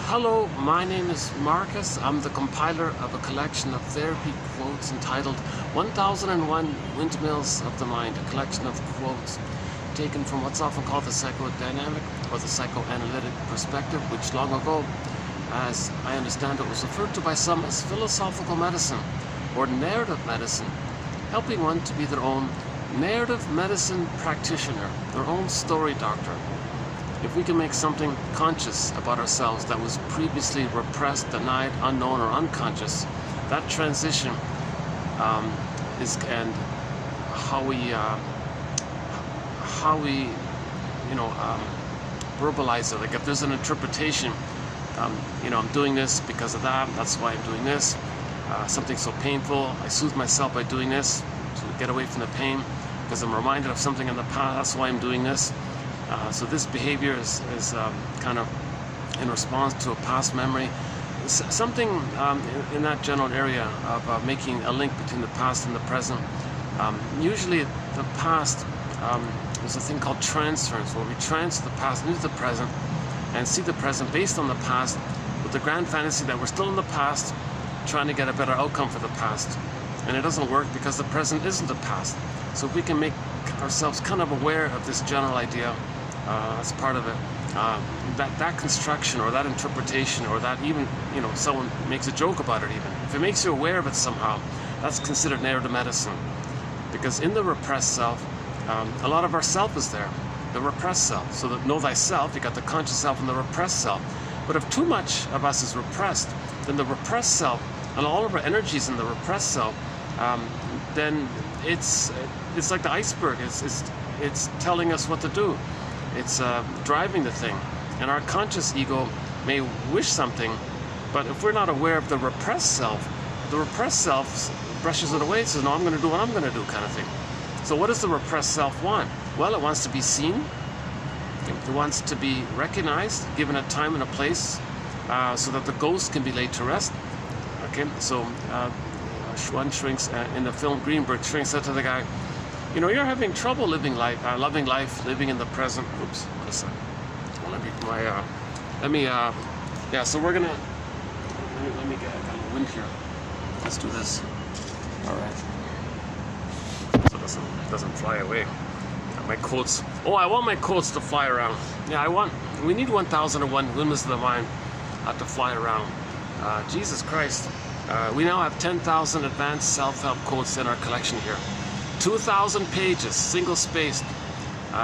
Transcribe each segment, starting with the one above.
Hello, my name is Marcus. I'm the compiler of a collection of therapy quotes entitled 1001 Windmills of the Mind, a collection of quotes taken from what's often called the psychodynamic or the psychoanalytic perspective, which long ago, as I understand it, was referred to by some as philosophical medicine or narrative medicine, helping one to be their own narrative medicine practitioner, their own story doctor. If we can make something conscious about ourselves that was previously repressed, denied, unknown, or unconscious, that transition and how we verbalize it. Like if there's an interpretation, I'm doing this because of that. That's why I'm doing this. Something so painful, I soothe myself by doing this to get away from the pain because I'm reminded of something in the past. That's why I'm doing this. So this behavior is kind of in response to a past memory. Something in that general area of making a link between the past and the present. Usually the past, there's a thing called transference, where we transfer the past into the present and see the present based on the past with the grand fantasy that we're still in the past trying to get a better outcome for the past. And it doesn't work because the present isn't the past. So if we can make ourselves kind of aware of this general idea as part of it, that construction or that interpretation or that even, someone makes a joke about it even. If it makes you aware of it somehow, that's considered narrative medicine. Because in the repressed self, a lot of our self is there, the repressed self. So that know thyself, you got the conscious self and the repressed self. But if too much of us is repressed, then the repressed self and all of our energies in the repressed self, then it's like the iceberg. It's telling us what to do. It's driving the thing. And our conscious ego may wish something, but if we're not aware of the repressed self brushes it away and says, no, I'm going to do what I'm going to do, kind of thing. So what does the repressed self want? Well, it wants to be seen. It wants to be recognized, given a time and a place, so that the ghost can be laid to rest. Okay, so one shrinks in the film Greenberg shrinks said to the guy, you're having trouble loving life, living in the present. Oops, listen. So we're gonna let me get a wind here. Let's do this. All right. So it doesn't fly away. My quotes. Oh, I want my quotes to fly around. Yeah, we need 1001 Windmills of the Mind to fly around. Jesus Christ. We now have 10,000 advanced self-help quotes in our collection here. 2,000 pages, single-spaced.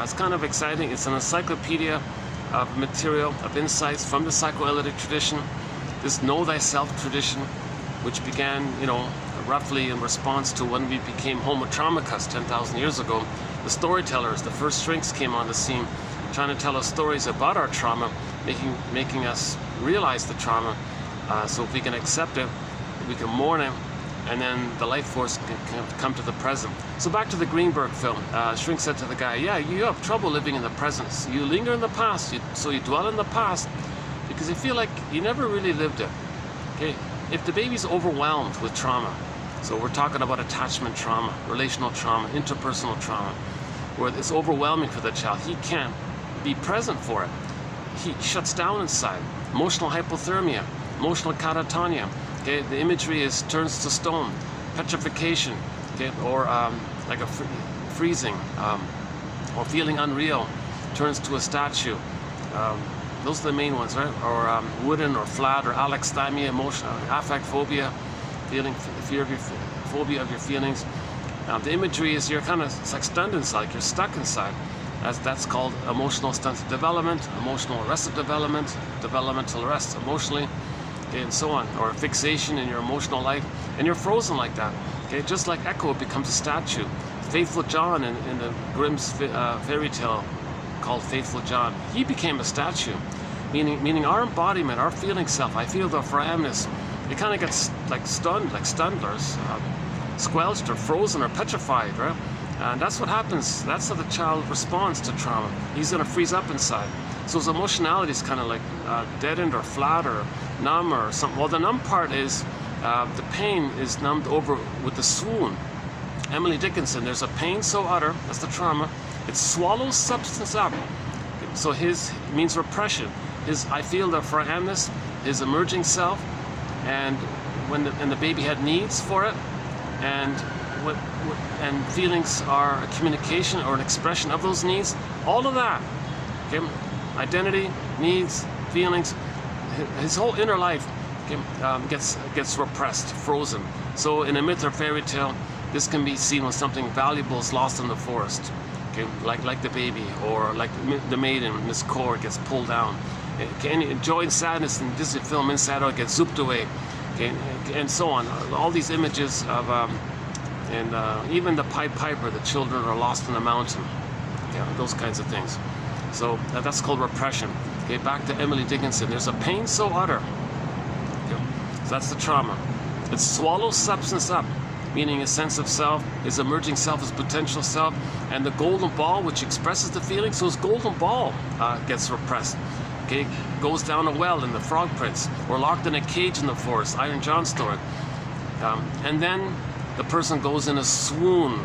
It's kind of exciting. It's an encyclopedia of material, of insights from the psychoanalytic tradition, this know thyself tradition, which began, roughly in response to when we became Homo traumicus 10,000 years ago. The storytellers, the first shrinks came on the scene, trying to tell us stories about our trauma, making us realize the trauma, so if we can accept it, we can mourn it, and then the life force can come to the present. So back to the Greenberg film, Shrink said to the guy, yeah, you have trouble living in the present. So you linger in the past, so you dwell in the past, because you feel like you never really lived it. Okay, if the baby's overwhelmed with trauma, so we're talking about attachment trauma, relational trauma, interpersonal trauma, where it's overwhelming for the child, he can't be present for it. He shuts down inside. Emotional hypothermia, emotional catatonia. Okay, the imagery turns to stone, petrification, okay, or like a freezing, or feeling unreal, turns to a statue. Those are the main ones, right? Or wooden or flat, or alexithymia, emotional affect phobia, phobia of your feelings. The imagery is you're kind of like stunned inside, like you're stuck inside. That's called emotional stunted development, emotional arrested development, developmental arrest emotionally. Okay, and so on, or fixation in your emotional life, and you're frozen like that. Okay, just like Echo becomes a statue. Faithful John in the Grimm's fairy tale called Faithful John, he became a statue, meaning our embodiment, our feeling self. I feel the for I amness. It kind of gets like stunned, or squelched, or frozen, or petrified, right? And that's what happens. That's how the child responds to trauma. He's gonna freeze up inside. So his emotionality is kind of like deadened or flat or numb or something. Well, the numb part is the pain is numbed over with the swoon. Emily Dickinson, there's a pain so utter, that's the trauma, it swallows substance up. So his means repression. I feel that for amness, his emerging self, and when the baby had needs for it, and and feelings are a communication or an expression of those needs, all of that, okay, identity, needs, feelings, his whole inner life, okay, gets repressed, frozen. So in a myth or fairy tale, this can be seen when something valuable is lost in the forest, okay, like the baby, or like the maiden, Miss Core, gets pulled down. Okay, joy and sadness in Disney film Inside Out gets zooped away, okay, and so on. All these images of, even the Pied Piper, the children are lost in the mountain, yeah, those kinds of things. So that's called repression. Okay, back to Emily Dickinson. There's a pain so utter. Okay, so that's the trauma. It swallows substance up, meaning a sense of self, his emerging self, his potential self, and the golden ball, which expresses the feeling. So his golden ball gets repressed. Okay, goes down a well in the Frog Prince, or locked in a cage in the forest, Iron John story. And then the person goes in a swoon,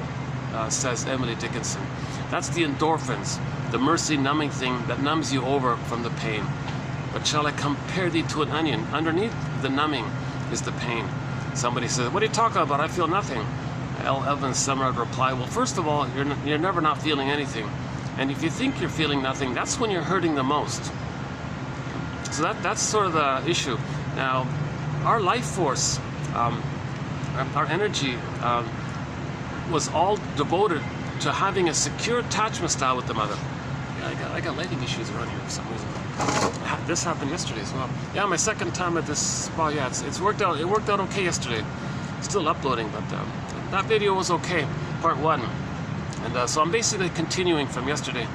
says Emily Dickinson. That's the endorphins, the mercy numbing thing that numbs you over from the pain. But shall I compare thee to an onion? Underneath the numbing is the pain. Somebody says, what are you talking about? I feel nothing. L. Evans Summer would reply, well, first of all, you're never not feeling anything. And if you think you're feeling nothing, that's when you're hurting the most. So that's sort of the issue. Now, our life force, our energy was all devoted to having a secure attachment style with the mother. Yeah, I got lighting issues around here for some reason. This happened yesterday as well. Yeah, my second time at this spa. Yeah, it's worked out. It worked out okay yesterday. Still uploading, but that video was okay, part 1. And so I'm basically continuing from yesterday.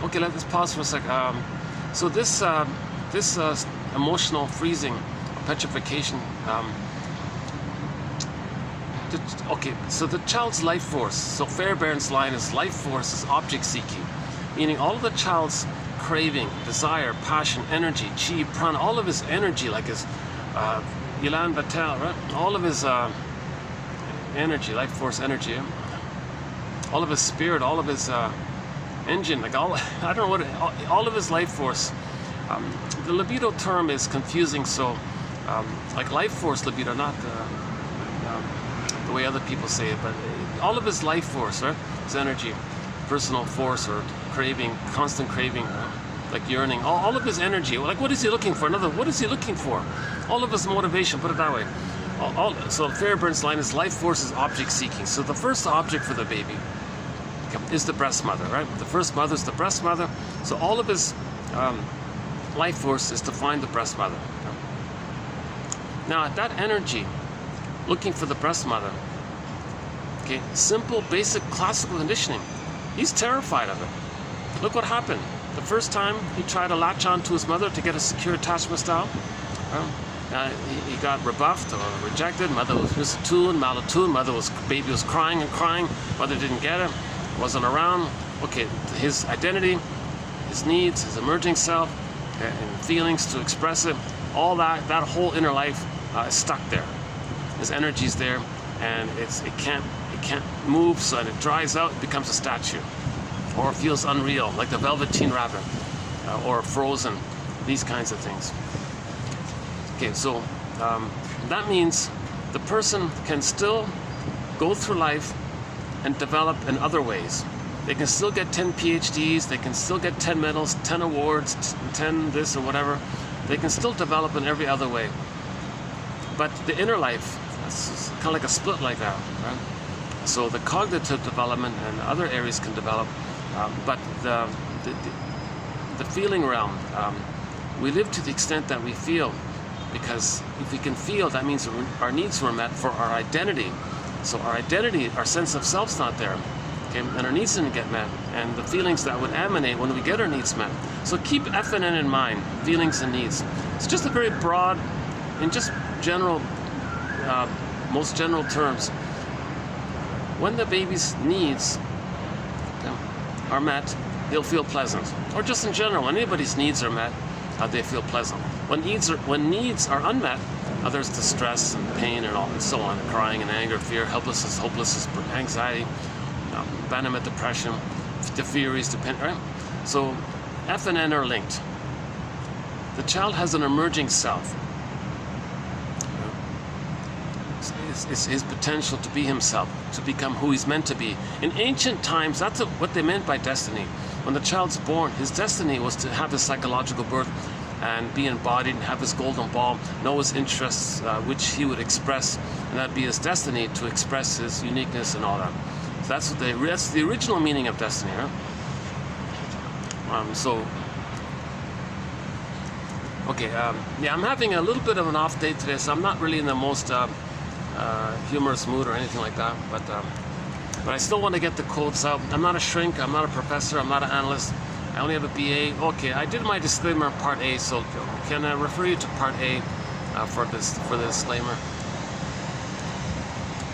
Okay, let's pause for a sec. So this emotional freezing, petrification. Okay, so the child's life force. So Fairbairn's line is life force is object seeking, meaning all of the child's craving, desire, passion, energy, chi, prana, all of his energy, like his Ilan Batel, right? All of his energy, life force energy, all of his spirit, all of his engine, like all, I don't know what, all of his life force. The libido term is confusing, so like life force libido, not the way other people say it, but all of his life force, right? His energy, personal force, or craving, constant craving, like yearning, all of his energy, like what is he looking for? What is he looking for? All of his motivation, put it that way. So Fairbairn's line is life force is object seeking. So the first object for the baby is the breast mother, right? The first mother is the breast mother. So all of his life force is to find the breast mother. Now, that energy, looking for the breast mother, okay, simple, basic, classical conditioning, he's terrified of it. Look what happened. The first time he tried to latch on to his mother to get a secure attachment style, he got rebuffed or rejected. Mother was misattuned, malatune. Baby was crying and crying. Mother didn't get it, wasn't around. Okay, his identity, his needs, his emerging self, and feelings to express it, all that whole inner life is stuck there. His energy's there, and it can't move, so it dries out, it becomes a statue, or feels unreal, like the Velveteen Rabbit, or Frozen, these kinds of things. Okay, so that means the person can still go through life and develop in other ways. They can still get 10 PhDs, they can still get 10 medals, 10 awards, 10 this or whatever. They can still develop in every other way. But the inner life, it's kind of like a split like that, right? So the cognitive development and other areas can develop, but the feeling realm, we live to the extent that we feel, because if we can feel, that means our needs were met for our identity. So our identity, our sense of self's not there, okay? And our needs didn't get met, and the feelings that would emanate when we get our needs met. So keep FNN in mind, feelings and needs. It's just a very broad, in just general, most general terms. When the baby's needs are met, they'll feel pleasant. Or just in general, when anybody's needs are met, they feel pleasant. When needs are unmet, there's distress and pain and all and so on, crying and anger, fear, helplessness, hopelessness, anxiety. abandonment, depression, the theories depend, right? So F and N are linked. The child has an emerging self. It's his potential to be himself, to become who he's meant to be. In ancient times, that's what they meant by destiny. When the child's born, his destiny was to have his psychological birth and be embodied and have his golden ball, know his interests, which he would express, and that'd be his destiny to express his uniqueness and all that. So that's the original meaning of destiny, right? Yeah, I'm having a little bit of an off day today, so I'm not really in the most humorous mood or anything like that, but I still want to get the quotes out. I'm not a shrink, I'm not a professor, I'm not an analyst, I only have a BA. Okay, I did my disclaimer in part A, so can I refer you to part A for the disclaimer?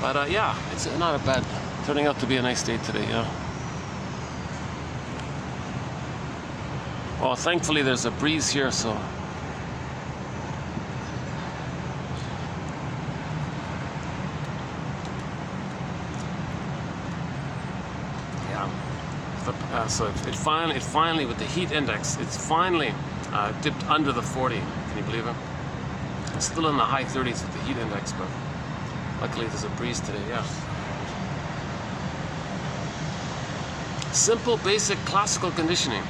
But yeah, it's not a bad, turning out to be a nice day today, yeah. Well, thankfully there's a breeze here, so so it finally, with the heat index, it's finally dipped under the 40. Can you believe it? It's still in the high 30s with the heat index, but luckily there's a breeze today, yeah. Simple, basic, classical conditioning.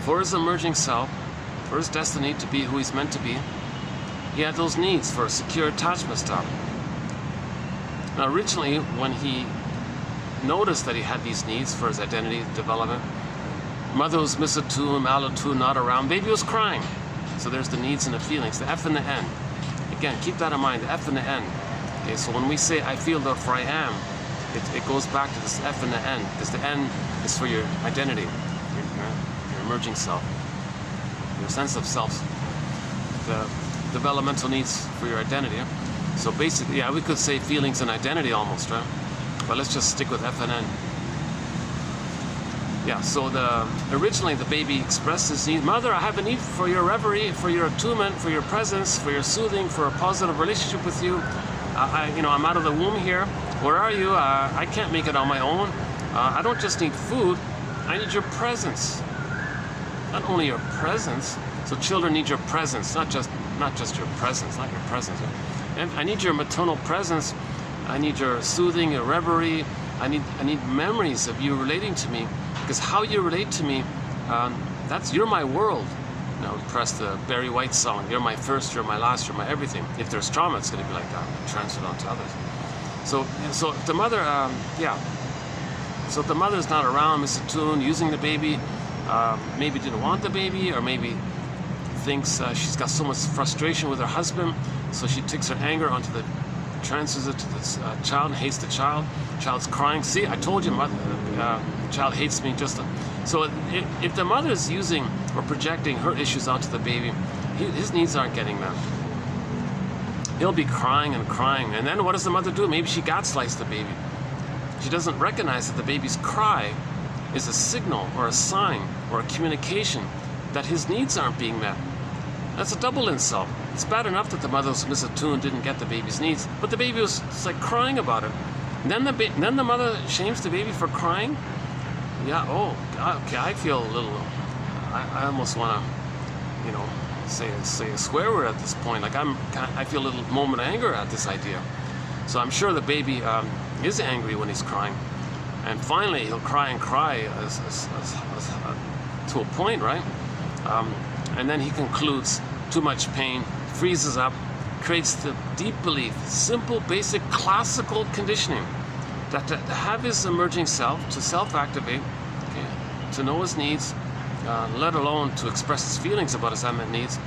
For his emerging self, for his destiny to be who he's meant to be, he had those needs for a secure attachment style. Now originally, when he noticed that he had these needs for his identity development, mother was misattuned, malattuned, not around, baby was crying. So there's the needs and the feelings, the F and the N. Again, keep that in mind, the F and the N. Okay, so when we say I feel, therefore I am, it goes back to this F and the N, because the N is for your identity, your emerging self, your sense of self, the developmental needs for your identity. So basically, yeah, we could say feelings and identity almost, right? But let's just stick with F and N. Yeah, so originally the baby expressed his need. Mother, I have a need for your reverie, for your attunement, for your presence, for your soothing, for a positive relationship with you. I'm out of the womb here. Where are you? I can't make it on my own. I don't just need food. I need your presence. Not only your presence. So children need your presence, not just your presence, not your presence. And I need your maternal presence. I need your soothing, your reverie. I need memories of you relating to me, because how you relate to me, you're my world. Press the Barry White song. You're my first, you're my last, you're my everything. If there's trauma, it's going to be like that, transferred on to others. So if the mother, so if the mother's not around, misattuned, using the baby, maybe didn't want the baby, or maybe thinks she's got so much frustration with her husband, so she takes her anger onto transfers it to the child and hates the child. Child's crying. See, I told you, the child hates me. So if the mother is using or projecting her issues onto the baby, his needs aren't getting met. He'll be crying and crying, and then what does the mother do? Maybe she gaslights the baby. She doesn't recognize that the baby's cry is a signal or a sign or a communication that his needs aren't being met. That's a double insult. It's bad enough that the mother was misattuned, didn't get the baby's needs, but the baby was like crying about it. And then the mother shames the baby for crying. Yeah. Oh, God, okay. I feel a little. I almost want to, say a swear word at this point. Like I feel a little moment of anger at this idea. So I'm sure the baby is angry when he's crying, and finally he'll cry and cry to a point, right? And then he concludes, too much pain, freezes up, creates the deep belief, simple, basic, classical conditioning, that to have his emerging self, to self-activate, okay, to know his needs, let alone to express his feelings about his unmet needs,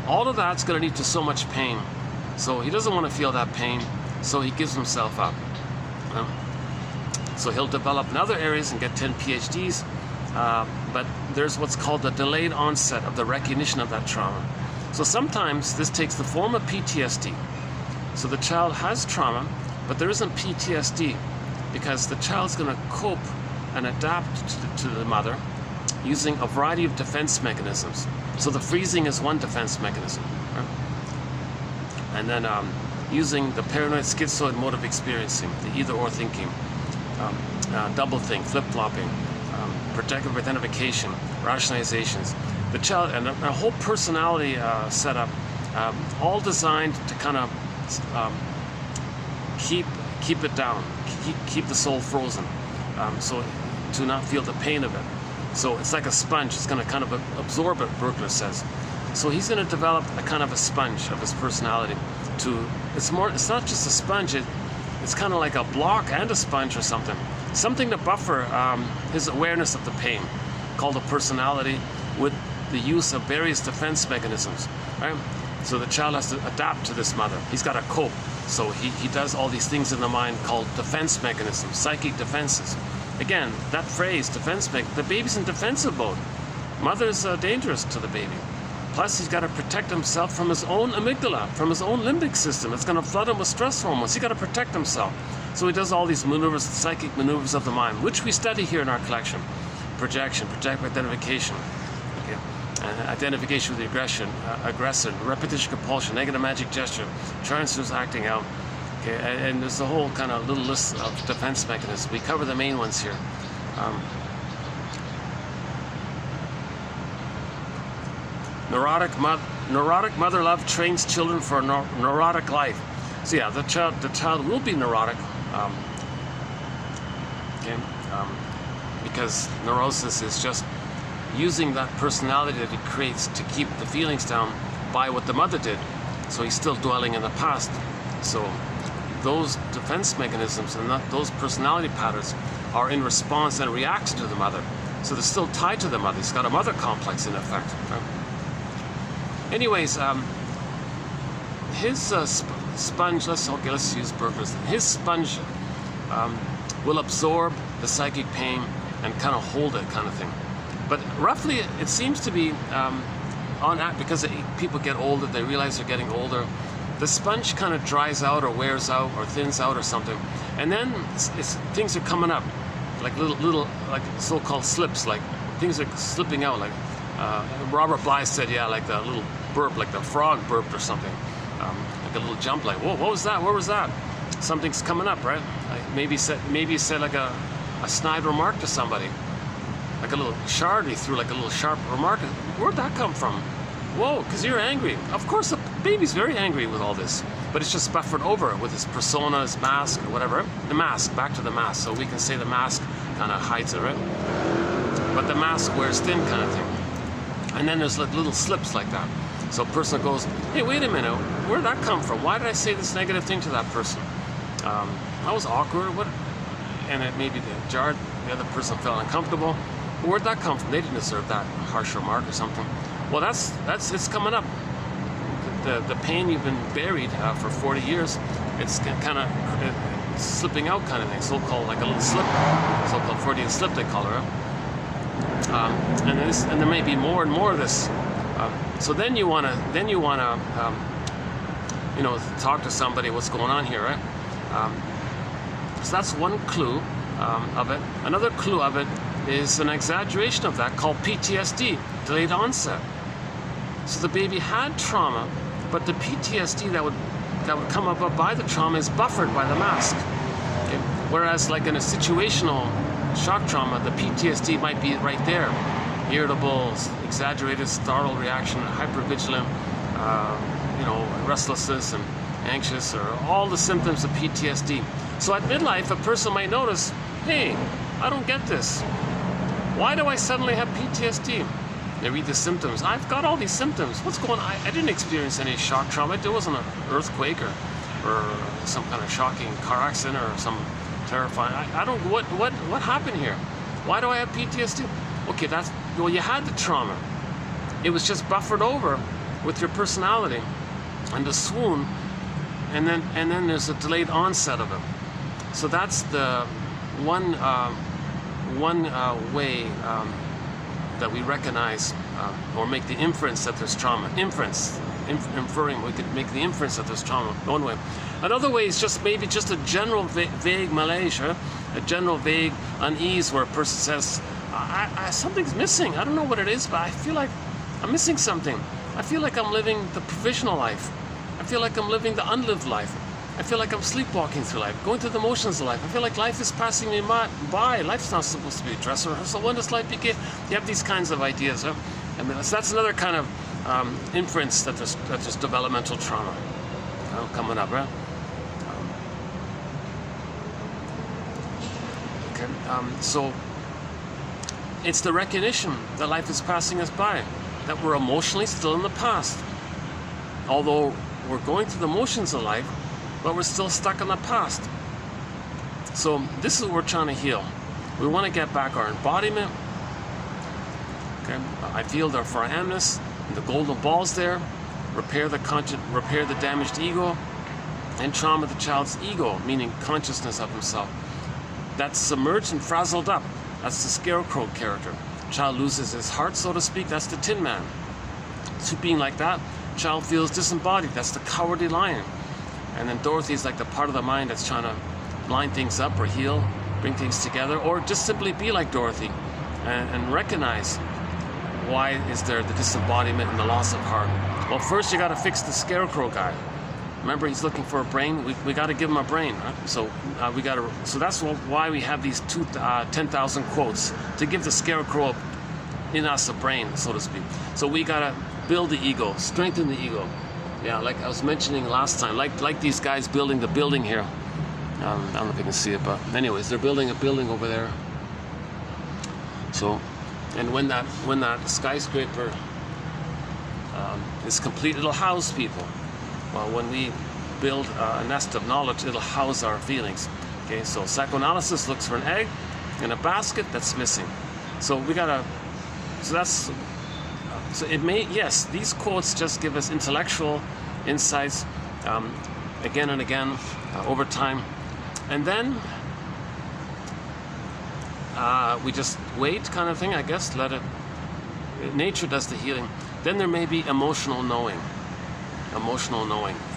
all of that's going to lead to so much pain. So he doesn't want to feel that pain, so he gives himself up. So he'll develop in other areas and get 10 PhDs, but there's what's called the delayed onset of the recognition of that trauma. So sometimes this takes the form of PTSD. So the child has trauma, but there isn't PTSD because the child's going to cope and adapt to the mother using a variety of defense mechanisms. So the freezing is one defense mechanism, right? And then using the paranoid schizoid mode of experiencing, the either-or thinking. double-think, flip-flopping, projective identification, rationalizations. The child, and a whole personality setup, all designed to kind of keep it down, keep the soul frozen, so to not feel the pain of it. So it's like a sponge. It's going to kind of absorb it, Berkler says. So he's going to develop a kind of a sponge of his personality. It's not just a sponge. It's kind of like a block and a sponge or something to buffer his awareness of the pain, called a personality, with the use of various defense mechanisms, right? So the child has to adapt to this mother. He's got to cope. So he does all these things in the mind called defense mechanisms, psychic defenses. Again, that phrase, the baby's in defensive mode. Mother's dangerous to the baby. Plus, he's got to protect himself from his own amygdala, from his own limbic system. It's going to flood him with stress hormones. He's got to protect himself. So he does all these maneuvers, psychic maneuvers of the mind, which we study here in our collection. Projection, projective identification, okay? Identification with the aggressor, repetition compulsion, negative magic gesture, transfers acting out. Okay? And there's a whole kind of little list of defense mechanisms. We cover the main ones here. Neurotic mother love trains children for a neurotic life. So yeah, the child will be neurotic, because neurosis is just using that personality that he creates to keep the feelings down by what the mother did. So he's still dwelling in the past. So those defense mechanisms and those personality patterns are in response and reaction to the mother. So they're still tied to the mother. He's got a mother complex in effect. Right? Anyways, his sponge, let's use Berkler's. His sponge will absorb the psychic pain and kind of hold it, kind of thing. But roughly, it seems to be because people get older, they realize they're getting older. The sponge kind of dries out or wears out or thins out or something, and then things are coming up, like little like so-called slips, like things are slipping out, like. Robert Bly said, yeah, like the little burp, like the frog burped or something, like a little jump, like, whoa, what was that? Where was that? Something's coming up, right? Maybe you said like a snide remark to somebody, like a little shard. He threw like a little sharp remark. Where'd that come from? Whoa, because you're angry. Of course, the baby's very angry with all this, but it's just buffered over with his persona, his mask, or whatever. The mask, back to the mask. So we can say the mask kind of hides it, right? But the mask wears thin, kind of thing. And then there's like little slips like that. So a person goes, hey, wait a minute, where did that come from? Why did I say this negative thing to that person? That was awkward. What? And it maybe jarred. The other person felt uncomfortable. Where'd that come from? They didn't deserve that harsh remark or something. Well, it's coming up. The pain you've been buried for 40 years, it's kind of slipping out, kind of thing. So-called like a little slip, so-called Freudian slip, they call it. And there may be more and more of this. So then you wanna talk to somebody. What's going on here, right? So that's one clue of it. Another clue of it is an exaggeration of that called PTSD, delayed onset. So the baby had trauma, but the PTSD that would come up by the trauma is buffered by the mask. Okay? Whereas like in a situational shock trauma, the PTSD might be right there. Irritable, exaggerated, startled reaction, hypervigilant, restlessness and anxious, or all the symptoms of PTSD. So at midlife, a person might notice, hey, I don't get this. Why do I suddenly have PTSD? They read the symptoms. I've got all these symptoms. What's going on? I didn't experience any shock trauma. There wasn't an earthquake or some kind of shocking car accident or some terrifying. I don't. What happened here? Why do I have PTSD? Okay, you had the trauma. It was just buffered over with your personality and the swoon, and then there's a delayed onset of it. So that's the one way that we recognize or make the inference that there's trauma. Inferring, we could make the inference that there's trauma. One way. Another way is maybe just a general vague malaise, a general vague unease where a person says, something's missing. I don't know what it is, but I feel like I'm missing something. I feel like I'm living the provisional life. I feel like I'm living the unlived life. I feel like I'm sleepwalking through life, going through the motions of life. I feel like life is passing me by. Life's not supposed to be a dress rehearsal. When does life begin? You have these kinds of ideas. Huh? I mean, so that's another kind of inference that there's developmental trauma coming up, right? So it's the recognition that life is passing us by, that we're emotionally still in the past. Although we're going through the motions of life, but we're still stuck in the past. So this is what we're trying to heal. We want to get back our embodiment. Okay, I feel there for our animus, the golden balls there, repair the damaged ego, and trauma the child's ego, meaning consciousness of himself. That's submerged and frazzled up. That's the scarecrow character. Child loses his heart, so to speak. That's the Tin Man. So being like that, child feels disembodied. That's the cowardly lion. And then Dorothy's like the part of the mind that's trying to line things up or heal, bring things together, or just simply be like Dorothy and recognize why is there the disembodiment and the loss of heart. Well, first you got to fix the scarecrow guy. Remember, he's looking for a brain. We got to give him a brain, right? So So that's why we have these 10,000 quotes, to give the scarecrow in us a brain, so to speak. So we got to build the ego, strengthen the ego. Yeah, like I was mentioning last time, like these guys building the building here. I don't know if you can see it, but anyways, they're building a building over there. So, and when that skyscraper is complete, it'll house people. Well, when we build a nest of knowledge, it'll house our feelings. Okay, so psychoanalysis looks for an egg in a basket that's missing. So we gotta. So that's. So it may, yes, these quotes just give us intellectual insights again and again over time, and then we just wait, kind of thing, I guess. Let it. Nature does the healing. Then there may be emotional knowing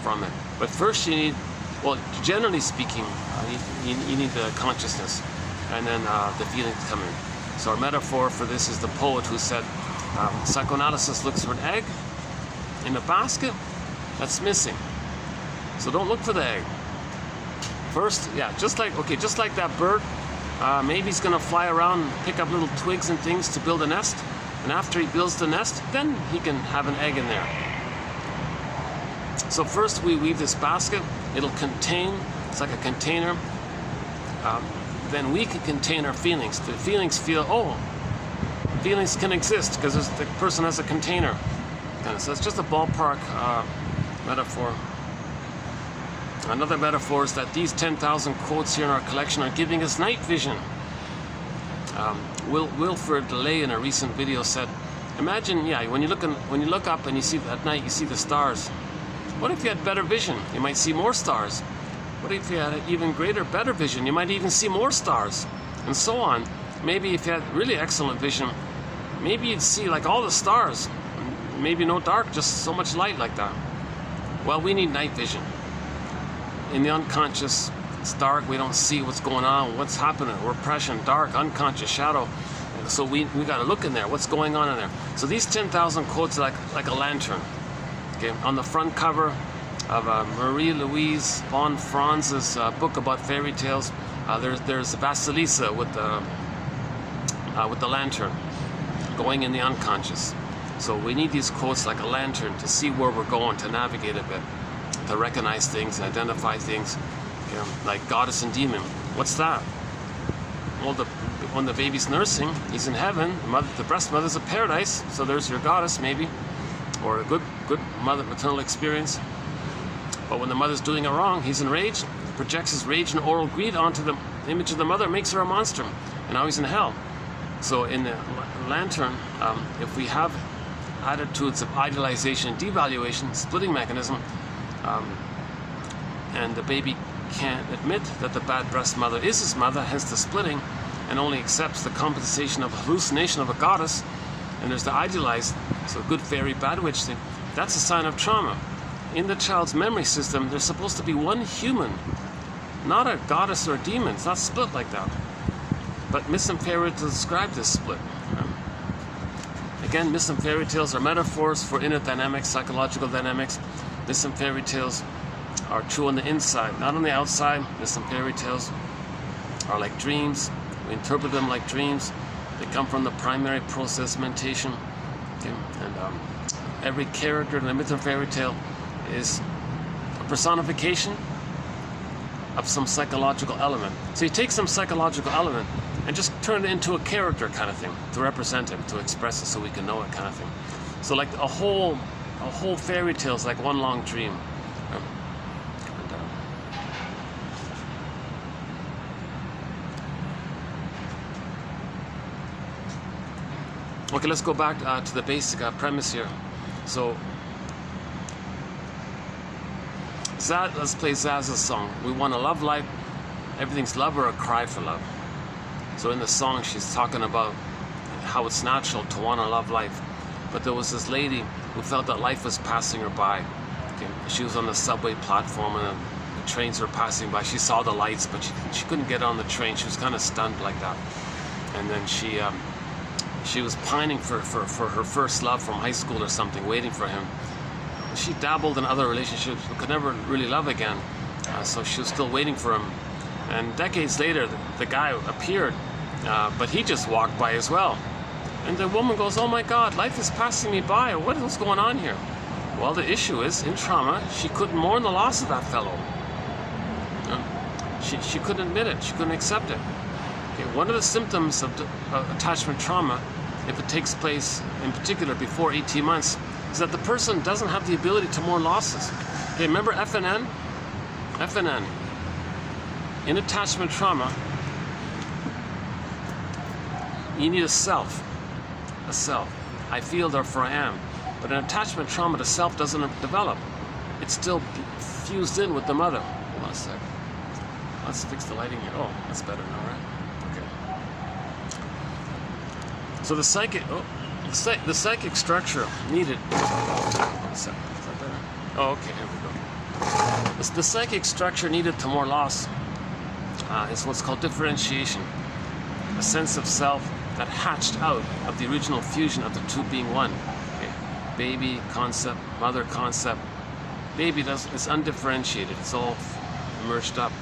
from it. But first you need, well, generally speaking, you need the consciousness, and then the feelings come in. So our metaphor for this is the poet who said, psychoanalysis looks for an egg in a basket that's missing. So don't look for the egg. First, yeah, just like that bird, maybe he's gonna fly around and pick up little twigs and things to build a nest. And after he builds the nest, then he can have an egg in there. So first we weave this basket. It'll contain, it's like a container. Then we can contain our feelings. The feelings feel, feelings can exist because the person has a container. So it's just a ballpark metaphor. Another metaphor is that these 10,000 quotes here in our collection are giving us night vision. Wilfred DeLay in a recent video said, imagine, when you look up and you see at night, you see the stars. What if you had better vision? You might see more stars. What if you had even better vision? You might even see more stars, and so on. Maybe if you had really excellent vision, maybe you'd see like all the stars. Maybe no dark, just so much light like that. Well, we need night vision. In the unconscious, it's dark, we don't see what's going on, what's happening, repression, dark, unconscious, shadow. So we got to look in there, what's going on in there. So these 10,000 quotes are like a lantern. Okay, on the front cover of Marie-Louise von Franz's book about fairy tales, there's Vasilisa with the lantern going in the unconscious. So we need these quotes like a lantern to see where we're going, to navigate a bit, to recognize things and identify things. You know, like goddess and demon. What's that? Well, when the baby's nursing, he's in heaven. The breast mother's a paradise. So there's your goddess, maybe, or a good maternal experience. But when the mother's doing it wrong, he's enraged, projects his rage and oral greed onto the image of the mother, makes her a monster, and now he's in hell. So in the lantern, if we have attitudes of idealization and devaluation, splitting mechanism, and the baby can't admit that the bad breast mother is his mother, hence the splitting, and only accepts the compensation of hallucination of a goddess, and there's the idealized, so good fairy, bad witch thing, that's a sign of trauma. In the child's memory system, there's supposed to be one human, not a goddess or a demon. It's not split like that. But myths and fairy tales describe this split. Again, myths and fairy tales are metaphors for inner dynamics, psychological dynamics. Myths and fairy tales are true on the inside, not on the outside. There's some fairy tales are like dreams. We interpret them like dreams. They come from the primary process mentation. Okay? And every character in the myth and fairy tale is a personification of some psychological element. So you take some psychological element and just turn it into a character kind of thing, to represent him, to express it so we can know it kind of thing. So like a whole fairy tale is like one long dream. Okay, let's go back to the basic premise here. So, let's play Zaz's song. We want a love life. Everything's love or a cry for love. So in the song, she's talking about how it's natural to want a love life. But there was this lady who felt that life was passing her by. Okay? She was on the subway platform and the trains were passing by. She saw the lights, but she couldn't get on the train. She was kind of stunned like that. And then she was pining for her first love from high school or something, waiting for him. She dabbled in other relationships but could never really love again. So she was still waiting for him. And decades later, the guy appeared, but he just walked by as well. And the woman goes, "Oh my God, life is passing me by. What is going on here?" Well, the issue is, in trauma, she couldn't mourn the loss of that fellow. She couldn't admit it. She couldn't accept it. One of the symptoms of attachment trauma, if it takes place in particular before 18 months, is that the person doesn't have the ability to mourn losses. Okay, remember FNN? FNN. In attachment trauma, you need a self. A self. I feel, therefore I am. But in attachment trauma, the self doesn't develop. It's still fused in with the mother. Hold on a sec. Let's fix the lighting here. Oh, that's better now, right? So the psychic structure needed. Is that better? Oh, okay, here we go. The psychic structure needed to mourn loss is what's called differentiation, a sense of self that hatched out of the original fusion of the two being one. Okay. Baby concept, mother concept. Baby is undifferentiated. It's all merged up.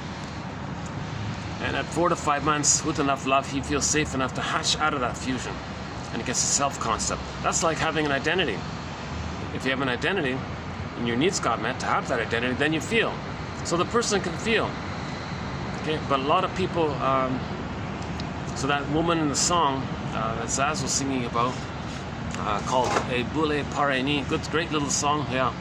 And at 4 to 5 months, with enough love, he feels safe enough to hatch out of that fusion. And he gets a self-concept. That's like having an identity. If you have an identity, and your needs got met to have that identity, then you feel. So the person can feel. Okay, but a lot of people, so that woman in the song that Zaz was singing about, called A Boule Pareni, great little song, yeah.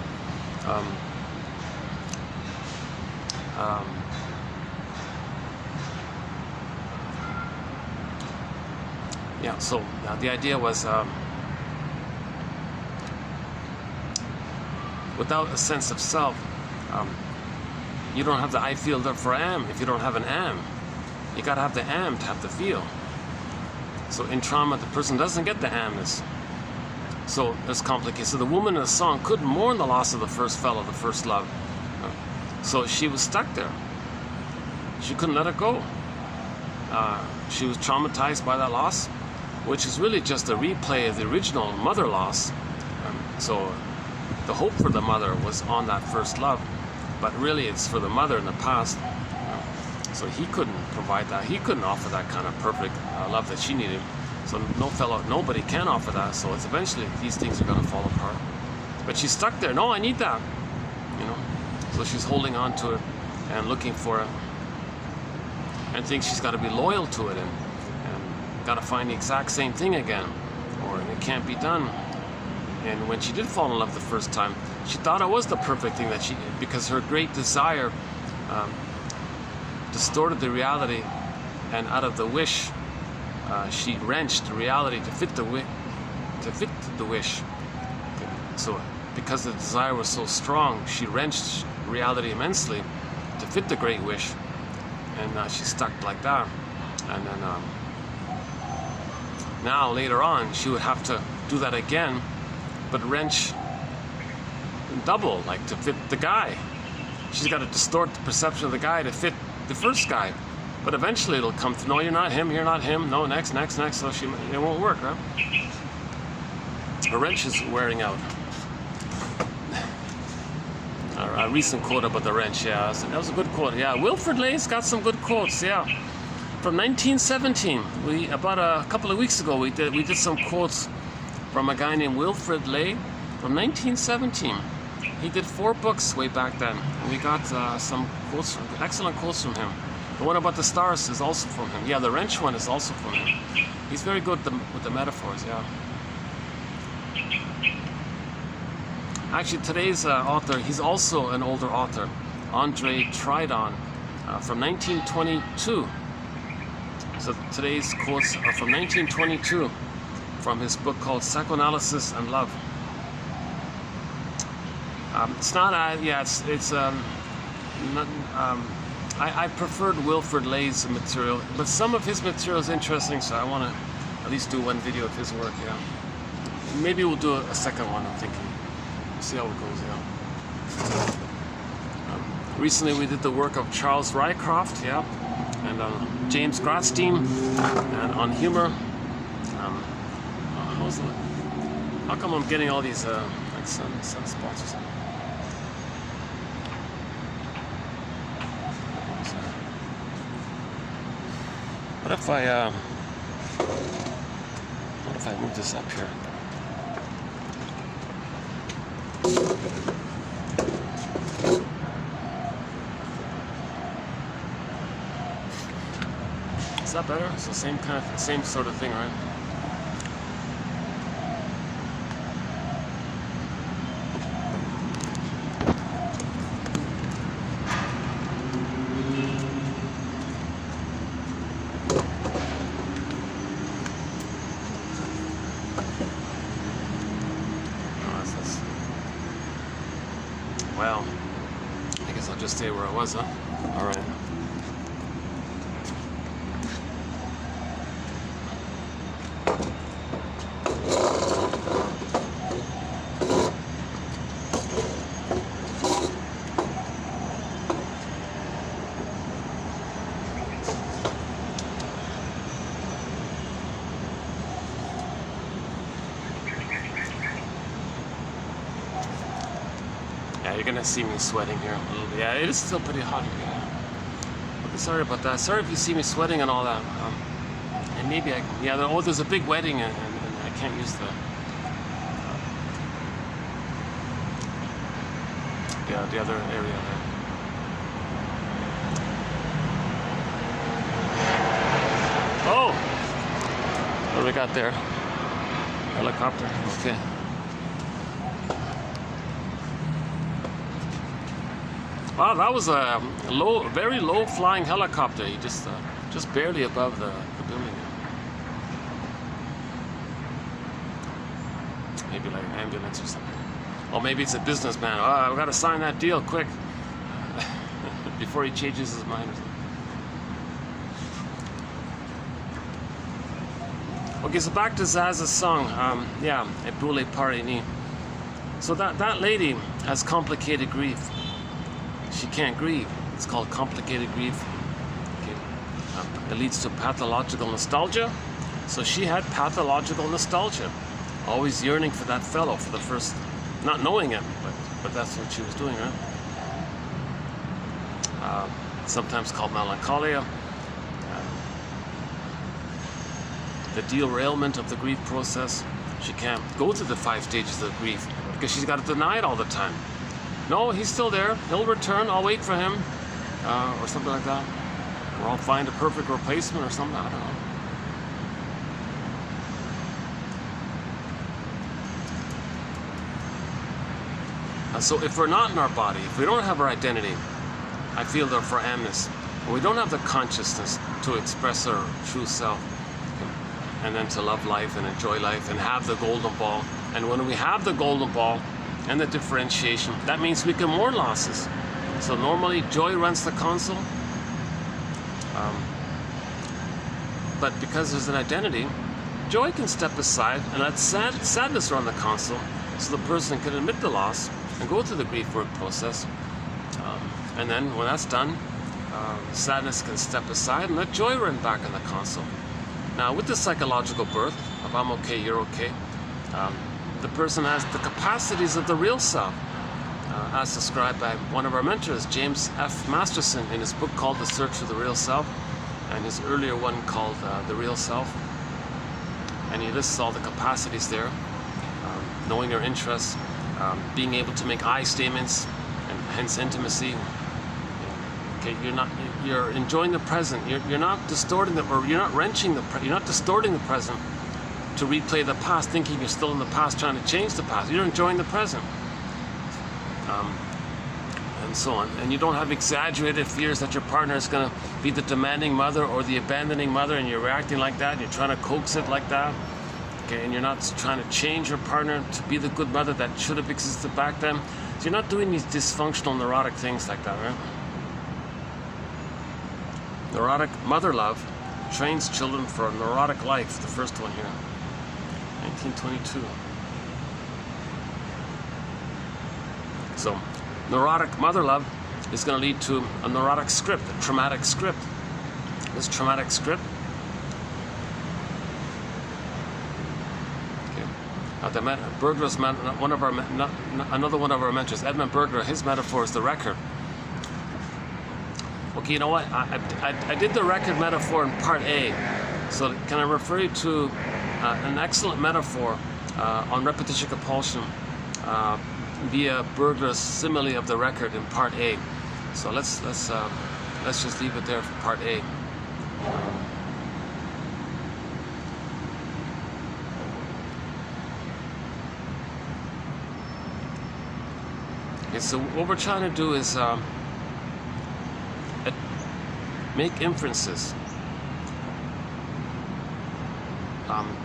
Yeah, so the idea was without a sense of self, you don't have the I feel, therefore I am. If you don't have an am, you gotta have the am to have the feel. So in trauma, the person doesn't get the amness. So it's complicated. So the woman in the song couldn't mourn the loss of the first fellow, the first love. So she was stuck there. She couldn't let it go. She was traumatized by that loss, which is really just a replay of the original mother loss. So the hope for the mother was on that first love, but really it's for the mother in the past. So he couldn't provide that. He couldn't offer that kind of perfect love that she needed. So nobody can offer that. So it's eventually these things are going to fall apart. But she's stuck there. No, I need that. You know. So she's holding on to it and looking for it, and thinks she's got to be loyal to it and got to find the exact same thing again, or it can't be done. And when she did fall in love the first time, she thought it was the perfect thing that because her great desire distorted the reality, and out of the wish, she wrenched the reality to fit the wish. So because the desire was so strong, she wrenched reality immensely to fit the great wish, and she's stuck like that. And then now later on, she would have to do that again, but wrench double, like to fit the guy. She's got to distort the perception of the guy to fit the first guy. But eventually it'll come to, no, you're not him, no, next. So it won't work, right? A wrench is wearing out. All right, recent quote about the wrench. Yeah, that was a good quote. Yeah, Wilfrid Lay's got some good quotes. Yeah, from 1917. About a couple of weeks ago we did some quotes from a guy named Wilfrid Lay from 1917. He did 4 books way back then, and we got some quotes, excellent quotes from him. The one about the stars is also from him. Yeah, the wrench one is also from him. He's very good with the metaphors. Yeah. Actually, today's author, he's also an older author, Andre Tridon, from 1922. So today's quotes are from 1922, from his book called Psychoanalysis and Love. It's not, I preferred Wilfrid Lay's material, but some of his material is interesting, so I want to at least do one video of his work. Yeah, maybe we'll do a second one. I'm thinking. We'll see how it goes. Yeah. Recently, we did the work of Charles Rycroft. Yeah, and James Grotstein, and on humor. How come I'm getting all these like sunspots or something? What if I move this up here? Is that better? It's the same sort of thing, right? Well, I guess I'll just stay where I was, huh? All right. Yeah, you're gonna see me sweating here a little bit. Yeah, it is still pretty hot here. Yeah. Okay, sorry about that. Sorry if you see me sweating and all that. And maybe I can, yeah, there's a big wedding and I can't use the other area there. Oh! What do we got there? Helicopter. Okay. Wow, that was a very low flying helicopter. He just barely above the building. Maybe like an ambulance or something. Or maybe it's a businessman. Oh, I've got to sign that deal quick before he changes his mind. Okay, so back to Zaz's song. Yeah, Ebule Parini. So that lady has complicated grief. She can't grieve. It's called complicated grief. Okay. It leads to pathological nostalgia. So she had pathological nostalgia, always yearning for that fellow for the first, not knowing him, but that's what she was doing, right? Sometimes called melancholia. The derailment of the grief process. She can't go through the 5 stages of grief because she's got to deny it all the time. No, he's still there. He'll return. I'll wait for him, or something like that. Or I'll find a perfect replacement or something. I don't know. So if we're not in our body, if we don't have our identity, I feel that for Amnes, we don't have the consciousness to express our true self, and then to love life and enjoy life and have the golden ball. And when we have the golden ball and the differentiation, that means we can mourn losses. So normally joy runs the console, but because there's an identity, joy can step aside and let sadness run the console, so the person can admit the loss and go through the grief work process. And then when that's done, sadness can step aside and let joy run back in the console. Now with the psychological birth of I'm okay, you're okay, the person has the capacities of the real self. as described by one of our mentors, James F. Masterson, in his book called The Search for the Real Self, and his earlier one called The Real Self. And he lists all the capacities there, knowing your interests, being able to make I statements, and hence intimacy. Okay, you're enjoying the present. You're not distorting the, or you're not wrenching the, you're not distorting the present to replay the past, thinking you're still in the past, trying to change the past. You're enjoying the present, and so on. And you don't have exaggerated fears that your partner is going to be the demanding mother or the abandoning mother, and you're reacting like that. And you're trying to coax it like that. Okay, and you're not trying to change your partner to be the good mother that should have existed back then. So you're not doing these dysfunctional neurotic things like that, right? Neurotic mother love trains children for a neurotic life. The first one here, 1922. So, neurotic mother love is going to lead to a neurotic script, a traumatic script. This traumatic script. Okay. Berger's another one of our mentors, Edmund Berger. His metaphor is the record. Okay, you know what? I did the record metaphor in part A, so can I refer you to an excellent metaphor on repetition compulsion via Berger's simile of the record in part A. So let's just leave it there for part A. Okay, so what we're trying to do is make inferences.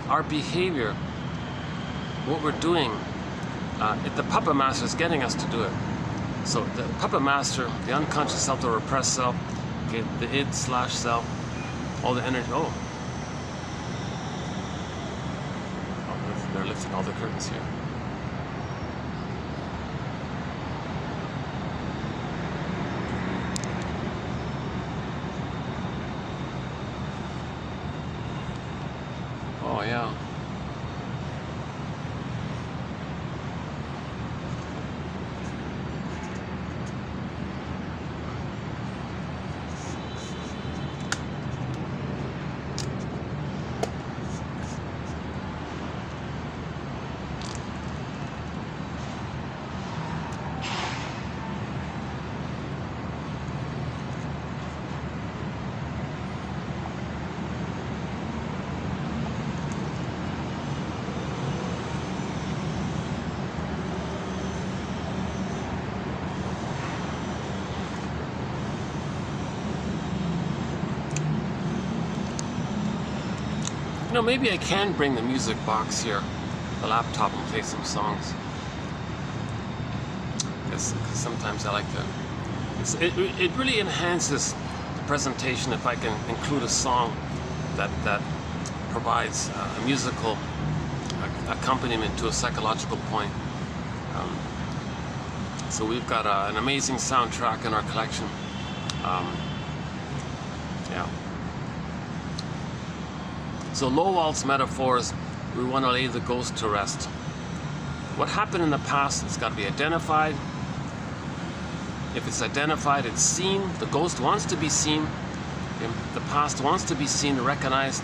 Our behavior, what we're doing, the puppet master is getting us to do it. So the puppet master, the unconscious self, the repressed self, okay, the id/self, all the energy. Oh, they're lifting all the curtains here. Oh yeah. You know, maybe I can bring the music box here, the laptop, and play some songs. Because sometimes I like to. It really enhances the presentation if I can include a song that provides a musical accompaniment to a psychological point. So we've got an amazing soundtrack in our collection. Yeah. So Lowell's metaphors, we want to lay the ghost to rest. What happened in the past has got to be identified. If it's identified, it's seen. The ghost wants to be seen. The past wants to be seen, recognized.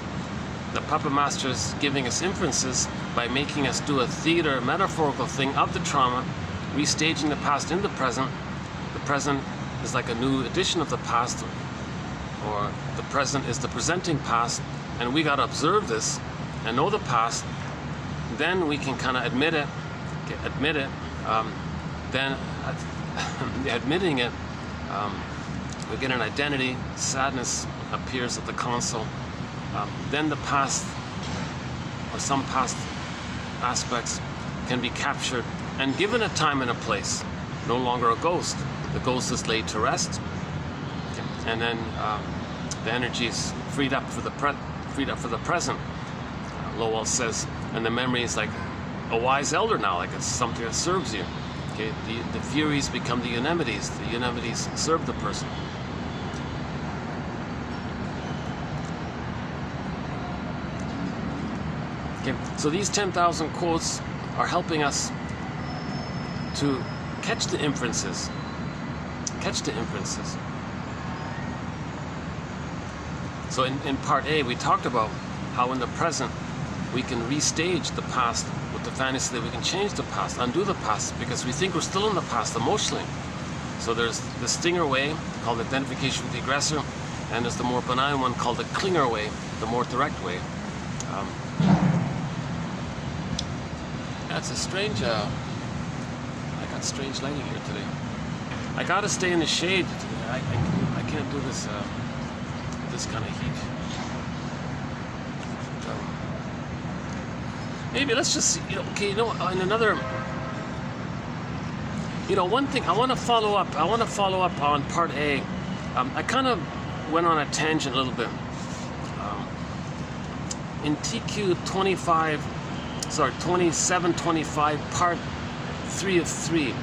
The puppet master is giving us inferences by making us do a theater, metaphorical thing of the trauma, restaging the past in the present. The present is like a new edition of the past, or the present is the presenting past. And we got to observe this and know the past. Then we can kind of admit it. Then admitting it, we get an identity. Sadness appears at the console. Then the past, or some past aspects, can be captured and given a time and a place. No longer a ghost. The ghost is laid to rest, and then the energy is freed up for the present. Lowell says, and the memory is like a wise elder now, like it's something that serves you. Okay, the Furies become the Eunemines. The Eunemines serve the person. Okay, so these 10,000 quotes are helping us to catch the inferences. Catch the inferences. So in part A, we talked about how in the present we can restage the past with the fantasy that we can change the past, undo the past, because we think we're still in the past emotionally. So there's the stinger way, called identification with the aggressor, and there's the more benign one called the clinger way, the more direct way. That's a strange, I got strange lighting here today. I gotta stay in the shade. I can't do this, this kind of heat. Maybe let's just see, okay, in another, one thing, I want to follow up on part A. I kind of went on a tangent a little bit. In TQ 2725, part 3 of 3,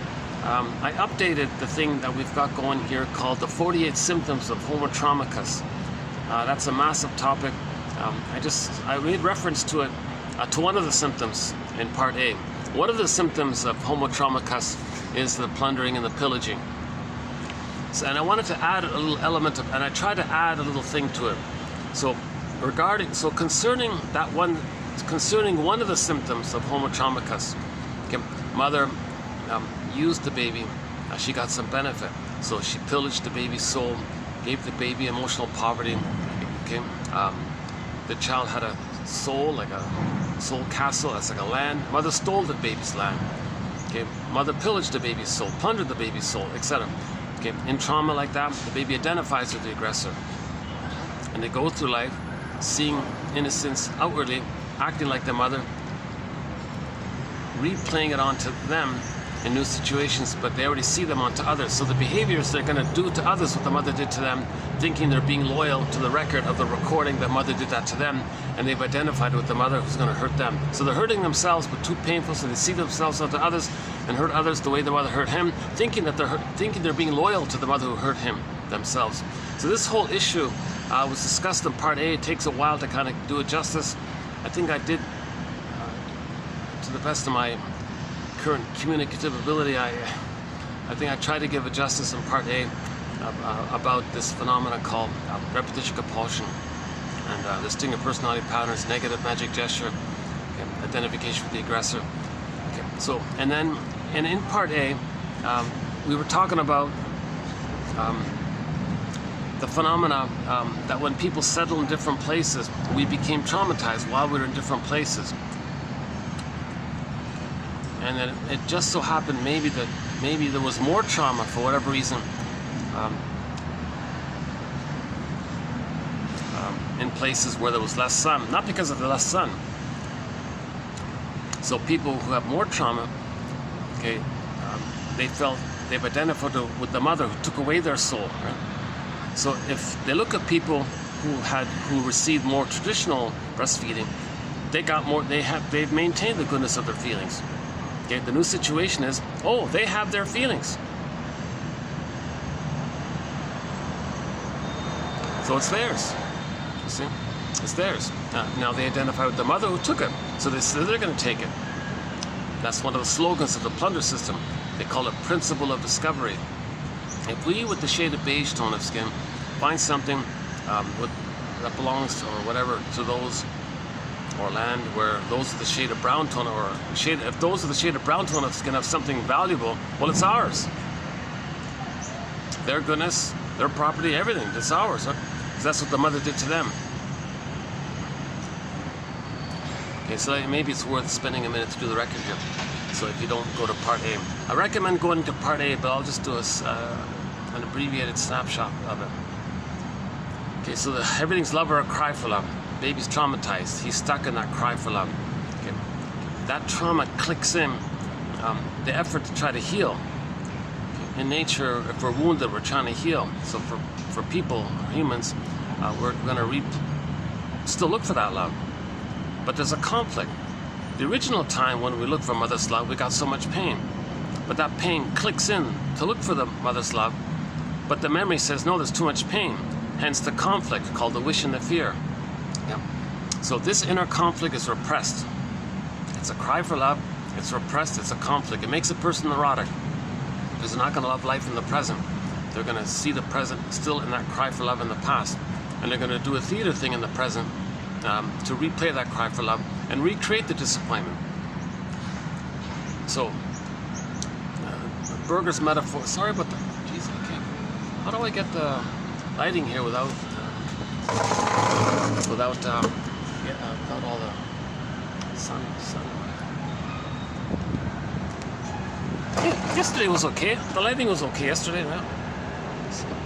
I updated the thing that we've got going here called the 48 symptoms of Homo traumicus. That's a massive topic. I made reference to it, to one of the symptoms in part A. One of the symptoms of Homo traumicus is the plundering and the pillaging. So, and I wanted to add a little element of, and I tried to add a little thing to it. So concerning one of the symptoms of Homo traumicus, okay, mother used the baby, she got some benefit. So she pillaged the baby's soul, gave the baby emotional poverty. Okay, the child had a soul, like a soul castle, that's like a land. Mother stole the baby's land. Okay, mother pillaged the baby's soul, plundered the baby's soul, etc. Okay, in trauma like that, the baby identifies with the aggressor, and they go through life seeing innocence outwardly, acting like their mother, replaying it onto them in new situations, but they already see them onto others. So the behaviors they're going to do to others what the mother did to them, thinking they're being loyal to the record of the recording that mother did that to them, and they've identified with the mother who's going to hurt them. So they're hurting themselves, but too painful, so they see themselves onto others and hurt others the way the mother hurt him, thinking they're being loyal to the mother who hurt him themselves. So this whole issue was discussed in part A. It takes a while to kind of do it justice. I think I did, to the best of my current communicative ability, I think I tried to give a justice in part A about this phenomenon called repetition compulsion, and distinct personality patterns, negative magic gesture, okay, identification with the aggressor. Okay, so and in part A, we were talking about the phenomena that when people settle in different places, we became traumatized while we were in different places. And then it just so happened maybe there was more trauma for whatever reason in places where there was less sun, not because of the less sun. So people who have more trauma, okay, they've identified with the mother who took away their soul. Right? So if they look at people who received more traditional breastfeeding, they've maintained the goodness of their feelings. Okay, the new situation is, oh, they have their feelings. So it's theirs. You see? It's theirs. Now they identify with the mother who took it. So they're going to take it. That's one of the slogans of the plunder system. They call it principle of discovery. If we, with the shade of beige tone of skin, find something that belongs to, or whatever, to those, or land where those of the shade of brown tone, or if those of the shade of brown tone of skin have something valuable, well, it's ours. Their goodness, their property, everything, it's ours. Huh? 'Cause that's what the mother did to them. Okay, so maybe it's worth spending a minute to do the record here. So if you don't go to part A, I recommend going to part A, but I'll just do an abbreviated snapshot of it. Okay, so everything's love or a cry for love. Baby's traumatized. He's stuck in that cry for love. Okay. That trauma clicks in the effort to try to heal. Okay. In nature, if we're wounded, we're trying to heal. So for people, humans, we're going to still look for that love. But there's a conflict. The original time when we looked for mother's love, we got so much pain. But that pain clicks in to look for the mother's love. But the memory says, no, there's too much pain. Hence the conflict called the wish and the fear. Yeah. So this inner conflict is repressed. It's a cry for love. It's repressed. It's a conflict. It makes a person neurotic. because they're not going to love life in the present. They're going to see the present still in that cry for love in the past. And they're going to do a theater thing in the present to replay that cry for love and recreate the disappointment. So, Berger's metaphor, sorry about the, geez, I can't, how do I get the lighting here without without all the sun. Yeah, yesterday was okay. The lighting was okay yesterday. Well, so, yeah, I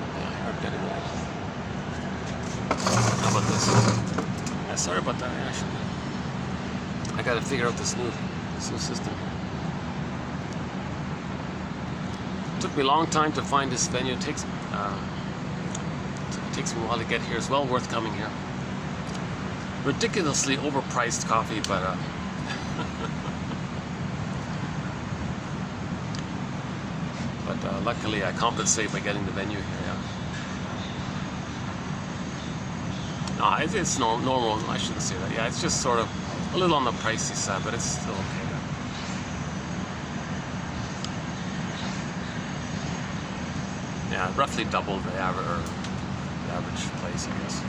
heard getting light. How about this? Yeah, sorry about that. Actually, I got to figure out this new system. It took me a long time to find this venue. It takes me a while to get here. It's well worth coming here. Ridiculously overpriced coffee, but luckily I compensate by getting the venue here. Yeah. No, it's normal. I shouldn't say that. Yeah, it's just sort of a little on the pricey side, but it's still okay. Yeah, roughly double the average place, I guess.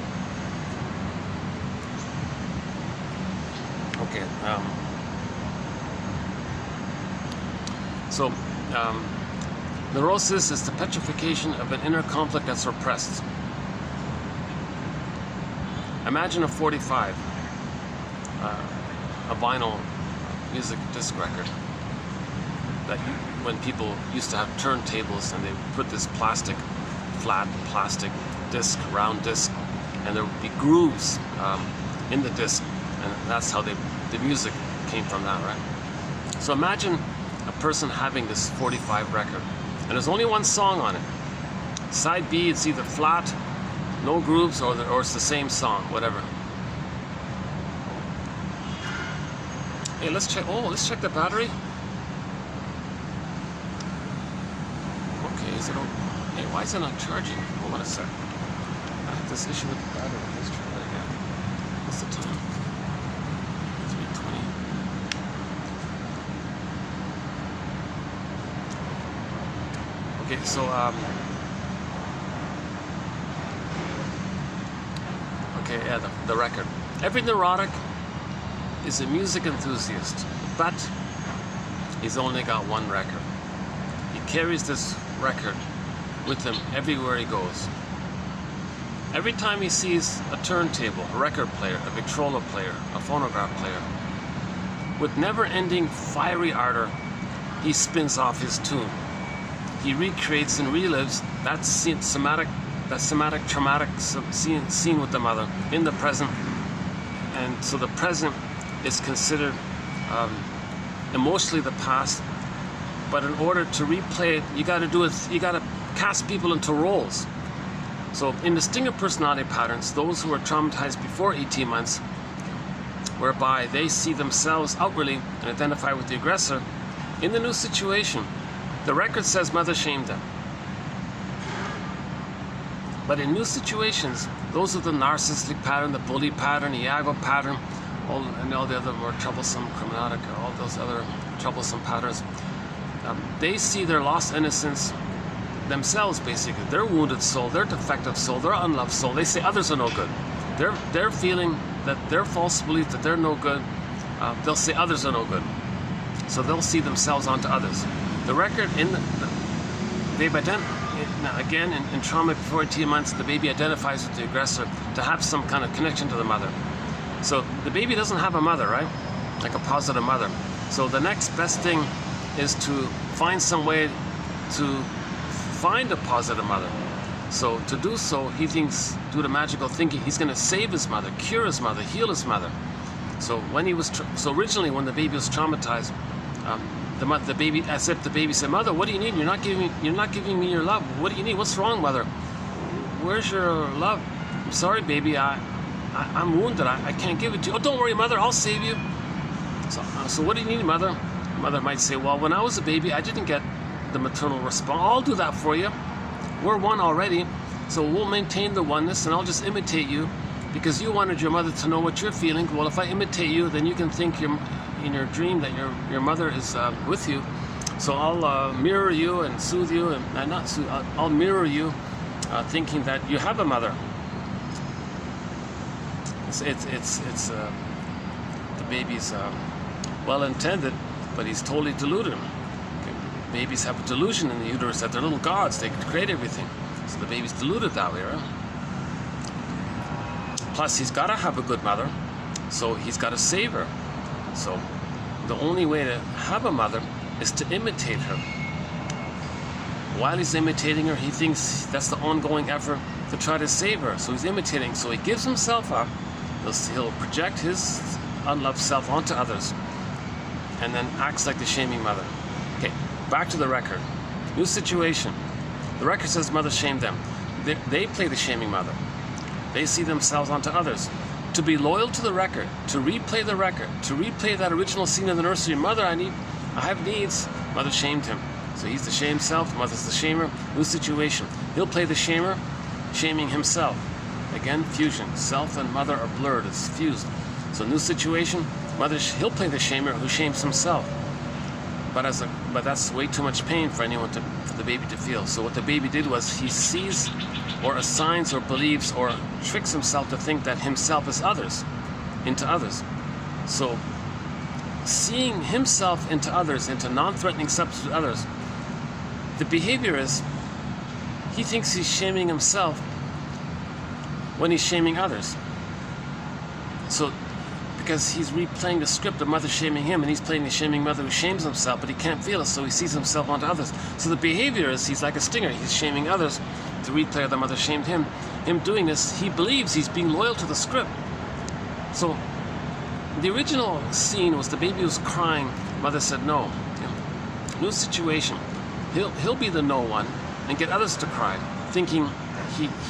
Okay. Neurosis is the petrification of an inner conflict that's repressed. Imagine a 45, a vinyl music disc record that when people used to have turntables and they put this flat plastic disc, round disc, and there would be grooves in the disc, and that's how the music came from that, right? So imagine a person having this 45 record, and there's only one song on it. Side B, it's either flat, no grooves, or it's the same song, whatever. Hey, let's check the battery. Okay, is it okay? Hey, why is it not charging? Hold on a sec. I have this issue with the battery. Let's try that again. What's the time? 3:20. Okay, so the record. Every neurotic is a music enthusiast, but he's only got one record. He carries this record with him everywhere he goes. Every time he sees a turntable, a record player, a Victrola player, a phonograph player, with never-ending fiery ardor, he spins off his tune. He recreates and relives that somatic, traumatic scene with the mother in the present, and so the present is considered emotionally the past. But in order to replay it, you got to cast people into roles. So in the stinger personality patterns, those who are traumatized before 18 months, whereby they see themselves outwardly and identify with the aggressor, in the new situation, the record says mother shamed them. But in new situations, those are the narcissistic pattern, the bully pattern, the Iago pattern, and all the other more troublesome chromatic, all those other troublesome patterns. They see their lost innocence themselves, basically. Their wounded soul, their defective soul, their unloved soul. They say others are no good. They're feeling that their false belief that they're no good, they'll say others are no good. So they'll see themselves onto others. The record again, in trauma before 18 months, the baby identifies with the aggressor to have some kind of connection to the mother. So the baby doesn't have a mother, right? Like a positive mother. So the next best thing is to find some way to find a positive mother. So to do so, he thinks, due to magical thinking, he's going to save his mother, cure his mother, heal his mother. So when he was, originally when the baby was traumatized, the baby, as if the baby said, "Mother, what do you need? You're not giving me your love. What do you need? What's wrong, mother? Where's your love? I'm sorry, baby. I'm wounded. I can't give it to you. Oh, don't worry, mother. I'll save you." So what do you need, mother? Mother might say, "Well, when I was a baby, I didn't get the maternal response. I'll do that for you. We're one already, so we'll maintain the oneness, and I'll just imitate you, because you wanted your mother to know what you're feeling. Well, if I imitate you, then you can think in your dream that your mother is with you. So I'll mirror you and soothe you, and not soothe, I'll mirror you, thinking that you have a mother. The baby's well intended, but he's totally deluded. Okay. Babies have a delusion in the uterus that they're little gods, they can create everything. So the baby's deluded that way, right? Plus, he's got to have a good mother, so he's got to save her. So the only way to have a mother is to imitate her. While he's imitating her, he thinks that's the ongoing effort to try to save her. So he's imitating. So he gives himself up. He'll project his unloved self onto others, and then acts like the shaming mother. Okay, back to the record. New situation. The record says mother shamed them. They play the shaming mother. They see themselves onto others. To be loyal to the record, to replay the record, to replay that original scene in the nursery. Mother, I have needs. Mother shamed him. So he's the shamed self, mother's the shamer. New situation. He'll play the shamer, shaming himself. Again, fusion. Self and mother are blurred, it's fused. So new situation, he'll play the shamer who shames himself. But that's way too much pain for for the baby to feel. So what the baby did was he sees or assigns or believes or tricks himself to think that himself is into others. So seeing himself into others, into non-threatening substitute others, the behavior is he thinks he's shaming himself when he's shaming others. So because he's replaying the script of mother shaming him, and he's playing the shaming mother who shames himself, but he can't feel it, so he sees himself onto others. So the behavior is he's like a stinger. He's shaming others to replay the mother shamed him. Him doing this, he believes he's being loyal to the script. So the original scene was the baby was crying. Mother said no. New situation. He'll be the no one and get others to cry, thinking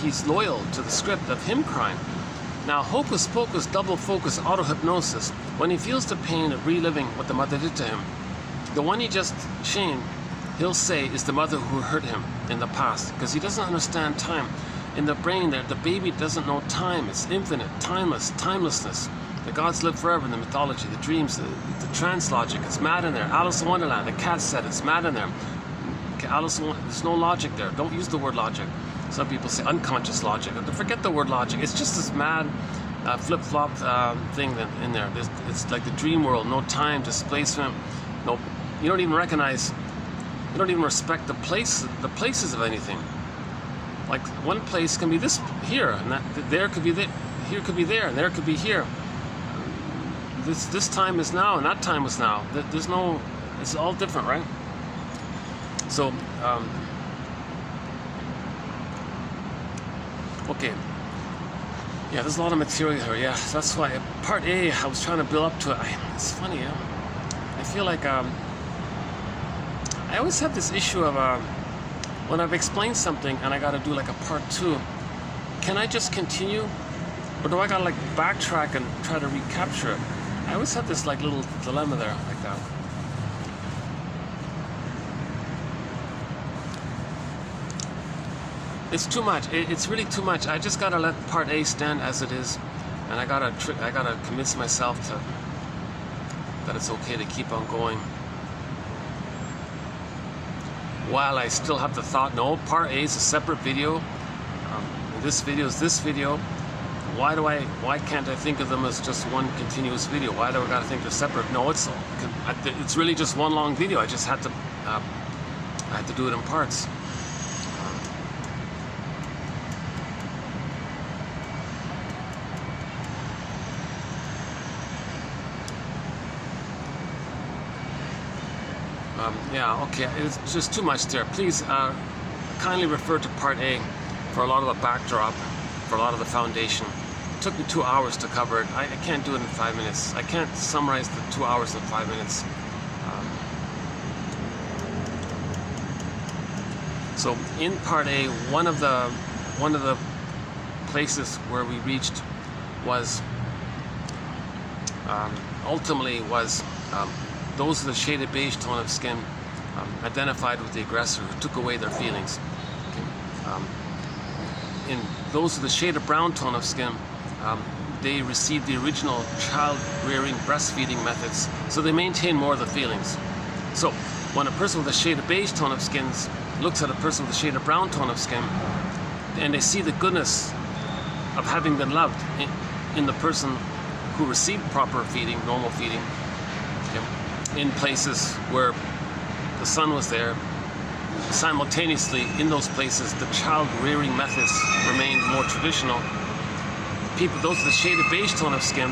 he's loyal to the script of him crying. Now, hocus pocus, double focus, auto-hypnosis, when he feels the pain of reliving what the mother did to him, the one he just shamed, he'll say is the mother who hurt him in the past, because he doesn't understand time. In the brain, the baby doesn't know time. It's infinite, timeless, timelessness. The gods live forever in the mythology, the dreams, the trance logic. It's mad in there. Alice in Wonderland, the cat said it's mad in there. Okay, there's no logic there. Don't use the word logic. Some people say unconscious logic. Forget the word logic. It's just this mad flip-flop thing in there. It's like the dream world. No time, displacement. No, you don't even recognize. You don't even respect the places of anything. Like one place can be this here, and that there could be here could be there, and there could be here. This time is now, and that time was now. There's no. It's all different, right? So. Okay, yeah, there's a lot of material here, yeah, so that's why part A, I was trying to build up to it. It's funny, I feel like I always have this issue of when I've explained something and I gotta do like a part 2, can I just continue, or do I gotta like backtrack and try to recapture it? I always have this like little dilemma there, like that. It's too much. It's really too much. I just gotta let part A stand as it is, and I gotta convince myself that it's okay to keep on going. While I still have the thought, no, part A is a separate video. This video is this video. Why can't I think of them as just one continuous video? Why do I gotta think they're separate? No, it's really just one long video. I just had to do it in parts. Yeah, okay, it's just too much there. Please kindly refer to part A for a lot of the backdrop, for a lot of the foundation. It took me 2 hours to cover it. I can't do it in 5 minutes. I can't summarize the 2 hours in 5 minutes. So in part A, one of the places where we reached was ultimately was those of the shaded beige tone of skin identified with the aggressor who took away their feelings. Okay. In those of the shaded brown tone of skin, they received the original child rearing breastfeeding methods, so they maintain more of the feelings. So when a person with a shade of beige tone of skin looks at a person with a shade of brown tone of skin, and they see the goodness of having been loved in the person who received proper feeding, normal feeding, in places where the sun was there. Simultaneously, in those places, the child rearing methods remained more traditional. People, those with the shade of beige tone of skin,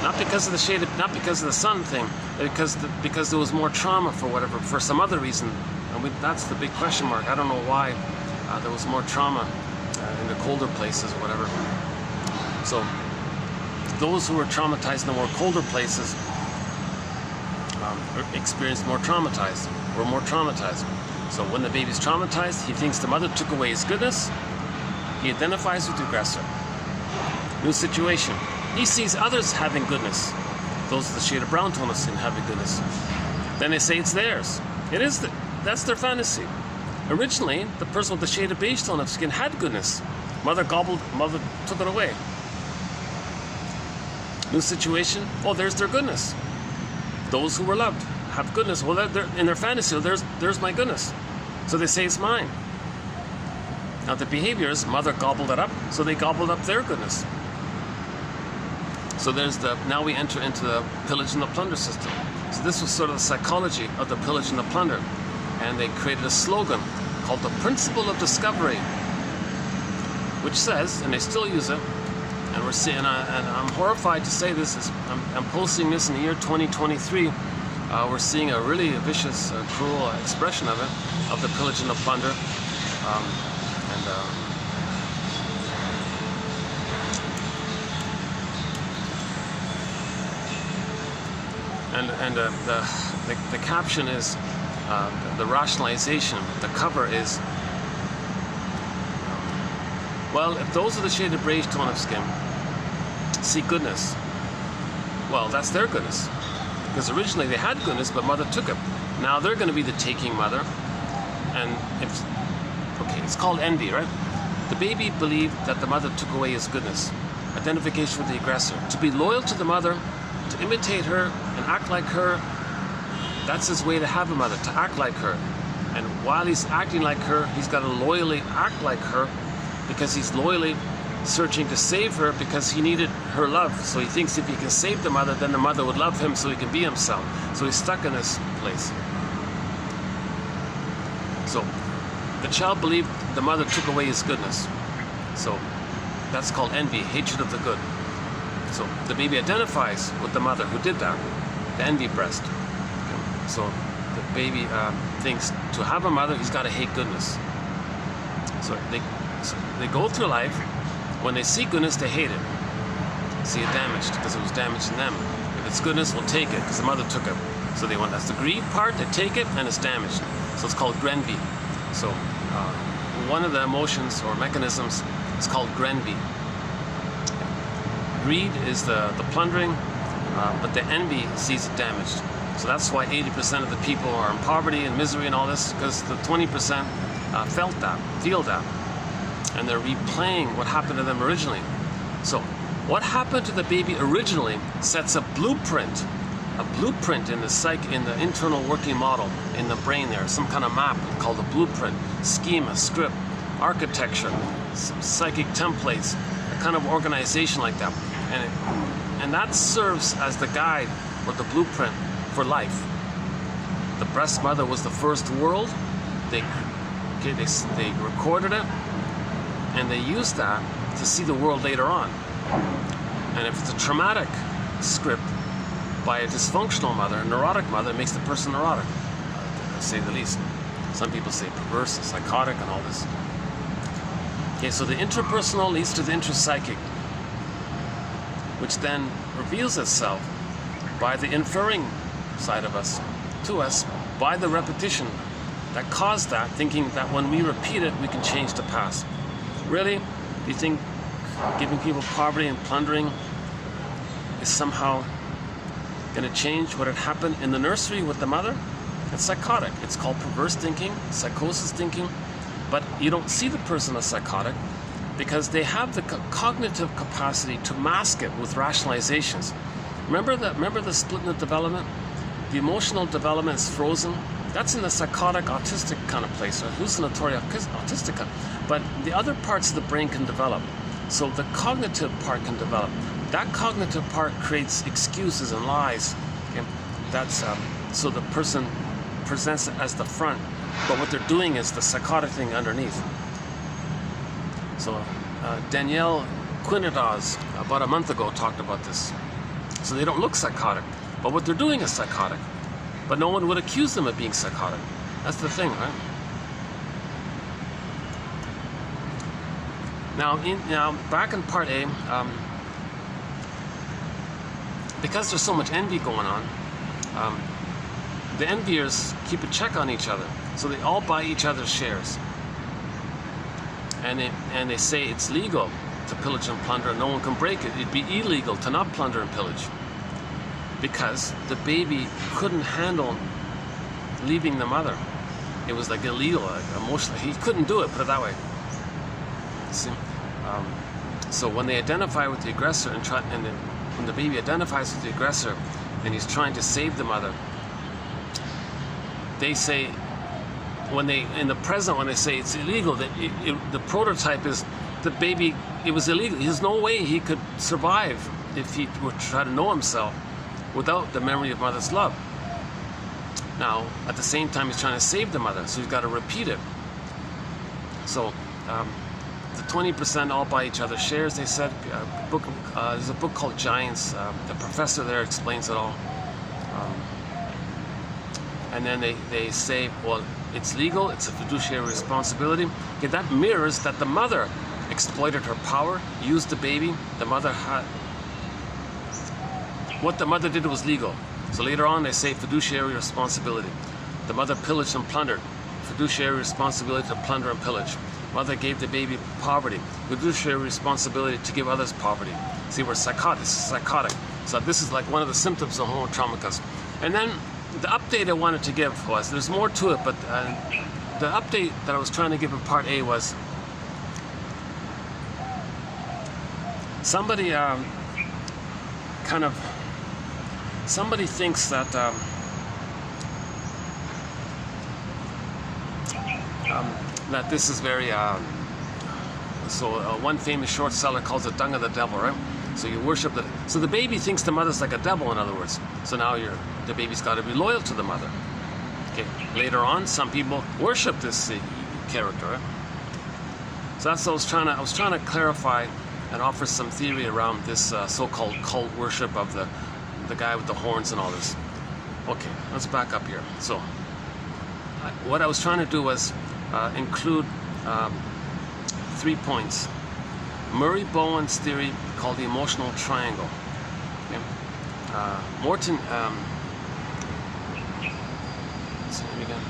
not because of the sun thing, but because there was more trauma for whatever, for some other reason. And that's the big question mark. I don't know why there was more trauma in the colder places, or whatever. So those who were traumatized in the more colder places experienced more traumatized, were more traumatized. So when the baby's traumatized, he thinks the mother took away his goodness. He identifies with the aggressor. New situation. He sees others having goodness. Those with the shade of brown tone of skin having goodness. Then they say it's theirs. That's their fantasy. Originally, the person with the shade of beige tone of skin had goodness. Mother took it away. New situation. Oh, there's their goodness. Those who were loved have goodness. Well, they're in their fantasy. Well, there's my goodness. So they say it's mine. Now the behavior is mother gobbled it up, so they gobbled up their goodness. So now we enter into the pillage and the plunder system. So this was sort of the psychology of the pillage and the plunder. And they created a slogan called the principle of discovery, which says, and they still use it, and we're seeing, and I'm horrified to say this, I'm posting this in the year 2023, we're seeing a really vicious, cruel expression of it, of the pillage and the plunder. The caption is the rationalization. The cover is, well, if those are the shade of beige tone of skin see goodness, well, that's their goodness, because originally they had goodness, but mother took it. Now they're going to be the taking mother, and it's called envy, right? The baby believed that the mother took away his goodness. Identification with the aggressor. To be loyal to the mother, to imitate her and act like her, that's his way to have a mother, to act like her. And while he's acting like her, he's got to loyally act like her, because he's loyally searching to save her, because he needed her love. So he thinks if he can save the mother, then the mother would love him so he can be himself. So he's stuck in this place. So the child believed the mother took away his goodness. So that's called envy, hatred of the good. So the baby identifies with the mother who did that, the envy breast. Okay. So the baby thinks to have a mother, he's got to hate goodness. So they go through life. When they see goodness, they hate it. See it damaged because it was damaged in them. If it's goodness, we'll take it because the mother took it. So they want, that's the greed part, they take it and it's damaged. So it's called grenvy. So one of the emotions or mechanisms is called grenvy. Greed is the plundering, but the envy sees it damaged. So that's why 80% of the people are in poverty and misery and all this, because the 20% feel that. And they're replaying what happened to them originally. So what happened to the baby originally sets a blueprint in the internal working model in the brain there, some kind of map called a blueprint, schema, script, architecture, some psychic templates, a kind of organization like that. And that serves as the guide or the blueprint for life. The breast mother was the first world. They recorded it, and they used that to see the world later on. And if it's a traumatic script by a dysfunctional mother, a neurotic mother, it makes the person neurotic, to say the least. Some people say perverse, psychotic, and all this. Okay, so the intrapersonal leads to the intrapsychic, which then reveals itself by the inferring side of us, to us, by the repetition that caused that, thinking that when we repeat it, we can change the past. Really? Do you think giving people poverty and plundering is somehow going to change what had happened in the nursery with the mother? It's psychotic. It's called perverse thinking, psychosis thinking, but you don't see the person as psychotic because they have the cognitive capacity to mask it with rationalizations. Remember the split in the development? The emotional development is frozen that's in the psychotic, autistic kind of place, or hallucinatory, autistic. But the other parts of the brain can develop. So the cognitive part can develop. That cognitive part creates excuses and lies. Okay? That's so the person presents it as the front, but what they're doing is the psychotic thing underneath. So Danielle Quinidaz, about a month ago, talked about this. So they don't look psychotic, but what they're doing is psychotic. But no one would accuse them of being psychotic. That's the thing, right? Now, back in part A, because there's so much envy going on, the enviers keep a check on each other. So they all buy each other's shares. And they say it's legal to pillage and plunder, and no one can break it. It'd be illegal to not plunder and pillage, because the baby couldn't handle leaving the mother. It was like illegal, like emotionally. He couldn't do it, put it that way. See? So when they identify with the aggressor when the baby identifies with the aggressor and he's trying to save the mother, they say, in the present, when they say it's illegal, the prototype is the baby, it was illegal. There's no way he could survive if he were to try to know himself without the memory of mother's love. Now, at the same time, he's trying to save the mother, so he's got to repeat it. So, the 20% all buy each other's shares, they said. There's a book called Giants. The professor there explains it all. And then they say, well, it's legal, it's a fiduciary responsibility. Okay, that mirrors that the mother exploited her power, used the baby. The mother had... What the mother did was legal. So later on they say fiduciary responsibility. The mother pillaged and plundered. Fiduciary responsibility to plunder and pillage. Mother gave the baby poverty. Fiduciary responsibility to give others poverty. See, we're psychotic. This is psychotic. So this is like one of the symptoms of homotraumicus. And then the update I wanted to give was, there's more to it, but the update that I was trying to give in part A was, somebody somebody thinks that that this is very one famous short seller calls it dung of the devil, right? So you worship so the baby thinks the mother's like a devil, in other words. So now the baby's got to be loyal to the mother. Okay. Later on, some people worship this character, right? So that's what I was trying to clarify and offer some theory around this so-called cult worship of the guy with the horns and all this. Okay, let's back up here. So what I was trying to do was include 3 points. Murray Bowen's theory called the emotional triangle. Okay. Morton, what's his name again?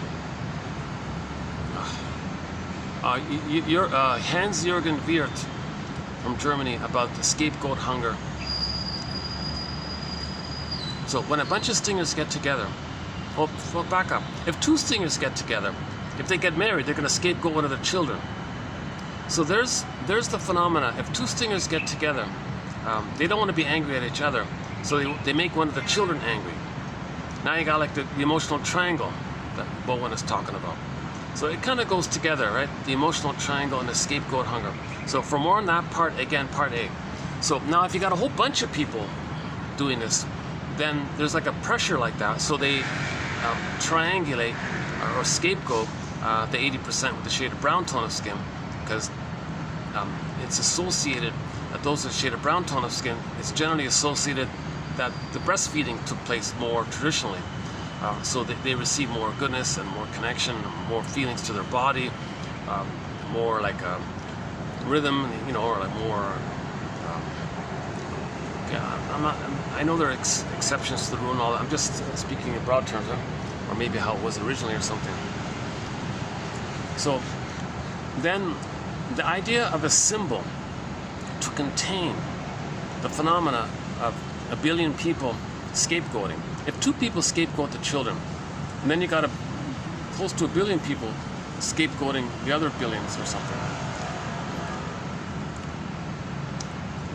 Hans-Jürgen Wirth from Germany, about the scapegoat hunger. So when a bunch of stingers get together, well, back up. If two stingers get together, if they get married, they're going to scapegoat one of their children. So there's the phenomena. If two stingers get together, they don't want to be angry at each other, so they make one of the children angry. Now you got like the emotional triangle that Bowen is talking about. So it kind of goes together, right? The emotional triangle and the scapegoat hunger. So for more on that part, again, part A. So now if you got a whole bunch of people doing this, then there's like a pressure like that. So they triangulate or scapegoat the 80% with the shade of brown tone of skin, because it's associated, those with shade of brown tone of skin, it's generally associated that the breastfeeding took place more traditionally. So they receive more goodness and more connection, more feelings to their body, more like rhythm, or like more. I know there are exceptions to the rule and all that. I'm just speaking in broad terms, or maybe how it was originally or something. So then the idea of a symbol to contain the phenomena of a billion people scapegoating. If two people scapegoat the children, and then you got close to 1 billion people scapegoating the other billions or something.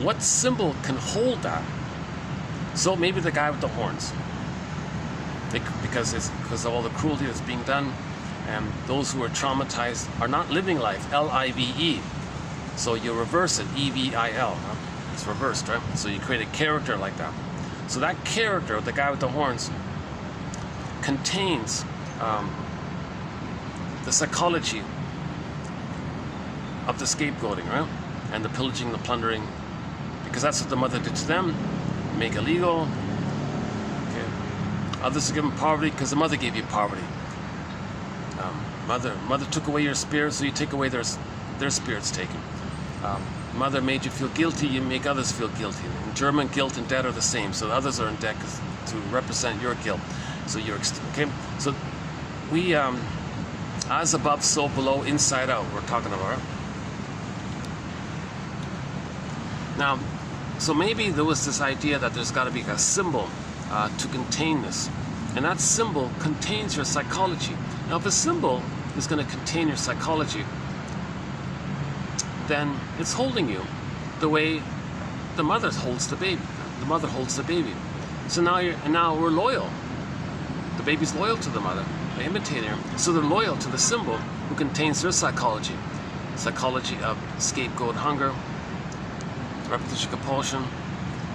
What symbol can hold that? So maybe the guy with the horns. because of all the cruelty that's being done, and those who are traumatized are not living life, L-I-V-E. So you reverse it, E-V-I-L. Huh? It's reversed, right? So you create a character like that. So that character, the guy with the horns, contains the psychology of the scapegoating, right? And the pillaging, the plundering, because that's what the mother did to them. Make illegal. Okay. Others are given poverty because the mother gave you poverty. Mother took away your spirit, so you take away their spirits taken. Mother made you feel guilty, you make others feel guilty. In German, guilt and debt are the same, so others are in debt to represent your guilt. So you're okay. So we, as above, so below, inside out. We're talking about it. Now, so maybe there was this idea that there's got to be a symbol to contain this, and that symbol contains your psychology. Now, if a symbol is going to contain your psychology, then it's holding you the way the mother holds the baby. The mother holds the baby. So now we're loyal. The baby's loyal to the mother. They imitate her. So they're loyal to the symbol who contains their psychology. Psychology of scapegoat hunger, repetition compulsion,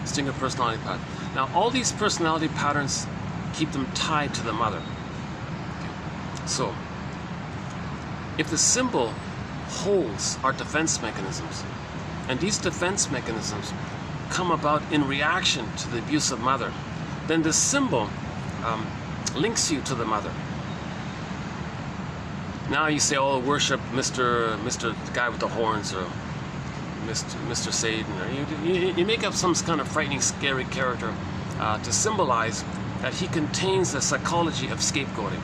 stinger personality pattern. Now all these personality patterns keep them tied to the mother. Okay. So if the symbol holds our defense mechanisms, and these defense mechanisms come about in reaction to the abusive mother, then the symbol links you to the mother. Now you say, oh, worship Mr. the guy with the horns, or Mr. Satan, or you make up some kind of frightening, scary character to symbolize that he contains the psychology of scapegoating.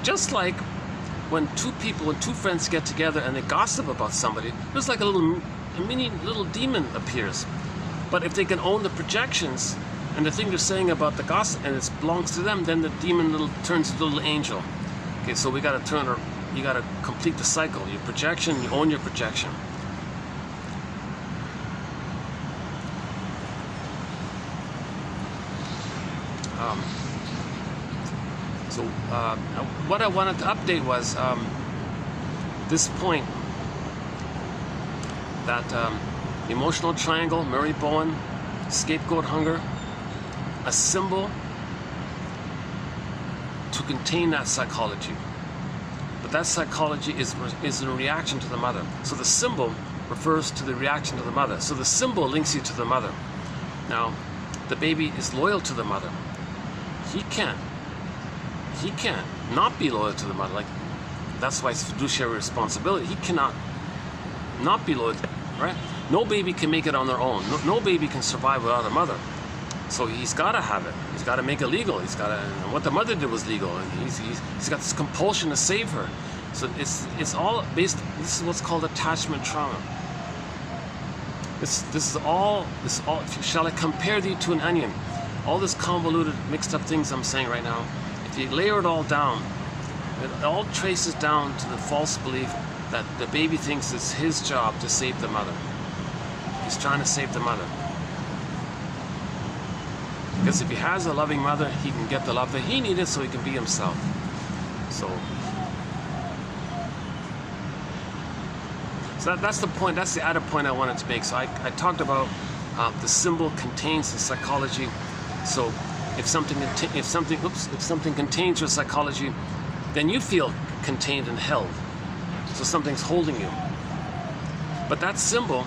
Just like when two friends get together and they gossip about somebody, there's like a mini little demon appears. But if they can own the projections and the thing they're saying about the gossip, and it belongs to them, then the demon turns into a little angel. Okay, so we got to you got to complete the cycle. Your projection, you own your projection. What I wanted to update was this point that emotional triangle, Murray Bowen, scapegoat hunger, a symbol to contain that psychology. But that psychology is in reaction to the mother. So the symbol refers to the reaction to the mother. So the symbol links you to the mother. Now, the baby is loyal to the mother. He can't not be loyal to the mother. Like, that's why it's fiduciary responsibility. He cannot not be loyal, right? No baby can make it on their own. No baby can survive without a mother. So he's got to have it. He's got to make it legal. He's got to. What the mother did was legal, and he's got this compulsion to save her. So it's all based. This is what's called attachment trauma. This is all. Shall I compare thee to an onion? All this convoluted, mixed up things I'm saying right now. If you layer it all down, it all traces down to the false belief that the baby thinks it's his job to save the mother. He's trying to save the mother. Because if he has a loving mother, he can get the love that he needed so he can be himself. So that's the point. That's the added point I wanted to make. So I talked about the symbol contains the psychology. So if something contains your psychology, then you feel contained and held. So something's holding you. But that symbol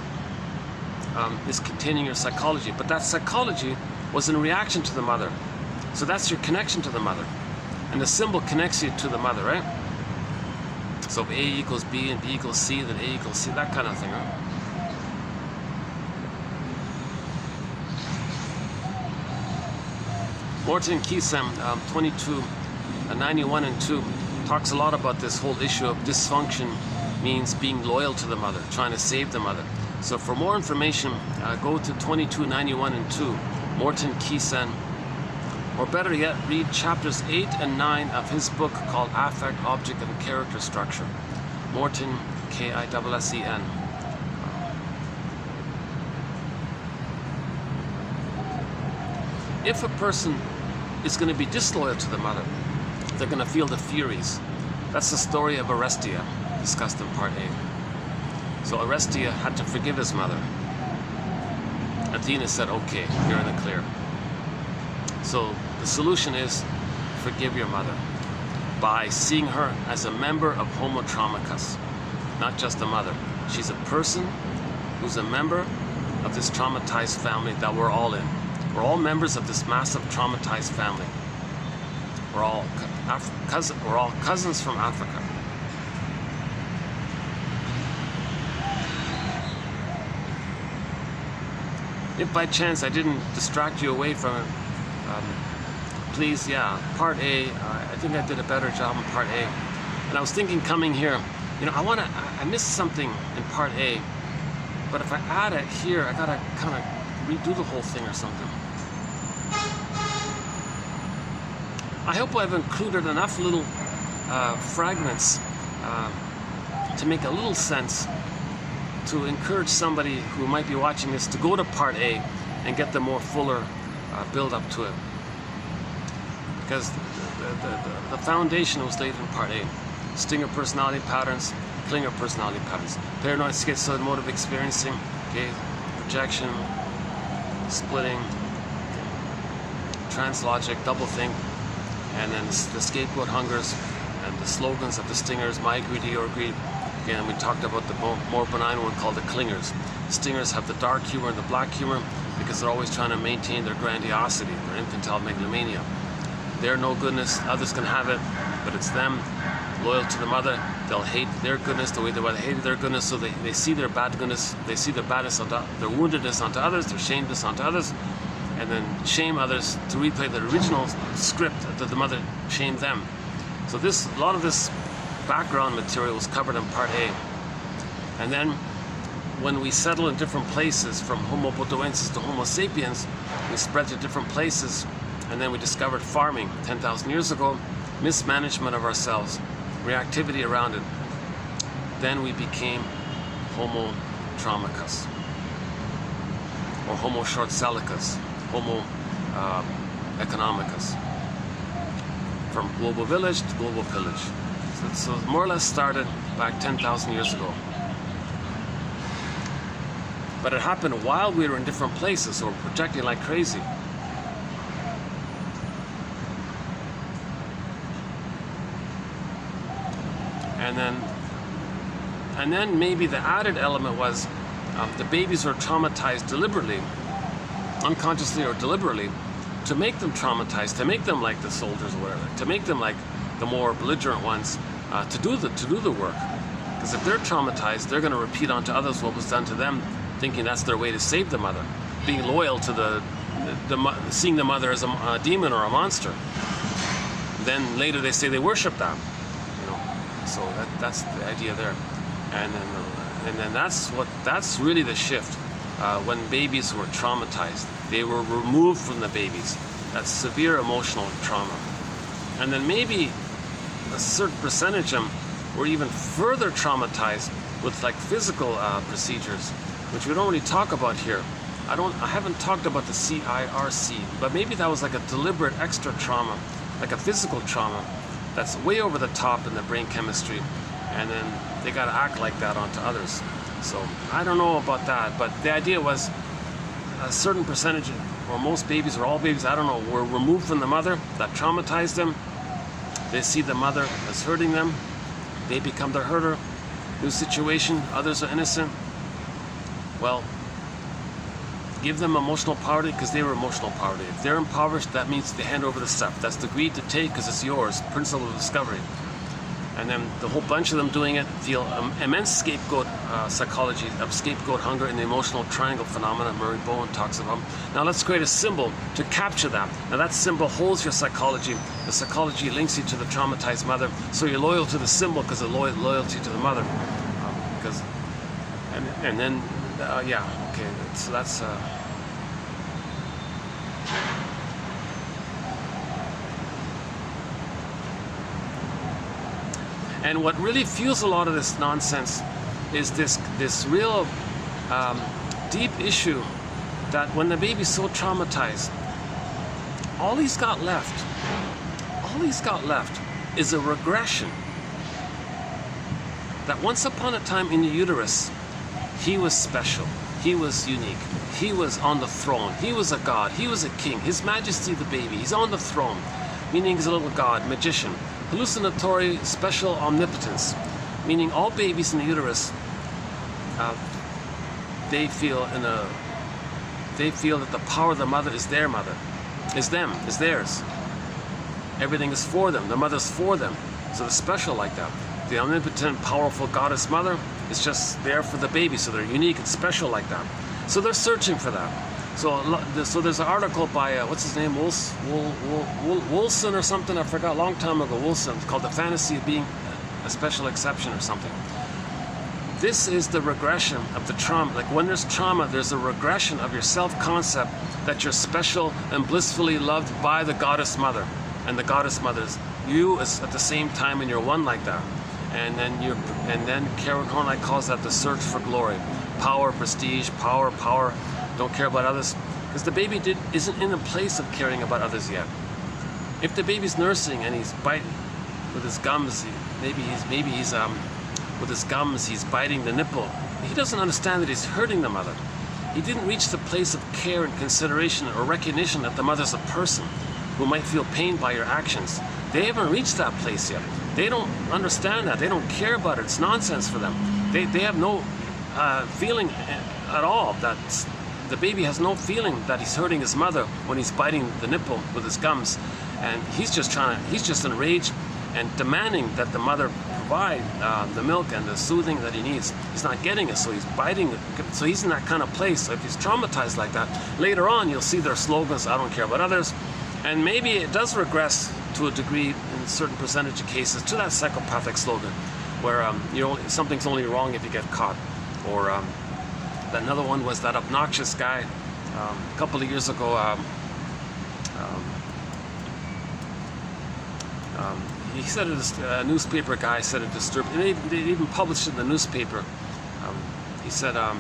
is containing your psychology. But that psychology was in reaction to the mother. So that's your connection to the mother. And the symbol connects you to the mother, right? So if A equals B and B equals C, then A equals C, that kind of thing, right? Morton Keesem, 9291 and 2, talks a lot about this whole issue of dysfunction means being loyal to the mother, trying to save the mother. So for more information, go to 2291 and 2, Morton Keesem, or better yet, read chapters 8 and 9 of his book called Affect, Object, and Character Structure. Morton, K-I-S-S-E-N. If a person is going to be disloyal to the mother. They're going to feel the furies. That's the story of Orestia, discussed in part A. So Orestia had to forgive his mother. Athena said, okay, you're in the clear. So the solution is forgive your mother by seeing her as a member of Homo Traumacus, not just a mother. She's a person who's a member of this traumatized family that we're all in. We're all members of this massive traumatized family. We're all cousins from Africa. If by chance I didn't distract you away from it, please, yeah, part A, I think I did a better job in part A. And I was thinking coming here, you know, I missed something in part A, but if I add it here, I gotta kind of redo the whole thing or something. I hope I've included enough little fragments to make a little sense, to encourage somebody who might be watching this to go to part A and get the more fuller build up to it. Because the foundation was laid in part A. Stinger personality patterns, Klinger personality patterns, paranoid schizoid mode of experiencing, okay, projection, splitting, translogic, doublethink, and then the scapegoat hungers and the slogans of the stingers, my greed, your greed. Again, we talked about the more benign one called the clingers. Stingers have the dark humor and the black humor because they're always trying to maintain their grandiosity, their infantile megalomania. Their no goodness, others can have it, but it's them, loyal to the mother. They'll hate their goodness the way they hated their goodness, so they see their bad goodness, they see their badness onto their woundedness onto others, their shamedness onto others, and then shame others to replay the original script that the mother shamed them. So a lot of this background material was covered in part A. And then when we settle in different places, from Homo botoensis to Homo sapiens, we spread to different places, and then we discovered farming 10,000 years ago, mismanagement of ourselves, reactivity around it. Then we became Homo Traumacus, or Homo short-sellicus, Homo economicus, from global village to global pillage. So it more or less started back 10,000 years ago. But it happened while we were in different places, so we're projecting like crazy. And then maybe the added element was the babies were traumatized deliberately, unconsciously or deliberately, to make them traumatized, to make them like the soldiers or whatever, to make them like the more belligerent ones, to do the work. Because if they're traumatized, they're going to repeat onto others what was done to them, thinking that's their way to save the mother, being loyal to seeing the mother as a demon or a monster. Then later they say they worship that, you know. So that's the idea there. And then that's really the shift. When babies were traumatized, they were removed from the babies. That's severe emotional trauma. And then maybe a certain percentage of them were even further traumatized with like physical procedures, which we don't really talk about here. I haven't talked about the CIRC, but maybe that was like a deliberate extra trauma, like a physical trauma that's way over the top in the brain chemistry, and then they got to act like that onto others. So I don't know about that, but the idea was a certain percentage, or most babies or all babies, I don't know, were removed from the mother. That traumatized them. They see the mother as hurting them. They become the herder. New situation, others are innocent. Well, give them emotional poverty because they were emotional poverty. If they're impoverished, that means they hand over the stuff. That's the greed to take because it's yours, principle of discovery. And then the whole bunch of them doing it feel immense scapegoat psychology of scapegoat hunger and the emotional triangle phenomena Murray Bowen talks about. Now let's create a symbol to capture that. Now that symbol holds your psychology. The psychology links you to the traumatized mother, so you're loyal to the symbol because of loyalty to the mother. And then yeah, okay. So that's. And what really fuels a lot of this nonsense is this real deep issue that when the baby's so traumatized, all he's got left is a regression. That once upon a time in the uterus, he was special, he was unique, he was on the throne, he was a god, he was a king, His Majesty the baby, he's on the throne, meaning he's a little god, magician. Hallucinatory special omnipotence, meaning all babies in the uterus, they feel that the power of the mother is their mother, is them, is theirs. Everything is for them, the mother's for them, so they're special like that. The omnipotent, powerful goddess mother is just there for the baby, so they're unique and special like that. So they're searching for that. So there's an article by, what's his name, Wilson or something, I forgot, a long time ago, Wilson, it's called The Fantasy of Being a Special Exception or something. This is the regression of the trauma. Like when there's trauma, there's a regression of your self-concept that you're special and blissfully loved by the goddess mother. And the goddess mother's you is at the same time, and you're one like that. And then Karen Horney calls that the search for glory. Power, prestige, power, don't care about others. Because the baby isn't in a place of caring about others yet. If the baby's nursing and he's biting with his gums, maybe he's with his gums, he's biting the nipple. He doesn't understand that he's hurting the mother. He didn't reach the place of care and consideration or recognition that the mother's a person who might feel pain by your actions. They haven't reached that place yet. They don't understand that. They don't care about it. It's nonsense for them. They have no feeling at all. That the baby has no feeling that he's hurting his mother when he's biting the nipple with his gums, and he's just enraged and demanding that the mother provide the milk and the soothing that he needs. He's not getting it, so he's biting it. So he's in that kind of place. So if he's traumatized like that, later on you'll see their slogans, I don't care about others. And maybe it does regress to a degree in a certain percentage of cases to that psychopathic slogan, where something's only wrong if you get caught. Or another one was that obnoxious guy a couple of years ago. He said a newspaper guy said it disturbed. They even published it in the newspaper. He said that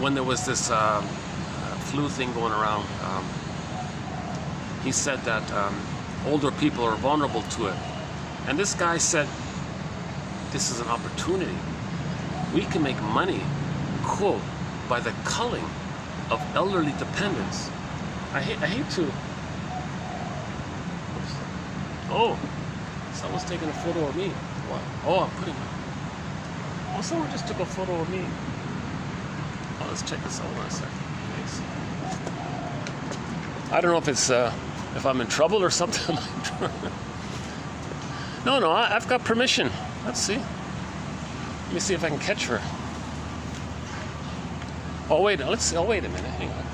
when there was this flu thing going around, he said that older people are vulnerable to it. And this guy said, this is an opportunity. We can make money, quote, by the culling of elderly dependents. I hate to. Oops. Oh, someone's taking a photo of me. What? Oh, oh, someone just took a photo of me. Oh, let's check this out for a second. Thanks. I don't know if it's if I'm in trouble or something. No, I've got permission. Let's see. Let me see if I can catch her. Oh wait, let's see. Oh wait a minute. Hang on.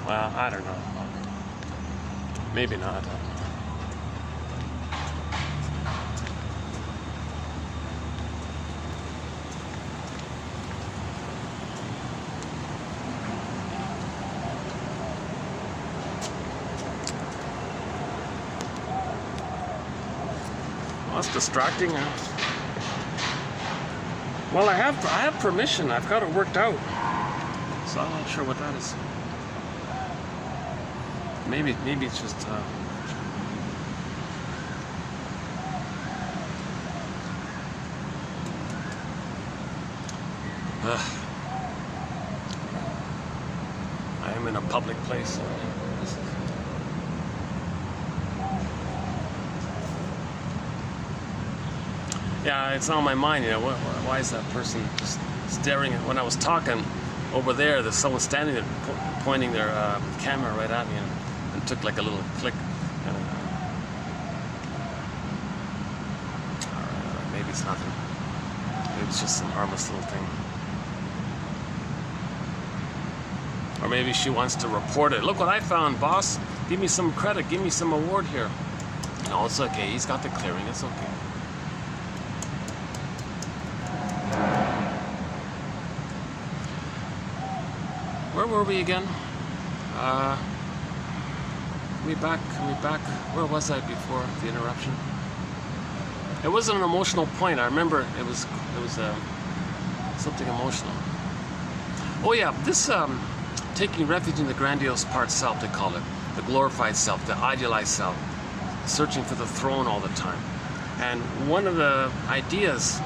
Well, I don't know. Maybe not. Well, it's distracting. Well, I have permission. I've got it worked out. So I'm not sure what that is. Maybe it's just I am in a public place. Yeah, it's on my mind, you know, why is that person just staring at, when I was talking over there's someone standing there pointing their camera right at me, and took like a little click. And, alright, maybe it's nothing. Maybe it's just some harmless little thing. Or maybe she wants to report it. Look what I found, boss. Give me some credit. Give me some award here. No, it's okay. He's got the clearing. It's okay. where were we again? Can we back? Where was I before the interruption? It wasn't an emotional point. I remember it was something emotional. Oh yeah, this taking refuge in the grandiose part self, they call it, the glorified self, the idealized self, searching for the throne all the time. And one of the ideas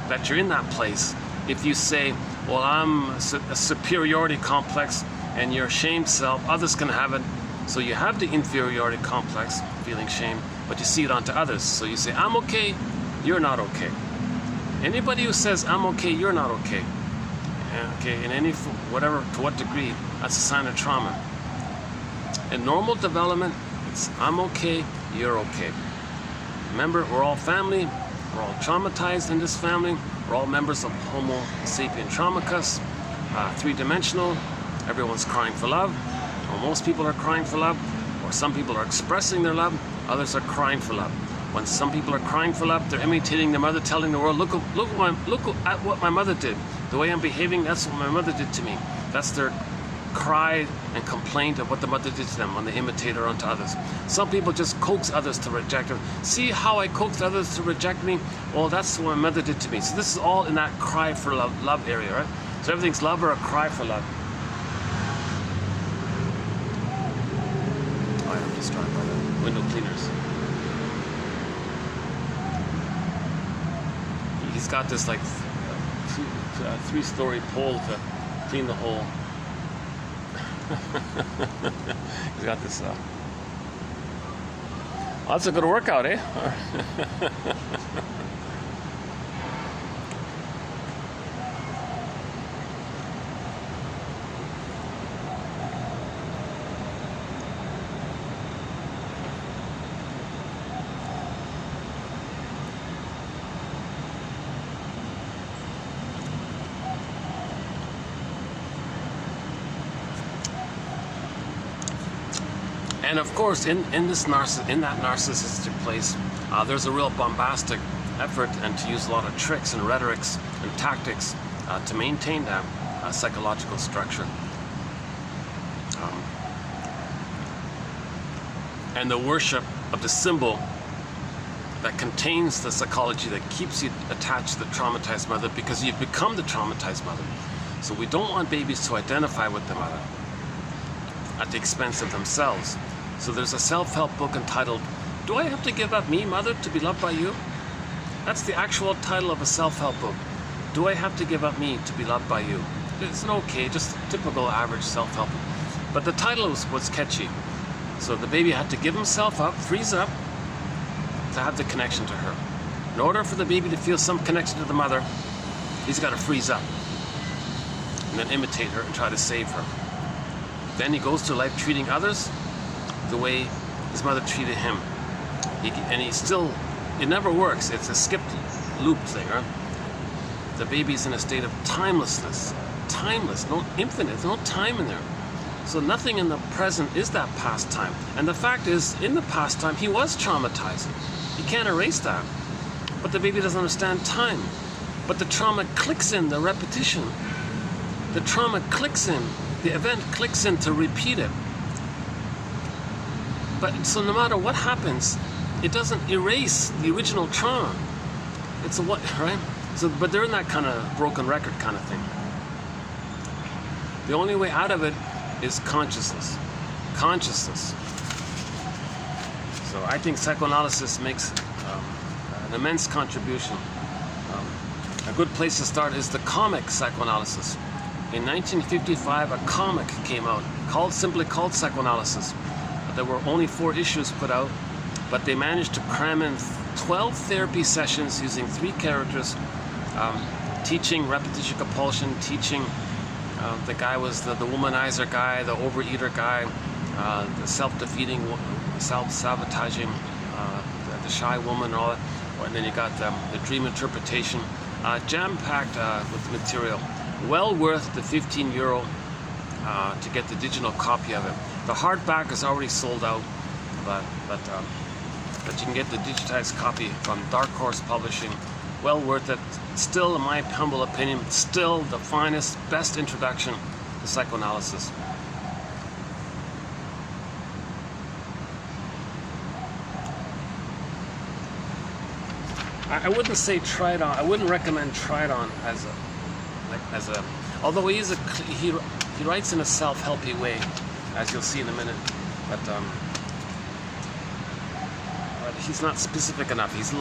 that you're in that place, if you say, well, I'm a superiority complex and your shamed self, others can have it. So you have the inferiority complex, feeling shame, but you see it onto others. So you say, I'm okay, you're not okay. Anybody who says, I'm okay, you're not okay, okay, in any, whatever, to what degree, that's a sign of trauma. In normal development, it's I'm okay, you're okay. Remember, we're all family, we're all traumatized in this family, we're all members of Homo sapien traumacus, three-dimensional, everyone's crying for love, or most people are crying for love, or some people are expressing their love, others are crying for love. When some people are crying for love, they're imitating their mother, telling the world, look at what my mother did. The way I'm behaving, that's what my mother did to me. That's their cry and complaint of what the mother did to them when they imitate her onto others. Some people just coax others to reject them. See how I coaxed others to reject me? Well, that's what my mother did to me. So this is all in that cry for love area, right? So everything's love or a cry for love. Oh, I'm distracted by the window cleaners. He's got this like three-story pole to clean the hole. He's got this. Oh, that's a good workout, eh? And of course, in that narcissistic place, there's a real bombastic effort and to use a lot of tricks and rhetorics and tactics to maintain that psychological structure. And the worship of the symbol that contains the psychology that keeps you attached to the traumatized mother, because you've become the traumatized mother. So we don't want babies to identify with the mother at the expense of themselves. So there's a self-help book entitled, Do I Have to Give Up Me, Mother, to Be Loved by You? That's the actual title of a self-help book. Do I have to give up me to be loved by you? It's an okay, just typical average self-help book. But the title was catchy. So the baby had to give himself up, freeze up, to have the connection to her. In order for the baby to feel some connection to the mother, he's got to freeze up and then imitate her and try to save her. Then he goes through life treating others the way his mother treated him. It never works. It's a skipped loop thing, right? The baby's in a state of timelessness. Timeless, no infinite, there's no time in there. So nothing in the present is that past time. And the fact is, in the past time, he was traumatized. You can't erase that. But the baby doesn't understand time. But the trauma clicks in, the repetition. The trauma clicks in. The event clicks in to repeat it. But so no matter what happens, it doesn't erase the original trauma. It's a what, right? So, but they're in that kind of broken record kind of thing. The only way out of it is consciousness. Consciousness. So I think psychoanalysis makes an immense contribution. A good place to start is the comic psychoanalysis. In 1955, a comic came out simply called Psychoanalysis. There were only 4 issues put out, but they managed to cram in 12 therapy sessions using 3 characters, teaching repetition compulsion, teaching the guy was the womanizer guy, the overeater guy, the self-defeating, self-sabotaging, the shy woman, and all that. And then you got the dream interpretation, jam-packed with material. Well worth the €15 to get the digital copy of it. The hardback is already sold out, but you can get the digitized copy from Dark Horse Publishing. Well worth it. Still, in my humble opinion, still the finest, best introduction to psychoanalysis. I wouldn't say Tridon. I wouldn't recommend Tridon as a. Although he writes in a self-helpy way, as you'll see in a minute, but he's not specific enough. He's a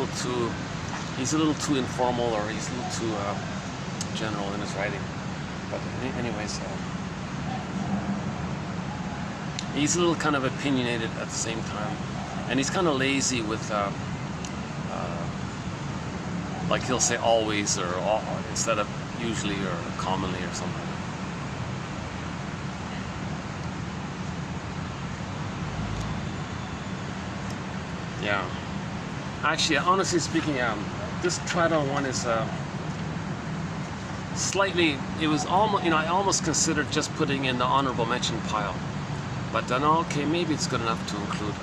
little too informal, or he's a little too general in his writing. But anyways, he's a little kind of opinionated at the same time, and he's kind of lazy with. Like he'll say always or instead of usually or commonly or something. Yeah. Actually, honestly speaking, this Tridon one is slightly. It was almost, I almost considered just putting in the honorable mention pile, but then okay, maybe it's good enough to include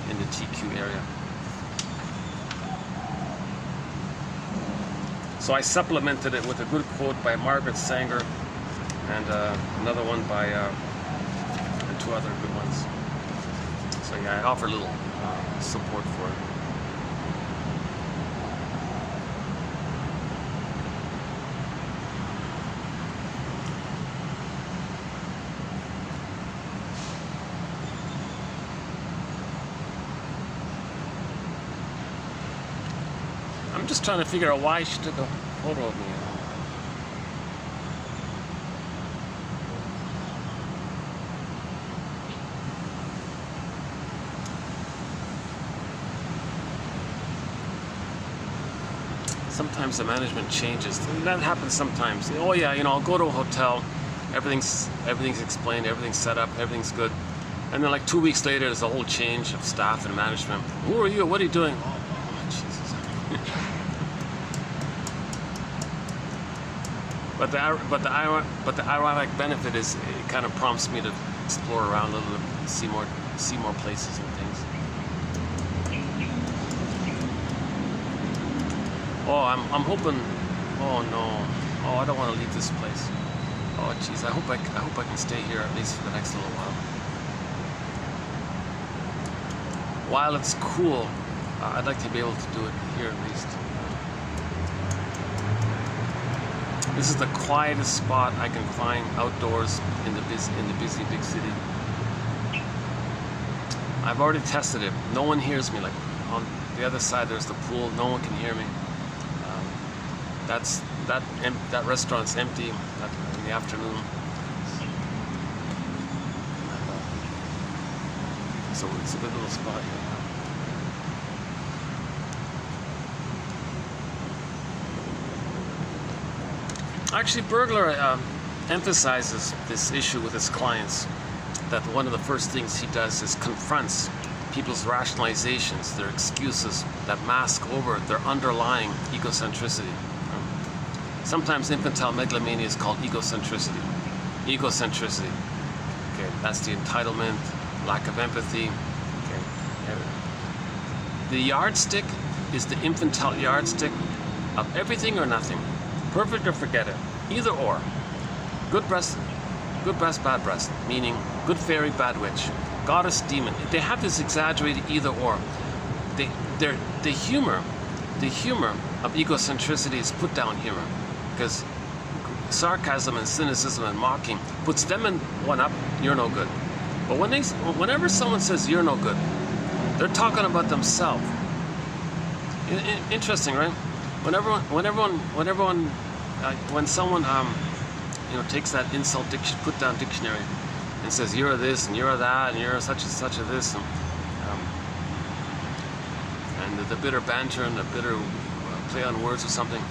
in the TQ area. So I supplemented it with a good quote by Margaret Sanger and another one by and two other good ones. So yeah, I offer a little support for it. I'm just trying to figure out why she took a photo of me. Sometimes the management changes. That happens sometimes. Oh yeah, I'll go to a hotel, everything's explained, everything's set up, everything's good, and then like 2 weeks later, there's a whole change of staff and management. Who are you? What are you doing? Oh Jesus. But the ironic benefit is it kind of prompts me to explore around a little bit, see more places and things. Oh, I'm hoping. Oh no. Oh, I don't want to leave this place. Oh jeez, I hope I can stay here at least for the next little while. While it's cool, I'd like to be able to do it here at least. This is the quietest spot I can find outdoors in the busy big city. I've already tested it. No one hears me. Like on the other side, there's the pool. No one can hear me. That restaurant's empty in the afternoon. So it's a good little spot here. Actually, Burglar emphasizes this issue with his clients, that one of the first things he does is confronts people's rationalizations, their excuses that mask over their underlying egocentricity. Sometimes infantile megalomania is called egocentricity. Egocentricity. Okay, that's the entitlement, lack of empathy. Okay. The yardstick is the infantile yardstick of everything or nothing. Perfect or forget it. Either or. Good breast, bad breast. Meaning good fairy, bad witch. Goddess, demon. They have this exaggerated either or. The humor of egocentricity is put down humor. Because sarcasm and cynicism and mocking puts them in one up, you're no good. But whenever someone says you're no good, they're talking about themselves. Interesting, right? When someone takes that insult put down dictionary and says you're this and you're that and you're such and such a this and the bitter banter and the bitter play on words or something.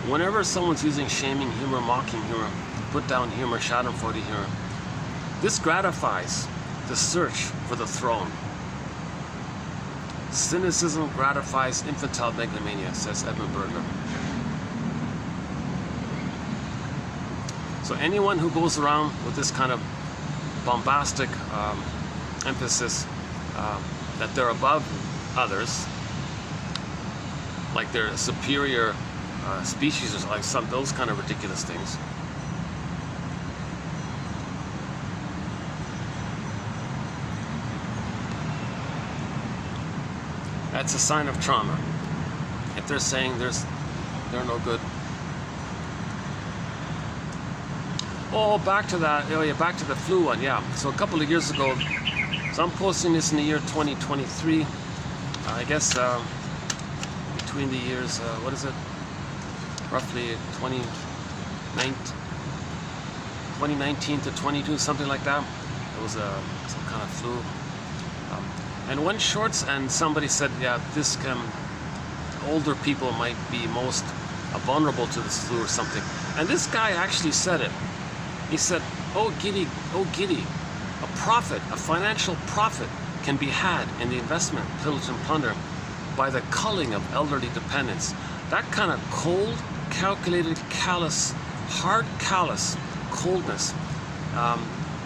Whenever someone's using shaming humor, mocking humor, put down humor, schadenfreude humor, this gratifies the search for the throne. Cynicism gratifies infantile megalomania, says Edmund Burglar. So anyone who goes around with this kind of bombastic emphasis that they're above others, like they're a superior species or like those kind of ridiculous things, That's a sign of trauma. If they're saying they're no good. Oh, back to that. Oh yeah, back to the flu one. Yeah. So a couple of years ago, so I'm posting this in the year 2023. I guess between the years, what is it? Roughly 2019 to 22, something like that. It was some kind of flu. And went shorts, and somebody said, yeah, this older people might be most vulnerable to this flu or something. And this guy actually said it. He said, oh giddy, a profit, a financial profit can be had in the investment, pillage and plunder by the culling of elderly dependents. That kind of cold, calculated, callous, hard callous coldness,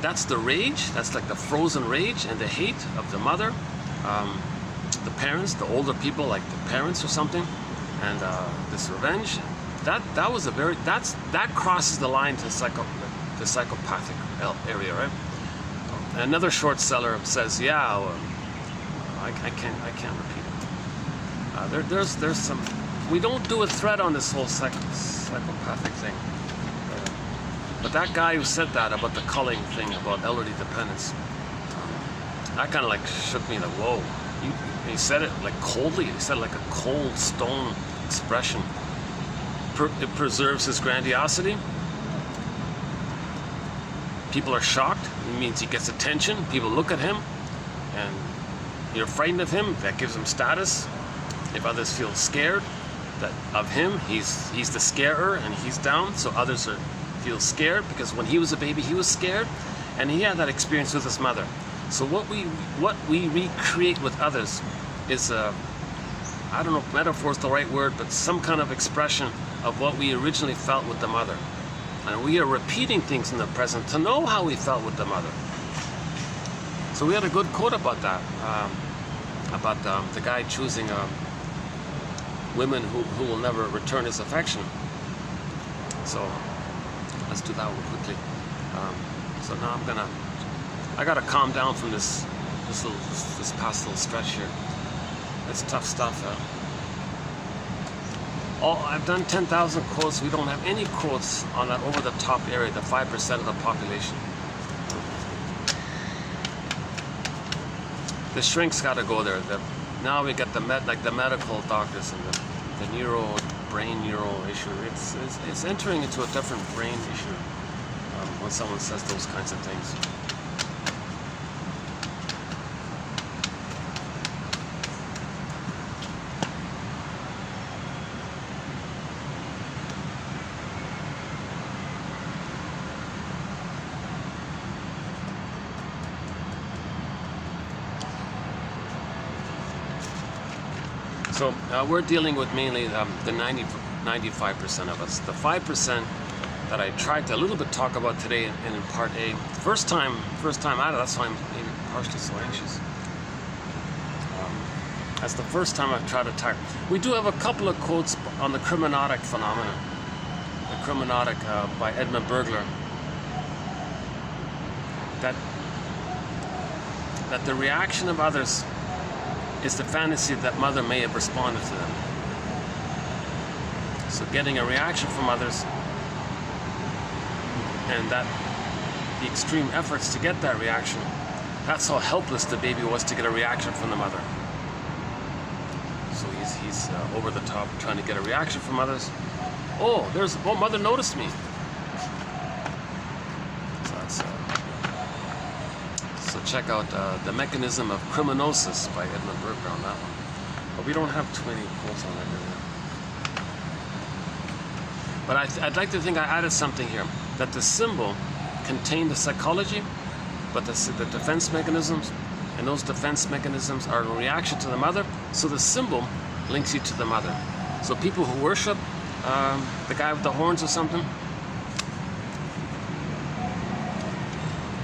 that's the rage, that's like the frozen rage and the hate of the mother, the parents, the older people like the parents or something, and this revenge, that crosses the line to the psychopathic area, right? Another short seller says, yeah, I can't repeat it. There's some, we don't do a thread on this whole psychopathic thing. But that guy who said that about the culling thing, about elderly dependence, that kind of like shook me, like, whoa. He said it like coldly, he said it like a cold stone expression. It preserves his grandiosity. People are shocked. It means he gets attention. People look at him, and you're frightened of him. That gives him status. If others feel scared of him, he's the scarer, and he's down. So others feel scared, because when he was a baby, he was scared, and he had that experience with his mother. So what we recreate with others is I don't know if metaphor is the right word, but some kind of expression of what we originally felt with the mother. And we are repeating things in the present to know how we felt with the mother. So we had a good quote about that, about the guy choosing women who will never return his affection. So let's do that one quickly. So now I gotta calm down from this past little stretch here. It's tough stuff. I've done 10,000 quotes. We don't have any quotes on that over-the-top area, the 5% of the population. The shrink's got to go there. Now we get the medical doctors and the brain neuro issue. It's entering into a different brain issue when someone says those kinds of things. So we're dealing with mainly the 95% of us. The 5% that I tried to a little bit talk about today in part A. First time out of, that's why I'm maybe partially so anxious. That's the first time I've tried to talk. We do have a couple of quotes on the Neurotic phenomenon. The Neurotic by Edmund Burglar. That the reaction of others is the fantasy that mother may have responded to them. So getting a reaction from others, and that the extreme efforts to get that reaction, that's how helpless the baby was to get a reaction from the mother. So he's over the top trying to get a reaction from others. Oh, mother noticed me. So check out The Mechanism of Criminosis by Edmund Burglar on that one. But we don't have too many quotes on that really. But I'd like to think I added something here, that the symbol contained the psychology, but the defense mechanisms, and those defense mechanisms are a reaction to the mother, so the symbol links you to the mother. So people who worship the guy with the horns or something,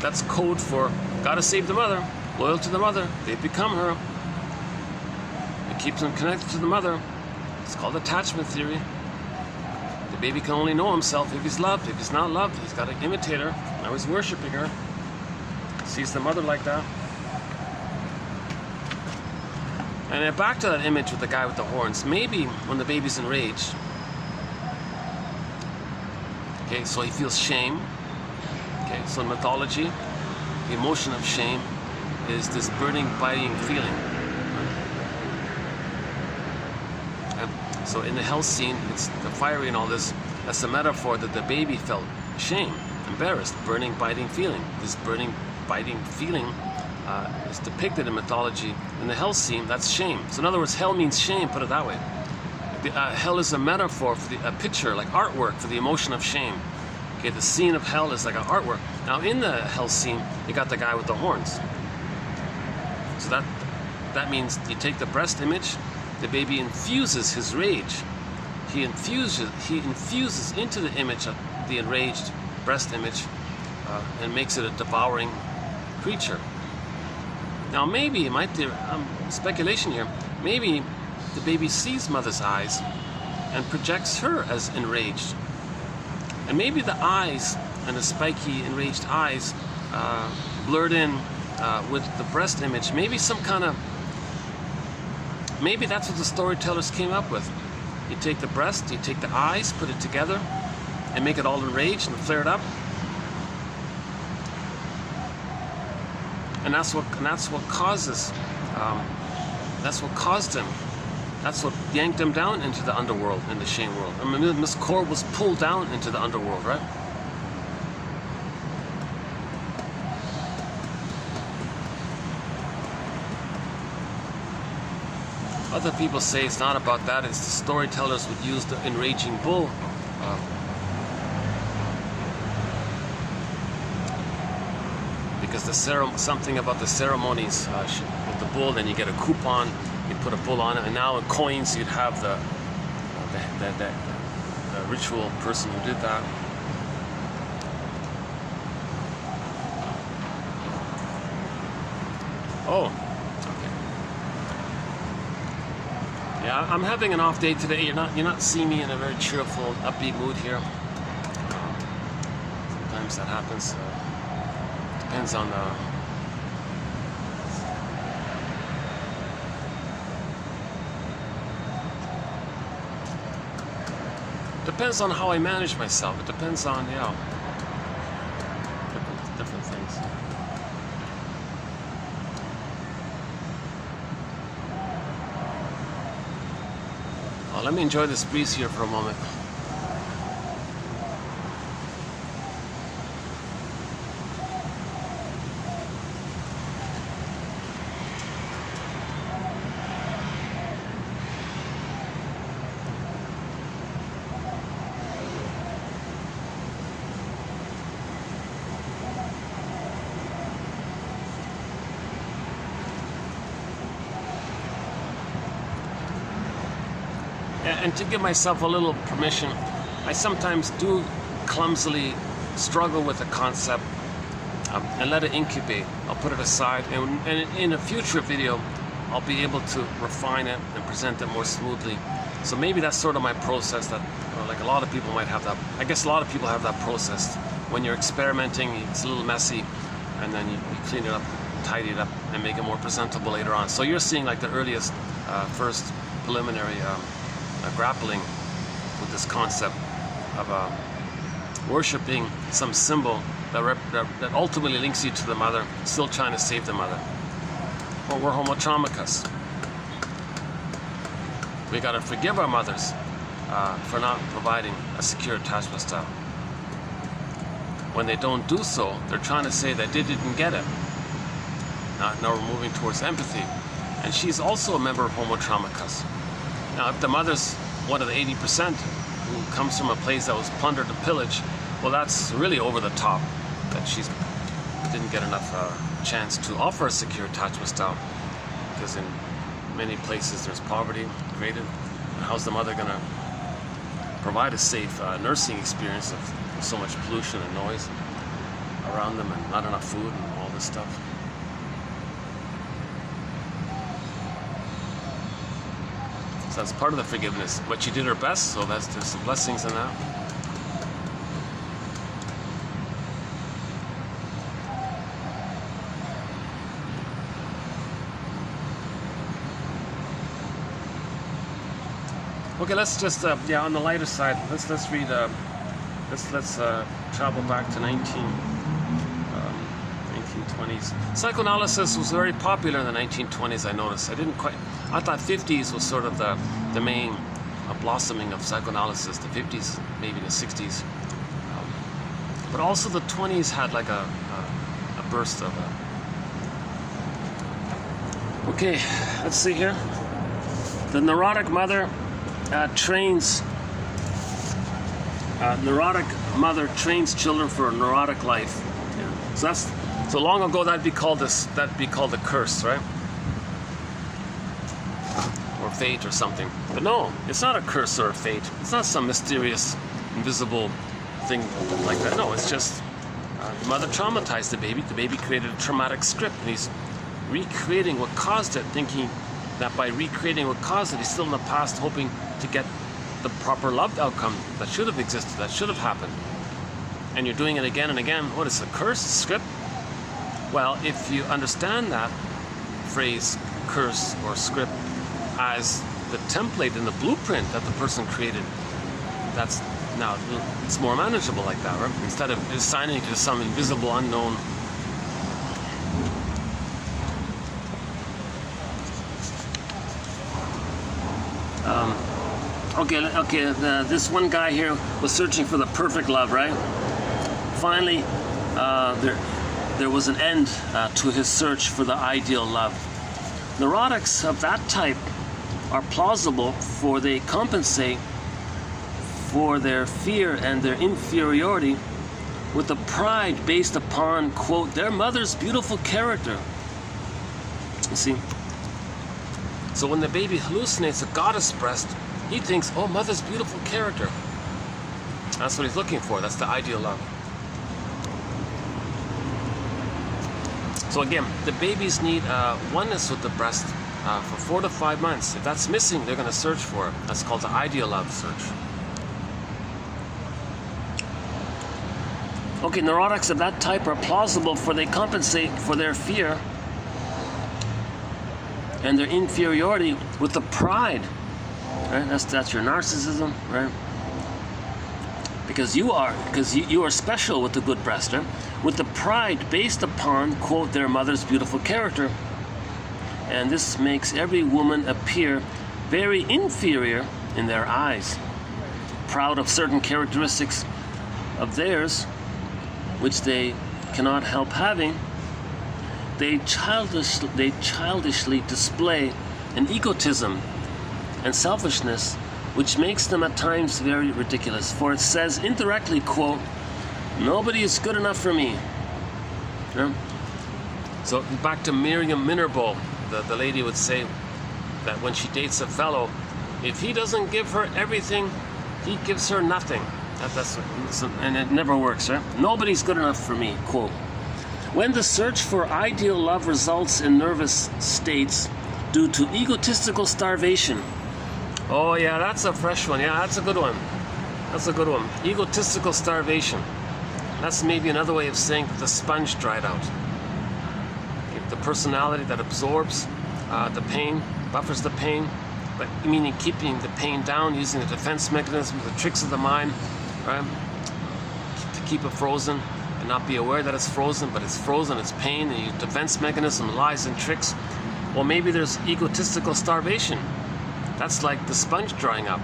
that's code for gotta save the mother, loyal to the mother, they become her. It keeps them connected to the mother. It's called attachment theory. The baby can only know himself if he's loved. If he's not loved, he's got to imitate her. Now he's worshiping her. Sees the mother like that. And then back to that image with the guy with the horns. Maybe when the baby's enraged, okay, so he feels shame. Okay, so in mythology, the emotion of shame is this burning, biting feeling. And so in the hell scene, it's the fiery and all this. That's a metaphor that the baby felt shame, embarrassed, burning, biting feeling. This burning, biting feeling is depicted in mythology. In the hell scene, that's shame. So in other words, hell means shame, put it that way. Hell is a metaphor for a picture, like artwork, for the emotion of shame. Okay, the scene of hell is like an artwork. Now in the hell scene, you got the guy with the horns. So that means you take the breast image, the baby infuses his rage. He infuses into the image of the enraged breast image and makes it a devouring creature. Now maybe, speculation here, maybe the baby sees mother's eyes and projects her as enraged. And maybe the eyes and the spiky, enraged eyes blurred in with the breast image. Maybe maybe that's what the storytellers came up with. You take the breast, you take the eyes, put it together, and make it all enraged and flare it up. And that's what causes. That's what caused him. That's what yanked him down into the underworld, in the shame world. I mean, Miss Core was pulled down into the underworld, right? Other people say it's not about that. It's the storytellers would use the enraging bull. Because something about the ceremonies with the bull, then you get a coupon, you put a bull on it, and now in coins you'd have the ritual person who did that. Oh, okay. Yeah, I'm having an off day today. You're not seeing me in a very cheerful, upbeat mood here. Sometimes that happens. Depends on depends on how I manage myself. It depends on different things. Oh, let me enjoy this breeze here for a moment. And to give myself a little permission, I sometimes do clumsily struggle with a concept and let it incubate. I'll put it aside, and in a future video, I'll be able to refine it and present it more smoothly. So maybe that's sort of my process that, like a lot of people might have that. I guess a lot of people have that process. When you're experimenting, it's a little messy, and then you clean it up, tidy it up, and make it more presentable later on. So you're seeing like the earliest, first preliminary grappling with this concept of worshiping some symbol that ultimately links you to the mother, still trying to save the mother. Well, we're homotromicus. We gotta forgive our mothers for not providing a secure attachment style. When they don't do so, they're trying to say that they didn't get it. Now we're moving towards empathy. And she's also a member of homotromicus. Now, if the mother's one of the 80% who comes from a place that was plundered and pillaged, well, that's really over the top, that she didn't get enough chance to offer a secure attachment style, because in many places there's poverty created. How's the mother going to provide a safe nursing experience of so much pollution and noise around them, and not enough food and all this stuff? So that's part of the forgiveness. But she did her best, so there's some blessings in that. Okay, let's just yeah, on the lighter side. Let's read. Let's travel back to 1920s. Psychoanalysis was very popular in the 1920s. I noticed. I thought 50s was sort of the main blossoming of psychoanalysis. The 50s, maybe the 60s, but also the 20s had like a burst of. Okay, let's see here. The neurotic mother trains children for a neurotic life. Yeah. So long ago that'd be called a curse, right? Or fate or something. But no, it's not a curse or a fate. It's not some mysterious, invisible thing like that. No, it's just the mother traumatized the baby. The baby created a traumatic script, and he's recreating what caused it, thinking that by recreating what caused it, he's still in the past hoping to get the proper loved outcome that should have existed, that should have happened. And you're doing it again and again. What is a curse? Script? Well, if you understand that phrase, curse or script, as the template and the blueprint that the person created, it's more manageable like that, right? Instead of assigning it to some invisible, unknown. This one guy here was searching for the perfect love, right? Finally, there was an end to his search for the ideal love. Neurotics of that type are plausible, for they compensate for their fear and their inferiority with a pride based upon, quote, their mother's beautiful character. You see? So when the baby hallucinates a goddess breast, he thinks, oh, mother's beautiful character. That's what he's looking for. That's the ideal love. So again, the babies need oneness with the breast for 4 to 5 months. If that's missing, they're going to search for it. That's called the ideal love search. Okay, neurotics of that type are plausible, for they compensate for their fear and their inferiority with the pride. Right? That's your narcissism, right? Because you are special with the good breast, right? With the pride based upon, quote, their mother's beautiful character. And this makes every woman appear very inferior in their eyes, proud of certain characteristics of theirs which they cannot help having. They childishly display an egotism and selfishness which makes them at times very ridiculous. For it says indirectly, quote, nobody is good enough for me. Yeah? So back to Miriam Minerbo, the lady would say that when she dates a fellow, if he doesn't give her everything, he gives her nothing. And it never works, right? Nobody's good enough for me, quote. When the search for ideal love results in nervous states due to egotistical starvation. Oh yeah, that's a fresh one. Yeah, that's a good one. That's a good one. Egotistical starvation. That's maybe another way of saying that the sponge dried out. The personality that absorbs the pain, buffers the pain, but meaning keeping the pain down, using the defense mechanisms, the tricks of the mind, right? To keep it frozen and not be aware that it's frozen, but it's frozen, it's pain, and your defense mechanism, lies and tricks. Well, maybe there's egotistical starvation. That's like the sponge drying up.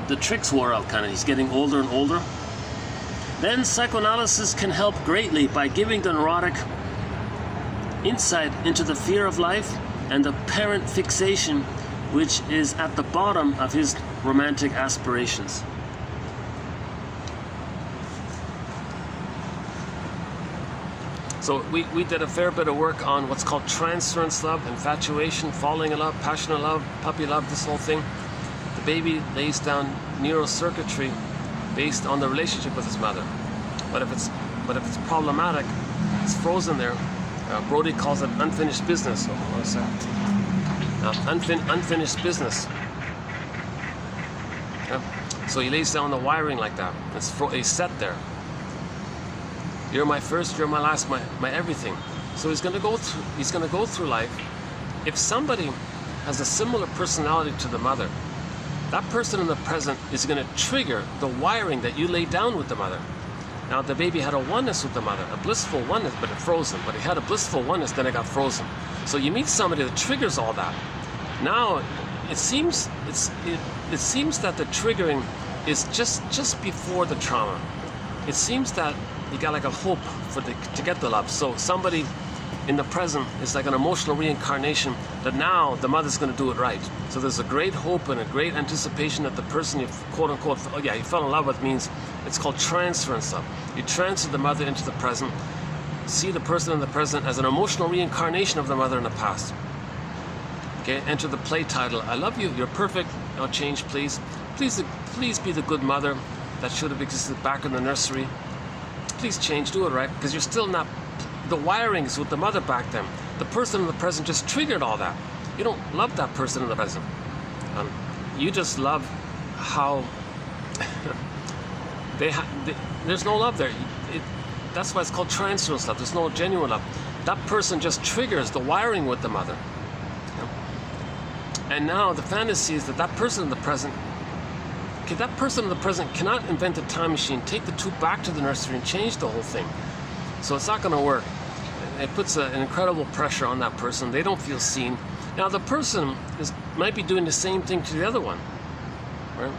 The tricks wore out, kind of. He's getting older and older. Then psychoanalysis can help greatly by giving the neurotic insight into the fear of life and the parent-fixation, which is at the bottom of his romantic aspirations. So we did a fair bit of work on what's called transference love, infatuation, falling in love, passionate love, puppy love, this whole thing. The baby lays down neurocircuitry based on the relationship with his mother. But if it's problematic, it's frozen there. Brody calls it unfinished business. What is that? Unfinished business. Yeah. So he lays down the wiring like that. He's set there. You're my first, you're my last, my everything. So he's going to go through life. If somebody has a similar personality to the mother, that person in the present is going to trigger the wiring that you laid down with the mother. Now, the baby had a oneness with the mother, a blissful oneness, but it frozen. But he had a blissful oneness, then it got frozen. So you meet somebody that triggers all that. Now, it seems that the triggering is just before the trauma. It seems that you got like a hope to get the love. So somebody in the present is like an emotional reincarnation that now the mother's going to do it right. So there's a great hope and a great anticipation that the person you quote unquote, oh yeah, you fell in love with, means it's called transference of. You transfer the mother into the present, see the person in the present as an emotional reincarnation of the mother in the past. Okay, enter the play title, I love you, you're perfect, now change please. Please be the good mother that should have existed back in the nursery. Please change, do it right, because you're still not, the wirings with the mother back then. The person in the present just triggered all that. You don't love that person in the present. You just love how there's no love there. That's why it's called transference love. There's no genuine love. That person just triggers the wiring with the mother. And now the fantasy is that person in the present, okay, that person in the present cannot invent a time machine, take the two back to the nursery and change the whole thing. So it's not going to work. It puts an incredible pressure on that person. They don't feel seen. Now the person might be doing the same thing to the other one, right?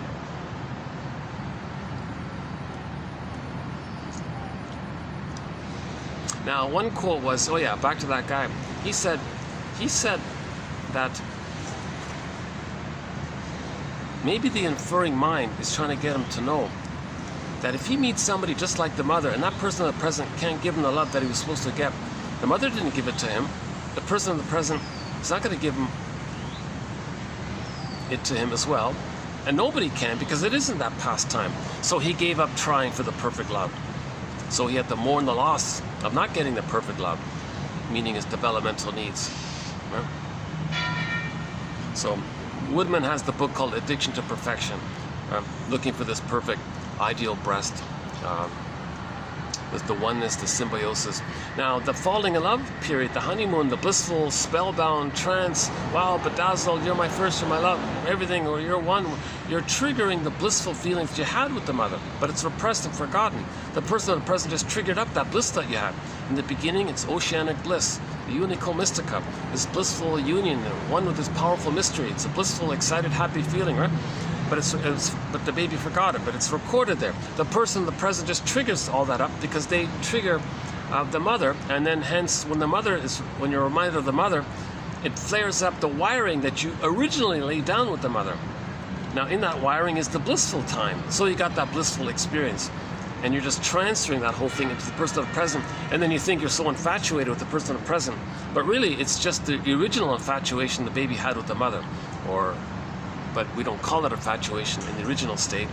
Now one quote was, oh yeah, back to that guy. He said that maybe the inferring mind is trying to get him to know that if he meets somebody just like the mother, and that person in the present can't give him the love that he was supposed to get, the mother didn't give it to him, the person in the present is not going to give him it to him as well, and nobody can, because it isn't that past time. So he gave up trying for the perfect love. So he had to mourn the loss of not getting the perfect love, meaning his developmental needs, right? So Woodman has the book called Addiction to Perfection, looking for this perfect ideal breast, with the oneness, the symbiosis. Now, the falling in love period, the honeymoon, the blissful, spellbound, trance, wow, bedazzled, you're my first, you're my love, everything, or you're one, you're triggering the blissful feelings you had with the mother, but it's repressed and forgotten. The person in the present just triggered up that bliss that you had. In the beginning, it's oceanic bliss, the unico mystica, this blissful union, one with this powerful mystery. It's a blissful, excited, happy feeling, right? But but the baby forgot it, but it's recorded there. The person in the present just triggers all that up because they trigger the mother, and then hence when you're reminded of the mother, it flares up the wiring that you originally laid down with the mother. Now in that wiring is the blissful time, so you got that blissful experience, and you're just transferring that whole thing into the person of the present, and then you think you're so infatuated with the person of the present, but really it's just the original infatuation the baby had with the mother, but we don't call it infatuation in the original state.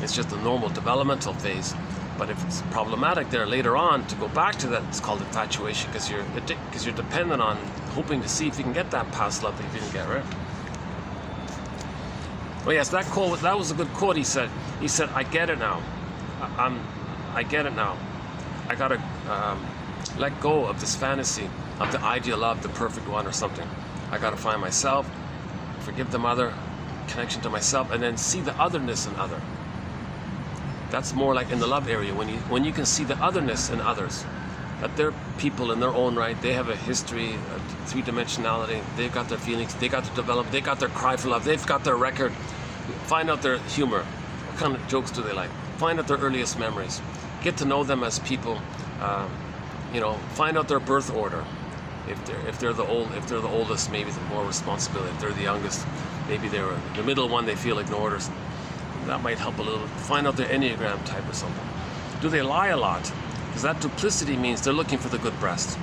It's just a normal developmental phase. But if it's problematic there later on to go back to that, it's called infatuation, because you're dependent on hoping to see if you can get that past love that you didn't get, right? Oh yes, that was a good quote. He said, I get it now. I get it now. I gotta let go of this fantasy of the ideal love, the perfect one or something. I gotta find myself, forgive the mother, connection to myself, and then see the otherness in other. That's more like in the love area, when you can see the otherness in others, that they're people in their own right, they have a history, a three-dimensionality, they've got their feelings, they got to develop, they got their cry for love, they've got their record. Find out their humor, what kind of jokes do they like, find out their earliest memories, get to know them as people, find out their birth order. If they're the oldest, maybe the more responsibility. If they're the youngest, maybe they're the middle one, they feel ignored, or that might help a little. Find out their Enneagram type or something. Do they lie a lot? Because that duplicity means they're looking for the good breast.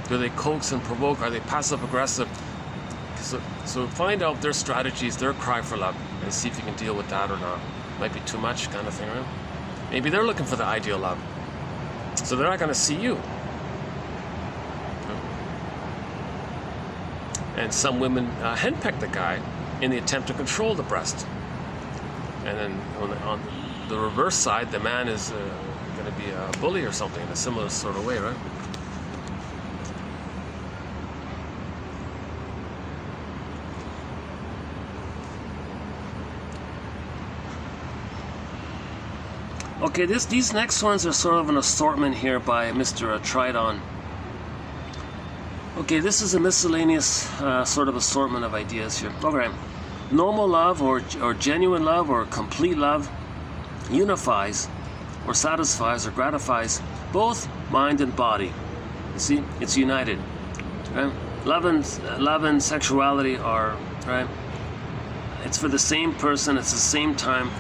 Do they coax and provoke? Are they passive aggressive? So find out their strategies, their cry for love, and see if you can deal with that or not. Might be too much kind of thing, right? Maybe they're looking for the ideal love, so they're not going to see you. And some women henpeck the guy in the attempt to control the breast. And then on the reverse side, the man is going to be a bully or something in a similar sort of way, right? Okay, these next ones are sort of an assortment here by Mr. Tridon. Okay, this is a miscellaneous sort of assortment of ideas here. Okay, normal love or genuine love or complete love unifies or satisfies or gratifies both mind and body. You see, it's united. Right? Love and sexuality are, right? It's for the same person, it's the same time.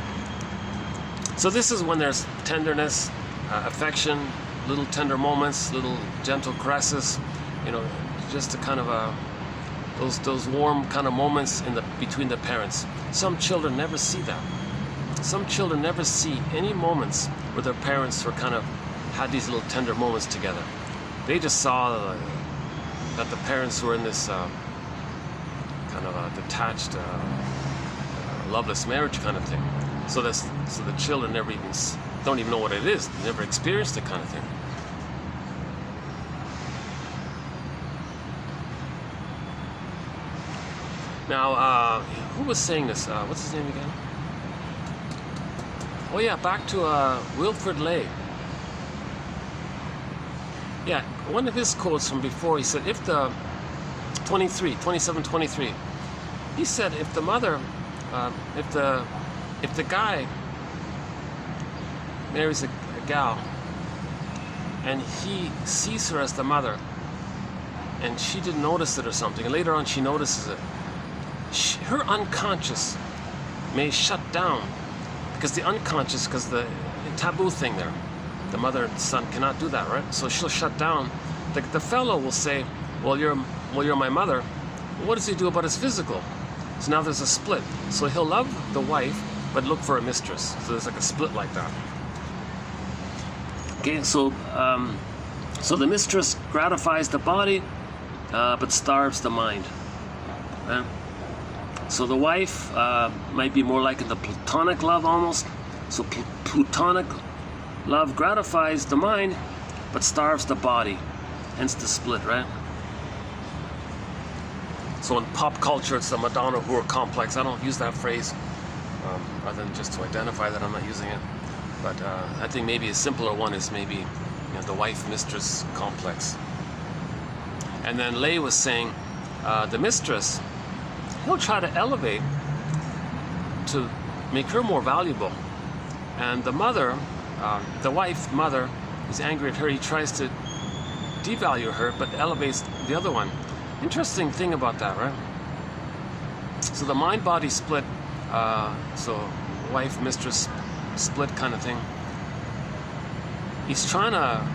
So this is when there's tenderness, affection, little tender moments, little gentle caresses, you know, just a kind of those warm kind of moments between the parents. Some children never see that. Some children never see any moments where their parents were kind of had these little tender moments together. They just saw that the parents were in this kind of a detached, loveless marriage kind of thing. So the children don't even know what it is. They never experienced it kind of thing. Now, who was saying this? What's his name again? Oh yeah, back to Wilfrid Lay. Yeah, one of his quotes from before, he said, if the 27-23, he said if the mother, if the guy marries a gal and he sees her as the mother and she didn't notice it or something, and later on she notices it, her unconscious may shut down because the taboo thing there, the mother and son cannot do that, right? So she'll shut down. The fellow will say, well, you're my mother. What does he do about his physical? So now there's a split. So he'll love the wife, but look for a mistress. So there's like a split like that. Okay, so the mistress gratifies the body, but starves the mind. Right? So the wife might be more like in the platonic love almost. So platonic love gratifies the mind, but starves the body. Hence the split, right? So in pop culture, it's the Madonna whore complex. I don't use that phrase other than just to identify that I'm not using it. But I think maybe a simpler one is maybe the wife-mistress complex. And then Lay was saying the mistress, he'll try to elevate to make her more valuable. And the mother, the mother, is angry at her. He tries to devalue her, but elevates the other one. Interesting thing about that, right? So the mind-body split, so wife-mistress split kind of thing. He's trying to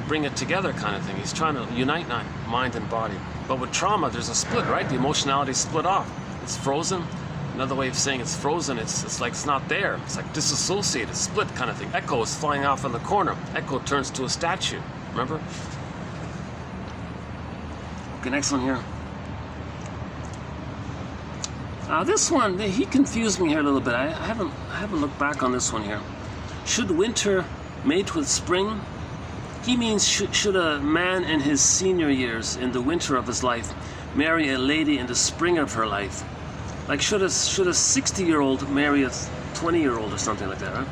bring it together kind of thing. He's trying to unite mind and body. But with trauma, there's a split, right? The emotionality is split off. It's frozen. Another way of saying it's frozen, it's like it's not there. It's like disassociated, split kind of thing. Echo is flying off in the corner. Echo turns to a statue. Remember? Okay, next one here. This one, he confused me here a little bit. I haven't looked back on this one here. Should winter mate with spring? He means should a man in his senior years, in the winter of his life, marry a lady in the spring of her life? Like should a 60-year-old marry a 20-year-old or something like that, right?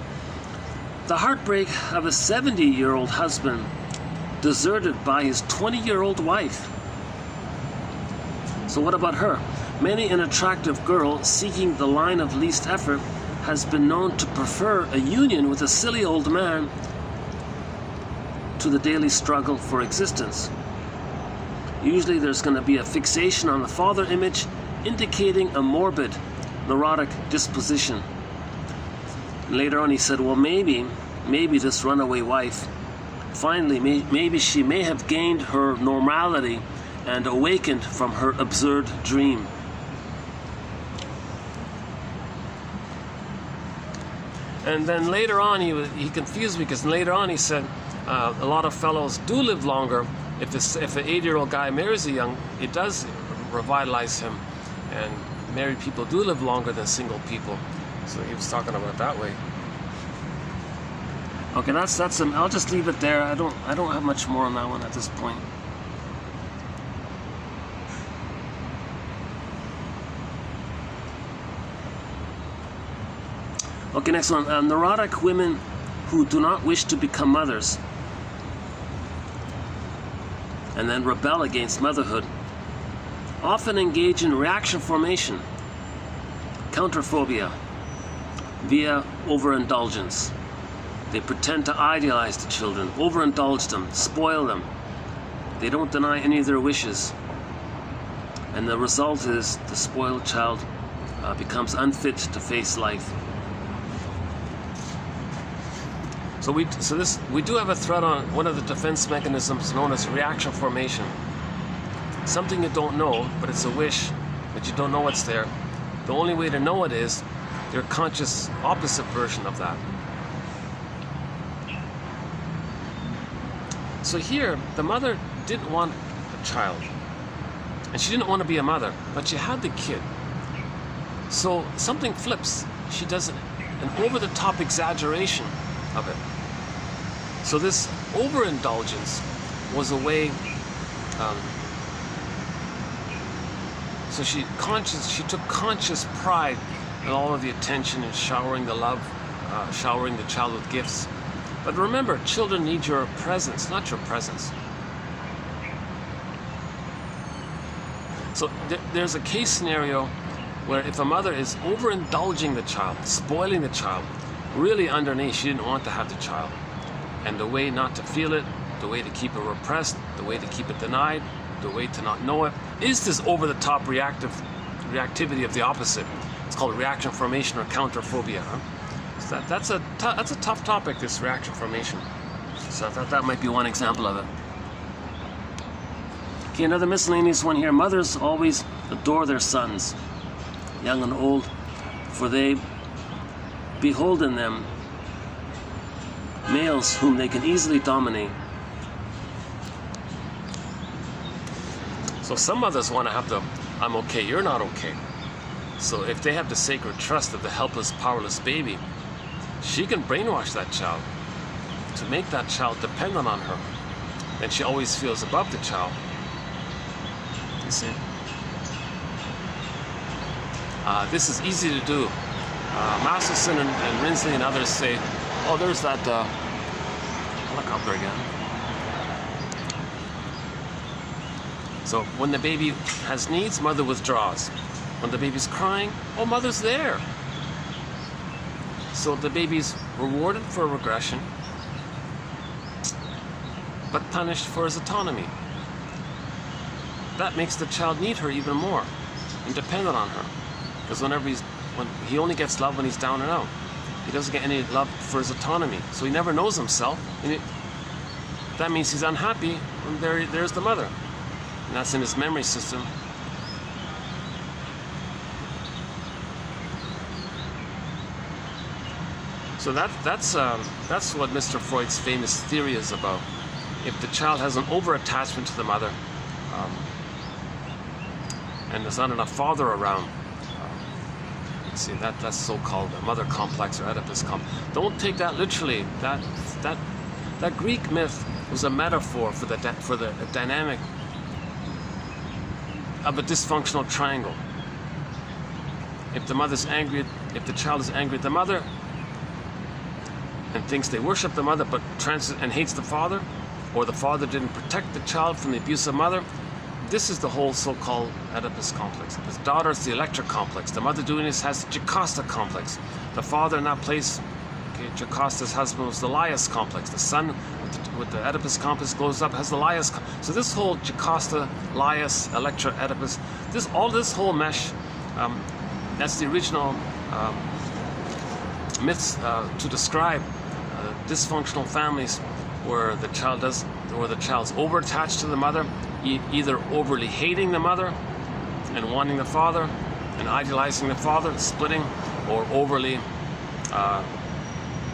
The heartbreak of a 70-year-old husband deserted by his 20-year-old wife. So what about her? Many an attractive girl seeking the line of least effort has been known to prefer a union with a silly old man to the daily struggle for existence. Usually there's going to be a fixation on the father image, indicating a morbid, neurotic disposition. And later on he said, well, maybe this runaway wife, finally, maybe she may have gained her normality and awakened from her absurd dream. And then later on he confused me, because later on he said a lot of fellows do live longer. If an 80-year-old guy marries it does revitalize him, and married people do live longer than single people. So he was talking about it that way. Okay, that's I'll just leave it there. I don't have much more on that one at this point. Okay, next one. Neurotic women who do not wish to become mothers and then rebel against motherhood often engage in reaction formation, counterphobia, via overindulgence. They pretend to idealize the children, overindulge them, spoil them. They don't deny any of their wishes. And the result is the spoiled child becomes unfit to face life. So we do have a thread on one of the defense mechanisms known as reaction formation. Something you don't know, but it's a wish, but you don't know it's there. The only way to know it is your conscious opposite version of that. So here, the mother didn't want a child, and she didn't want to be a mother, but she had the kid. So something flips. She does an over-the-top exaggeration of it. So this overindulgence was a way. So she took conscious pride in all of the attention and showering the love, showering the child with gifts. But remember, children need your presence, not your presence. So there's a case scenario where if a mother is overindulging the child, spoiling the child, really underneath she didn't want to have the child. And the way not to feel it, the way to keep it repressed, the way to keep it denied, the way to not know it, is this over-the-top reactivity of the opposite. It's called reaction formation or counterphobia. So that's a tough topic, this reaction formation. So I thought that might be one example of it. Okay, another miscellaneous one here. Mothers always adore their sons, young and old, for they behold in them males whom they can easily dominate. So some mothers want to have the "I'm okay, you're not okay." So if they have the sacred trust of the helpless, powerless baby, she can brainwash that child to make that child dependent on her. And she always feels above the child. You see? This is easy to do. Masterson and Rinsley and others say, oh, there's that helicopter again. So when the baby has needs, mother withdraws. When the baby's crying, oh, mother's there. So the baby's rewarded for regression, but punished for his autonomy. That makes the child need her even more and dependent on her. Because when he only gets love when he's down and out. He doesn't get any love for his autonomy. So he never knows himself. And that means he's unhappy when there's the mother. And that's in his memory system. So that's what Mr. Freud's famous theory is about. If the child has an over-attachment to the mother, and there's not enough father around, see that's so-called mother complex or Oedipus complex. Don't take that literally. That Greek myth was a metaphor for the dynamic of a dysfunctional triangle. If the mother's angry, if the child is angry at the mother and thinks they worship the mother but and hates the father, or the father didn't protect the child from the abusive mother, this is the whole so-called Oedipus complex. His daughter's the Electra complex. The mother doing this has the Jocasta complex. The father in that place, okay, Jocasta's husband was the Laius complex. The son with the Oedipus complex goes up, has the Laius. So this whole Jocasta, Laius, Electra, Oedipus, this whole mesh, that's the original myths to describe dysfunctional families where the child's over-attached to the mother, either overly hating the mother and wanting the father and idealizing the father, splitting, or overly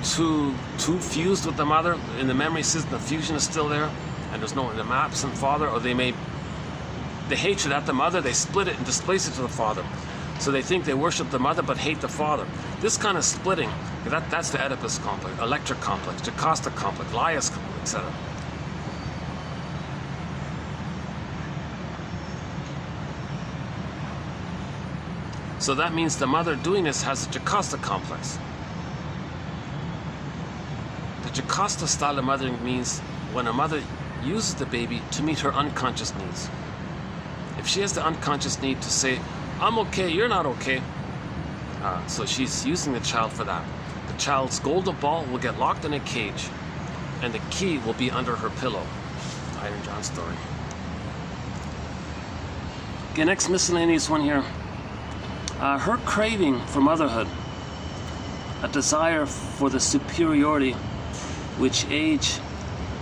too fused with the mother. In the memory system, the fusion is still there, and there's no absent father, or the hatred at the mother, they split it and displace it to the father. So they think they worship the mother but hate the father. This kind of splitting, that's the Oedipus complex, Electra complex, Jocasta complex, Laius complex, etc. So that means the mother doing this has a Jocasta complex. Jocasta style of mothering means when a mother uses the baby to meet her unconscious needs. If she has the unconscious need to say, I'm okay, you're not okay, so she's using the child for that. The child's golden ball will get locked in a cage, and the key will be under her pillow. Iron John story. Okay, next miscellaneous one here. Her craving for motherhood, a desire for the superiority which age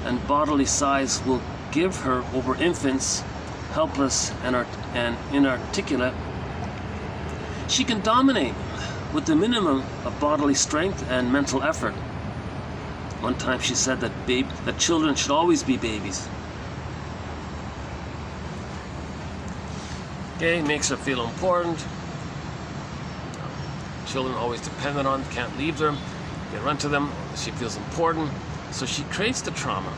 and bodily size will give her over infants, helpless and inarticulate. She can dominate with the minimum of bodily strength and mental effort. One time she said that children should always be babies. Okay, makes her feel important. Children always dependent on, can't leave them, they run to them, she feels important. So she creates the trauma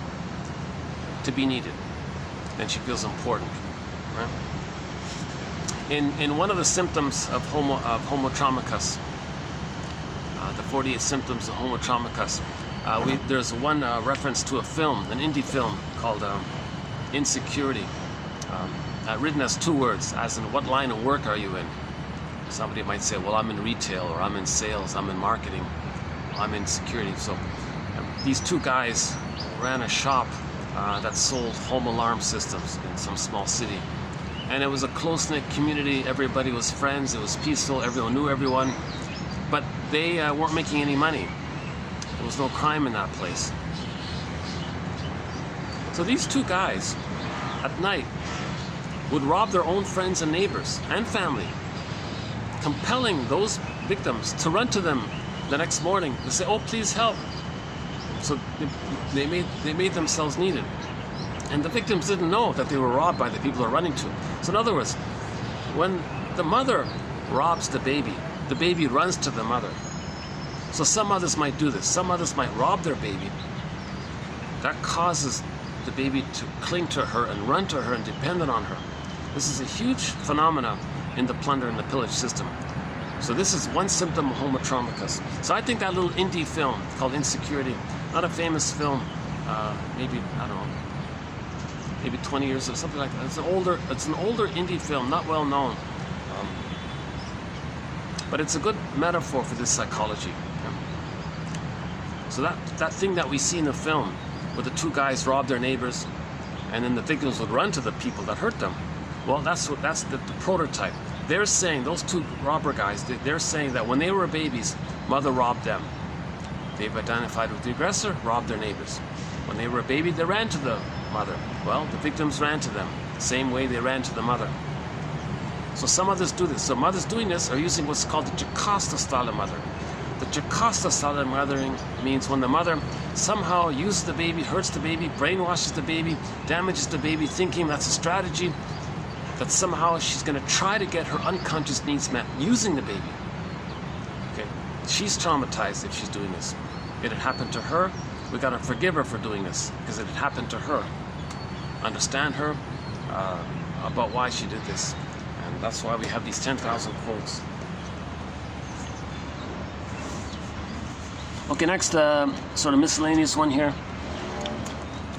to be needed, and she feels important. Right? In one of the symptoms of Homo traumicus, the 48 symptoms of Homo traumicus, there's one reference to a film, an indie film called Inferiority, written as two words, as in what line of work are you in? Somebody might say, well, I'm in retail, or I'm in sales, I'm in marketing, I'm in security. So these two guys ran a shop that sold home alarm systems in some small city. And it was a close-knit community, everybody was friends, it was peaceful, everyone knew everyone, but they weren't making any money. There was no crime in that place. So these two guys, at night, would rob their own friends and neighbors and family, compelling those victims to run to them the next morning and say, oh, please help. So they made themselves needed. And the victims didn't know that they were robbed by the people they're running to. So in other words, when the mother robs the baby runs to the mother. So some mothers might do this. Some mothers might rob their baby. That causes the baby to cling to her and run to her and depend on her. This is a huge phenomenon in the plunder and the pillage system. So this is one symptom of Homo traumicus. So I think that little indie film called Insecurity, not a famous film, maybe, I don't know, maybe 20 years or something like that. It's an older indie film, not well known. But it's a good metaphor for this psychology. So that thing that we see in the film, where the two guys rob their neighbors, and then the victims would run to the people that hurt them. Well, that's the prototype. They're saying, those two robber guys, they're saying that when they were babies, mother robbed them. They've identified with the aggressor, robbed their neighbors. When they were a baby, they ran to the mother. Well, the victims ran to them, same way they ran to the mother. So some mothers do this. So mothers doing this are using what's called the Jocasta style of mothering. The Jocasta style of mothering means when the mother somehow uses the baby, hurts the baby, brainwashes the baby, damages the baby, thinking that's a strategy, that somehow she's going to try to get her unconscious needs met using the baby. Okay, she's traumatized if she's doing this. It had happened to her. We got to forgive her for doing this because it had happened to her. Understand her about why she did this, and that's why we have these 10,000 quotes. Okay, next sort of miscellaneous one here.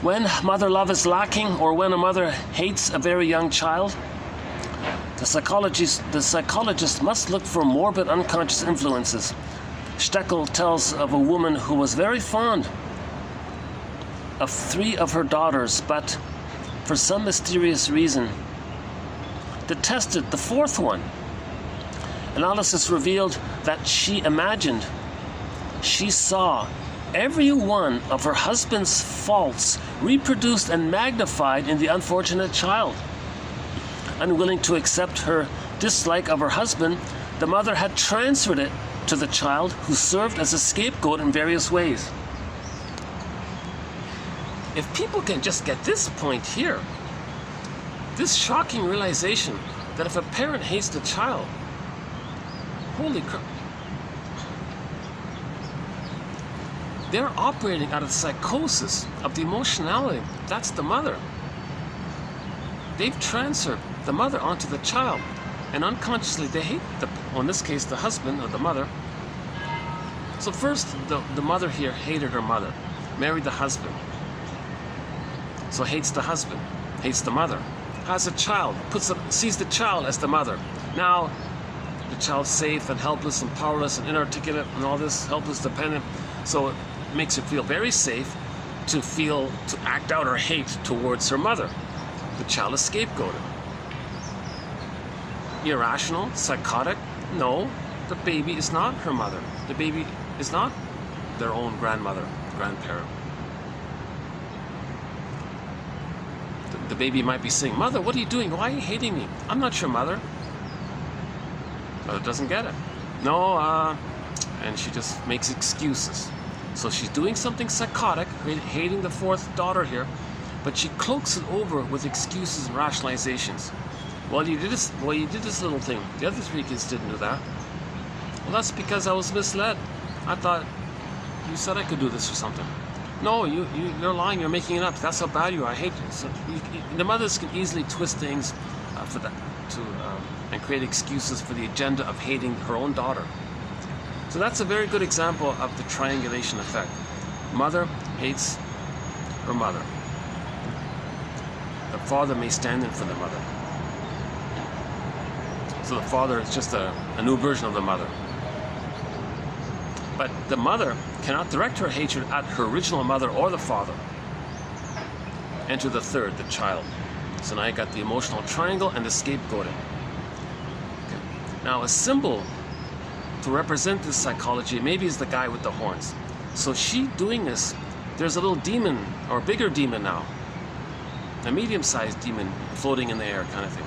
When mother love is lacking, or when a mother hates a very young child, the psychologist must look for morbid unconscious influences. Steckel tells of a woman who was very fond of 3 of her daughters, but for some mysterious reason detested the 4th one. Analysis revealed that she imagined she saw every one of her husband's faults reproduced and magnified in the unfortunate child. Unwilling to accept her dislike of her husband, the mother had transferred it to the child, who served as a scapegoat in various ways. If people can just get this point here, this shocking realization that if a parent hates the child, holy crap, they're operating out of the of the emotionality. That's the mother. They've transferred the mother onto the child, and unconsciously they hate in this case, the husband or the mother. So first, the mother here hated her mother. married the husband, so hates the husband, hates the mother. Has a child, sees the child as the mother. Now, the child's safe and helpless and powerless and inarticulate and all this, helpless, dependent. So it makes her feel very safe to act out her hate towards her mother. The child is scapegoated. Irrational, psychotic? No, the baby is not her mother. The baby is not their own grandmother, grandparent. The baby might be saying, "Mother, what are you doing? Why are you hating me? I'm not your mother." Mother doesn't get it. No, and she just makes excuses. So she's doing something psychotic, hating the fourth daughter here, but she cloaks it over with excuses and rationalizations. Well, you did this little thing. The other three kids didn't do that. Well, that's because I was misled. I thought you said I could do this or something. No, you're lying. You're making it up. That's how bad you are. I hate you. So the mothers can easily twist things for that and create excuses for the agenda of hating her own daughter. So that's a very good example of the triangulation effect. Mother hates her mother. The father may stand in for the mother. So the father is just a new version of the mother. But the mother cannot direct her hatred at her original mother or the father. Enter the third, the child. So now you got the emotional triangle and the scapegoating. Okay. Now a symbol to represent this psychology maybe is the guy with the horns. So she doing this, there's a little demon, or a bigger demon now. A medium-sized demon floating in the air kind of thing.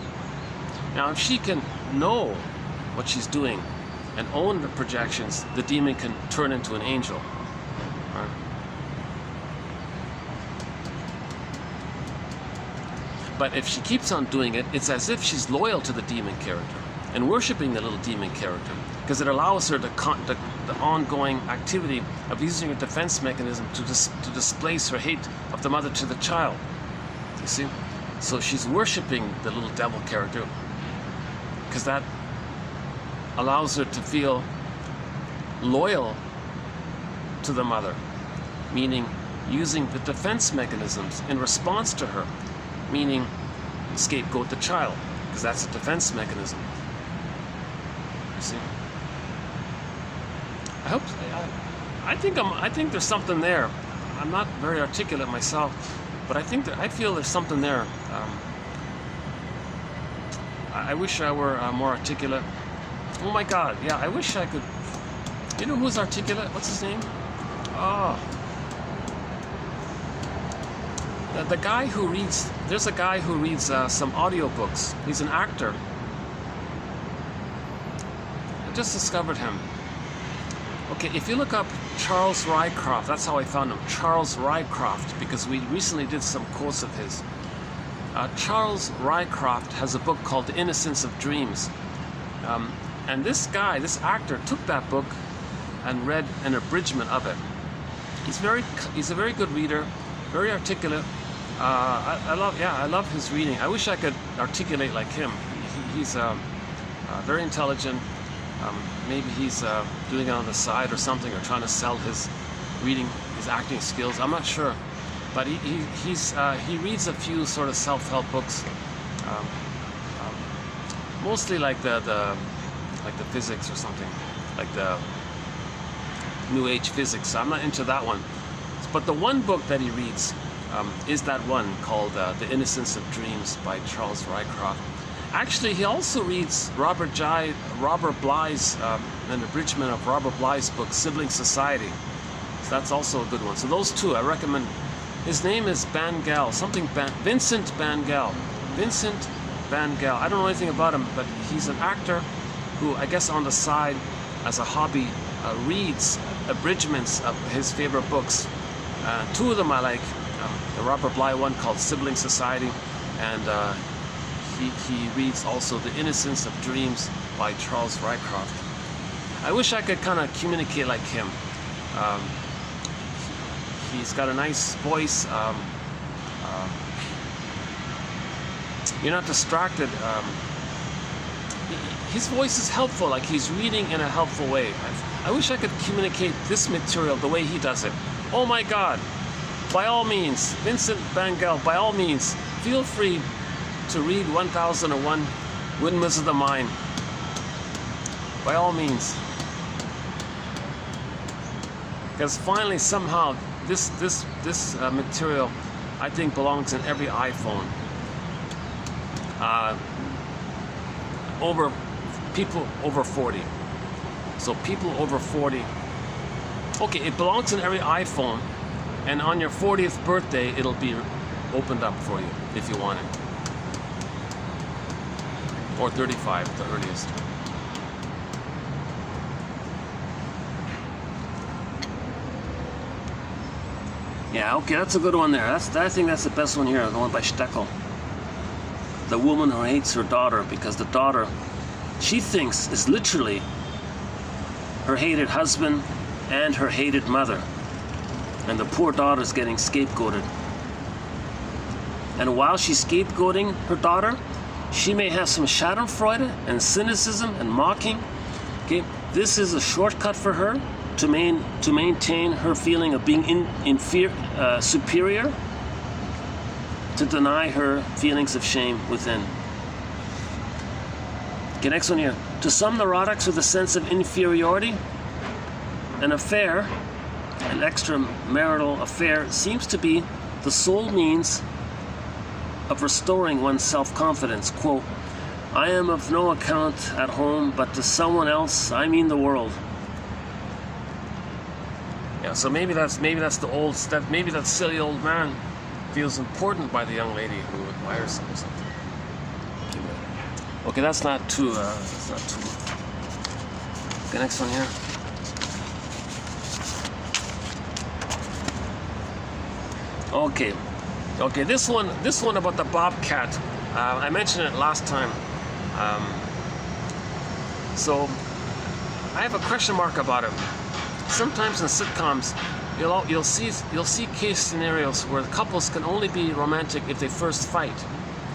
Now if she can know what she's doing and own the projections, the demon can turn into an angel. Right? But if she keeps on doing it, it's as if she's loyal to the demon character and worshiping the little demon character, because it allows her the ongoing activity of using her defense mechanism to displace her hate of the mother to the child. You see? So she's worshiping the little devil character, because that allows her to feel loyal to the mother, meaning using the defense mechanisms in response to her, meaning scapegoat the child, because that's a defense mechanism. You see? I think there's something there. I'm not very articulate myself, but I feel there's something there. I wish I were more articulate. Oh my God, yeah, I wish I could. You know who's articulate? What's his name? Oh. The guy who reads, there's a guy who reads some audiobooks. He's an actor. I just discovered him. Okay, if you look up Charles Rycroft, that's how I found him. Charles Rycroft, because we recently did some quotes of his. Charles Rycroft has a book called The Innocence of Dreams. And this guy, this actor, took that book and read an abridgment of it. He's a very good reader, very articulate. I love his reading. I wish I could articulate like him. He's very intelligent. Maybe he's doing it on the side or something, or trying to sell his reading, his acting skills. I'm not sure, but he reads a few sort of self-help books, mostly like the physics or something, like the New Age physics. I'm not into that one, but the one book that he reads is that one called The Innocence of Dreams by Charles Rycroft. Actually, he also reads Robert Bly's, an abridgment of Robert Bly's book, Sibling Society. So that's also a good one. So those two, I recommend. His name is Vincent Bangel. Vincent Bangel. I don't know anything about him, but he's an actor who, I guess on the side, as a hobby, reads abridgments of his favorite books. Two of them I like. The Robert Bly one called Sibling Society, and he reads also The Innocence of Dreams by Charles Rycroft. I wish I could kind of communicate like him. He's got a nice voice. You're not distracted. His voice is helpful, like he's reading in a helpful way. I wish I could communicate this material the way he does it. Oh my God, by all means, Vincent Van Gogh, by all means, feel free to read 1001 Windmills of the Mind. By all means. Because finally, somehow, this material, I think, belongs in every iPhone. People over 40. So people over 40. Okay, it belongs in every iPhone, and on your 40th birthday, it'll be opened up for you if you want it. Or 35, the earliest. Yeah, okay, that's a good one there. I think that's the best one here, the one by Steckel. The woman who hates her daughter because the daughter, she thinks, is literally her hated husband and her hated mother. And the poor daughter's getting scapegoated. And while she's scapegoating her daughter, she may have some schadenfreude and cynicism and mocking. Okay, this is a shortcut for her to maintain her feeling of being superior, to deny her feelings of shame within. Okay, next one here. To some neurotics with a sense of inferiority, an affair, an extramarital affair, seems to be the sole means of restoring one's self-confidence. Quote, I am of no account at home, but to someone else, I mean the world. Yeah, so maybe that's the old stuff. Maybe that silly old man feels important by the young lady who admires him or something. Okay, that's not too. Okay, next one here. Okay, this one about the bobcat. I mentioned it last time. So I have a question mark about it. Sometimes in sitcoms, you'll see case scenarios where the couples can only be romantic if they first fight.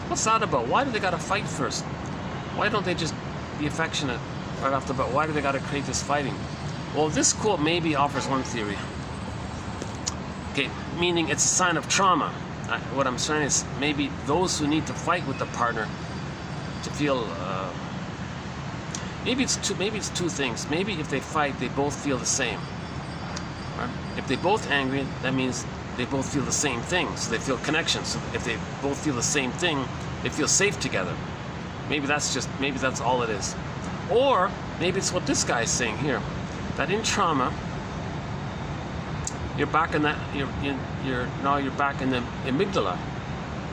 What's that about? Why do they gotta fight first? Why don't they just be affectionate right off the bat? Why do they gotta create this fighting? Well, this quote maybe offers one theory. Okay, meaning it's a sign of trauma. What I'm saying is maybe those who need to fight with the partner to feel. Maybe it's two things. Maybe if they fight, they both feel the same. Right? If they're both angry, that means they both feel the same thing. So they feel connection. So if they both feel the same thing, they feel safe together. Maybe that's all it is. Or maybe it's what this guy is saying here, that in trauma, you're back in that you're back in the amygdala,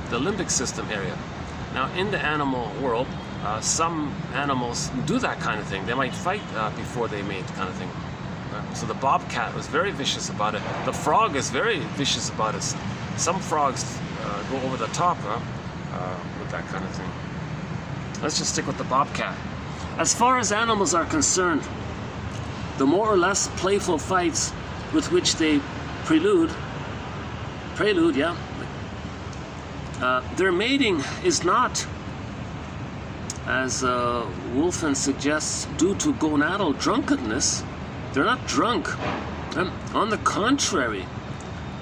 the limbic system area. Now in the animal world, some animals do that kind of thing. They might fight before they mate, kind of thing. Right? So the bobcat was very vicious about it. The frog is very vicious about it. Some frogs go over the top with that kind of thing. Let's just stick with the bobcat. As far as animals are concerned, the more or less playful fights with which they prelude, yeah. Their mating is not, as Wolfen suggests, due to gonadal drunkenness. They're not drunk. On the contrary,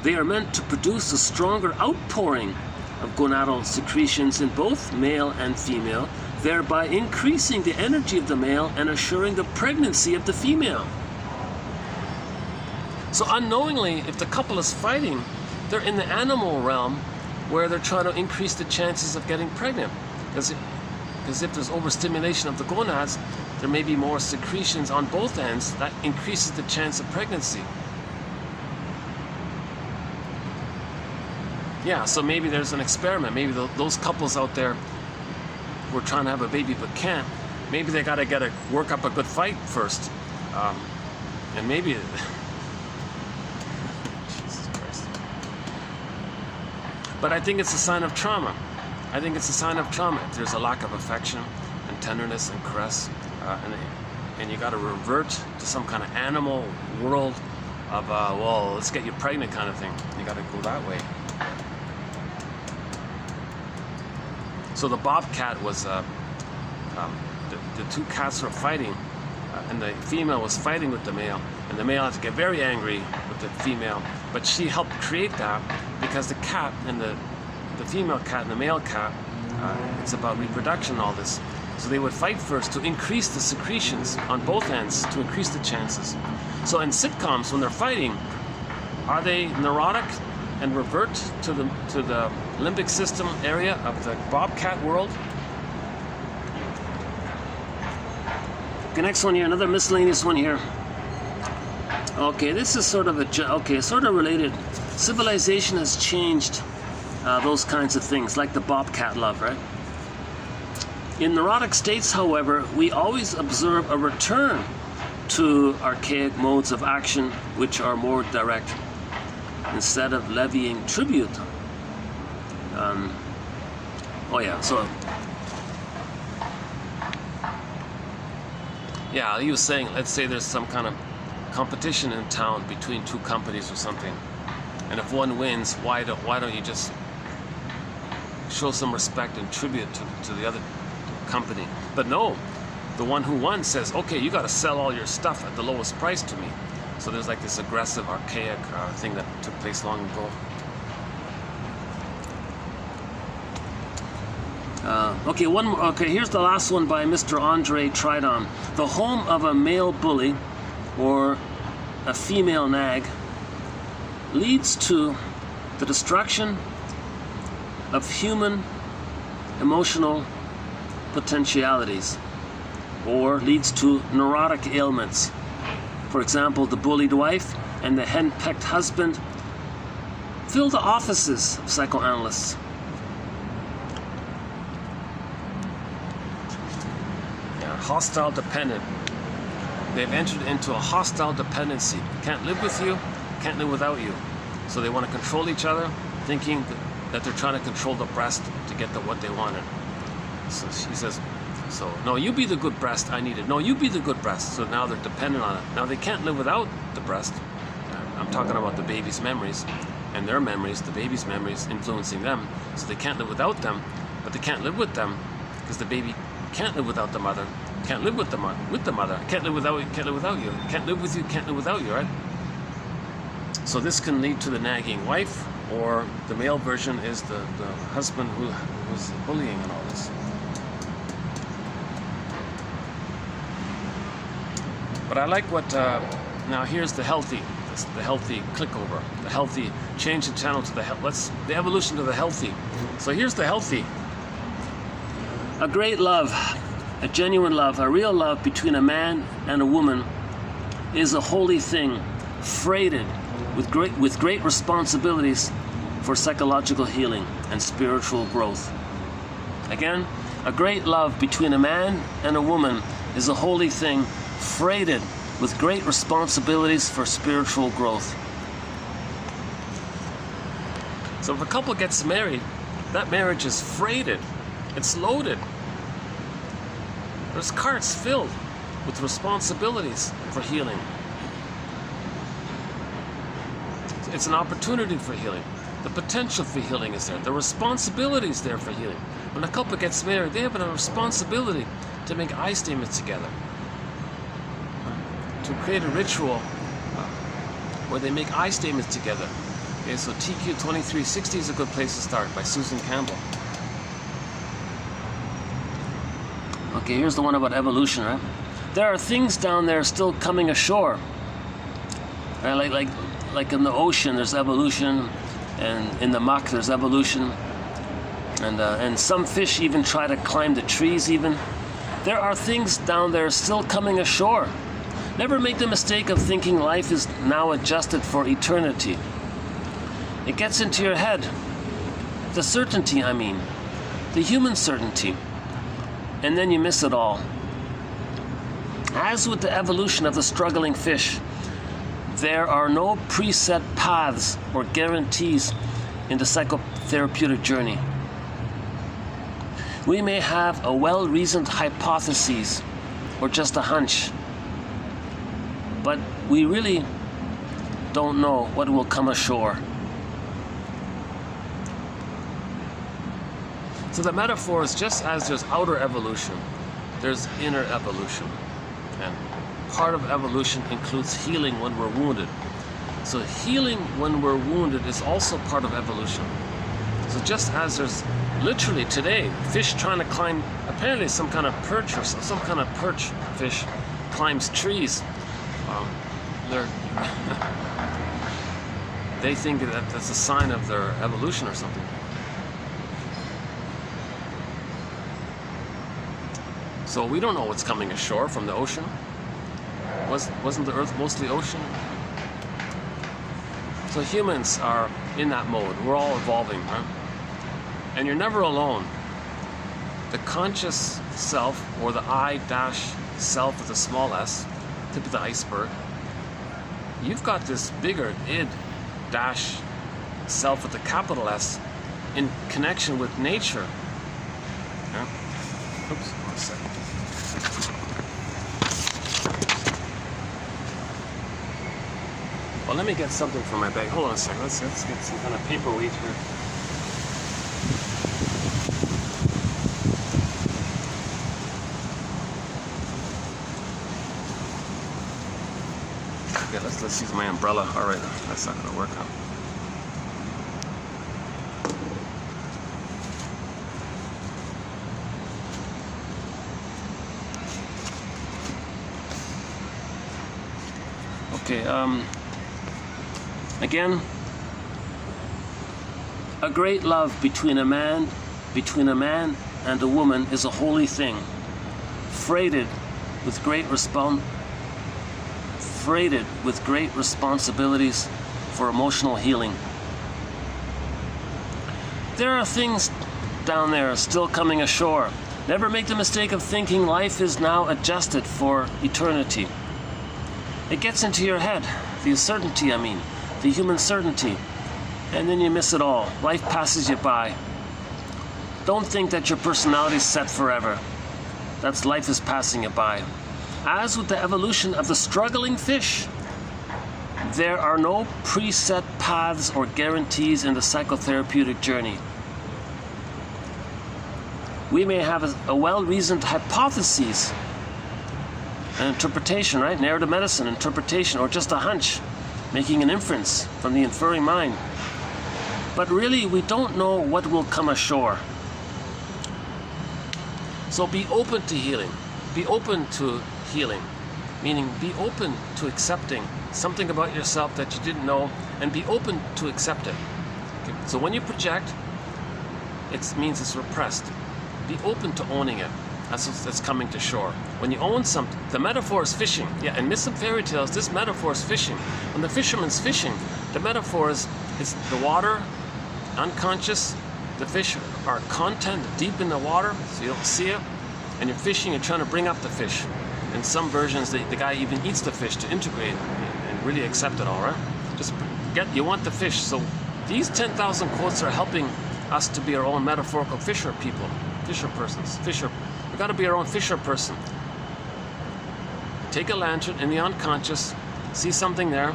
they are meant to produce a stronger outpouring of gonadal secretions in both male and female, thereby increasing the energy of the male and assuring the pregnancy of the female. So unknowingly, if the couple is fighting, they're in the animal realm where they're trying to increase the chances of getting pregnant. Because if there's overstimulation of the gonads, there may be more secretions on both ends that increases the chance of pregnancy. Yeah, so maybe there's an experiment. Maybe those couples out there who are trying to have a baby but can't, maybe they gotta work up a good fight first. And maybe... But I think it's a sign of trauma. I think it's a sign of trauma. If there's a lack of affection and tenderness and caress, and you got to revert to some kind of animal world of, well, let's get you pregnant kind of thing. You got to go that way. So the bobcat was, the two cats were fighting and the female was fighting with the male, and the male had to get very angry with the female, but she helped create that because the cat and the female cat and the male cat, it's about reproduction, all this. So they would fight first to increase the secretions on both ends, to increase the chances. So in sitcoms, when they're fighting, are they neurotic and revert to the limbic system area of the bobcat world? Okay, next one here, another miscellaneous one here. Okay, this is sort of sort of related. Civilization has changed those kinds of things, like the bobcat love, right? In neurotic states, however, we always observe a return to archaic modes of action which are more direct, instead of levying tribute. Yeah, he was saying, let's say there's some kind of competition in town between two companies or something, and if one wins, why don't you just show some respect and tribute to the other company? But no, the one who won says, okay, you got to sell all your stuff at the lowest price to me. So there's like this aggressive, archaic thing that took place long ago. Here's the last one by Mr. Andre Tridon. The home of a male bully or a female nag leads to the destruction of human emotional potentialities, or leads to neurotic ailments. For example, the bullied wife and the henpecked husband fill the offices of psychoanalysts. Hostile dependent. They've entered into a hostile dependency. Can't live with you, can't live without you. So they want to control each other, thinking that they're trying to control the breast to get to what they wanted. So she says, so no, you be the good breast, I need it. No, you be the good breast. So now they're dependent on it. Now they can't live without the breast. I'm talking about the baby's memories and their memories, the baby's memories influencing them. So they can't live without them, but they can't live with them because the baby can't live without the mother. Can't live with the mother. Can't live without you. Can't live without you. Can't live with you. Can't live without you. Right? So this can lead to the nagging wife, or the male version is the husband who's bullying and all this. But I like what. Now here's the healthy click over, the healthy change the channel to the evolution to the healthy. So here's the healthy. A great love. A genuine love, a real love between a man and a woman is a holy thing, freighted with great responsibilities for psychological healing and spiritual growth. Again, a great love between a man and a woman is a holy thing, freighted with great responsibilities for spiritual growth. So if a couple gets married, that marriage is freighted, it's loaded. There's carts filled with responsibilities for healing. It's an opportunity for healing. The potential for healing is there. The responsibility is there for healing. When a couple gets married, they have a responsibility to make eye statements together, to create a ritual where they make eye statements together. Okay, so TQ 2360 is a good place to start, by Susan Campbell. Okay, here's the one about evolution, right? There are things down there still coming ashore. Right? Like in the ocean, there's evolution, and in the muck, there's evolution, and some fish even try to climb the trees. Even there are things down there still coming ashore. Never make the mistake of thinking life is now adjusted for eternity. It gets into your head. The certainty, I mean, the human certainty. And then you miss it all. As with the evolution of the struggling fish, there are no preset paths or guarantees in the psychotherapeutic journey. We may have a well-reasoned hypothesis or just a hunch, but we really don't know what will come ashore. So the metaphor is, just as there's outer evolution, there's inner evolution. And part of evolution includes healing when we're wounded. So healing when we're wounded is also part of evolution. So just as there's literally today fish trying to climb, apparently some kind of perch or some kind of perch fish climbs trees. They think that that's a sign of their evolution or something. So we don't know what's coming ashore from the ocean. Wasn't the Earth mostly ocean? So humans are in that mode. We're all evolving, right? And you're never alone. The conscious self, or the I-self with a small s, tip of the iceberg, you've got this bigger id-self with a capital S in connection with nature. Yeah? Oops, 1 second. Well, let me get something from my bag. Hold on a second. Let's get some kind of paperweight here. Okay, let's use my umbrella. All right, that's not gonna work out. Okay. Again, a great love between a man and a woman is a holy thing, freighted with great responsibilities for emotional healing. There are things down there still coming ashore. Never make the mistake of thinking life is now adjusted for eternity. It gets into your head, the certainty, the human certainty, and then you miss it all. Life passes you by. Don't think that your personality is set forever. That's life is passing you by. As with the evolution of the struggling fish, there are no preset paths or guarantees in the psychotherapeutic journey. We may have a well-reasoned hypothesis, an interpretation, right? Narrative medicine, interpretation, or just a hunch, making an inference from the inferring mind. But really, we don't know what will come ashore. So be open to healing. Be open to healing, meaning be open to accepting something about yourself that you didn't know, and be open to accept it. Okay? So when you project, it means it's repressed. Be open to owning it. That's coming to shore. When you own something, the metaphor is fishing. Yeah, in myths and fairy tales, this metaphor is fishing. When the fisherman's fishing, the metaphor is the water, unconscious. The fish are content deep in the water, so you don't see it. And you're fishing, you're trying to bring up the fish. In some versions, the guy even eats the fish to integrate and really accept it all, right? You want the fish. So these 10,000 quotes are helping us to be our own metaphorical fisher people, fisher persons, We've got to be our own fisher person. Take a lantern in the unconscious, see something there.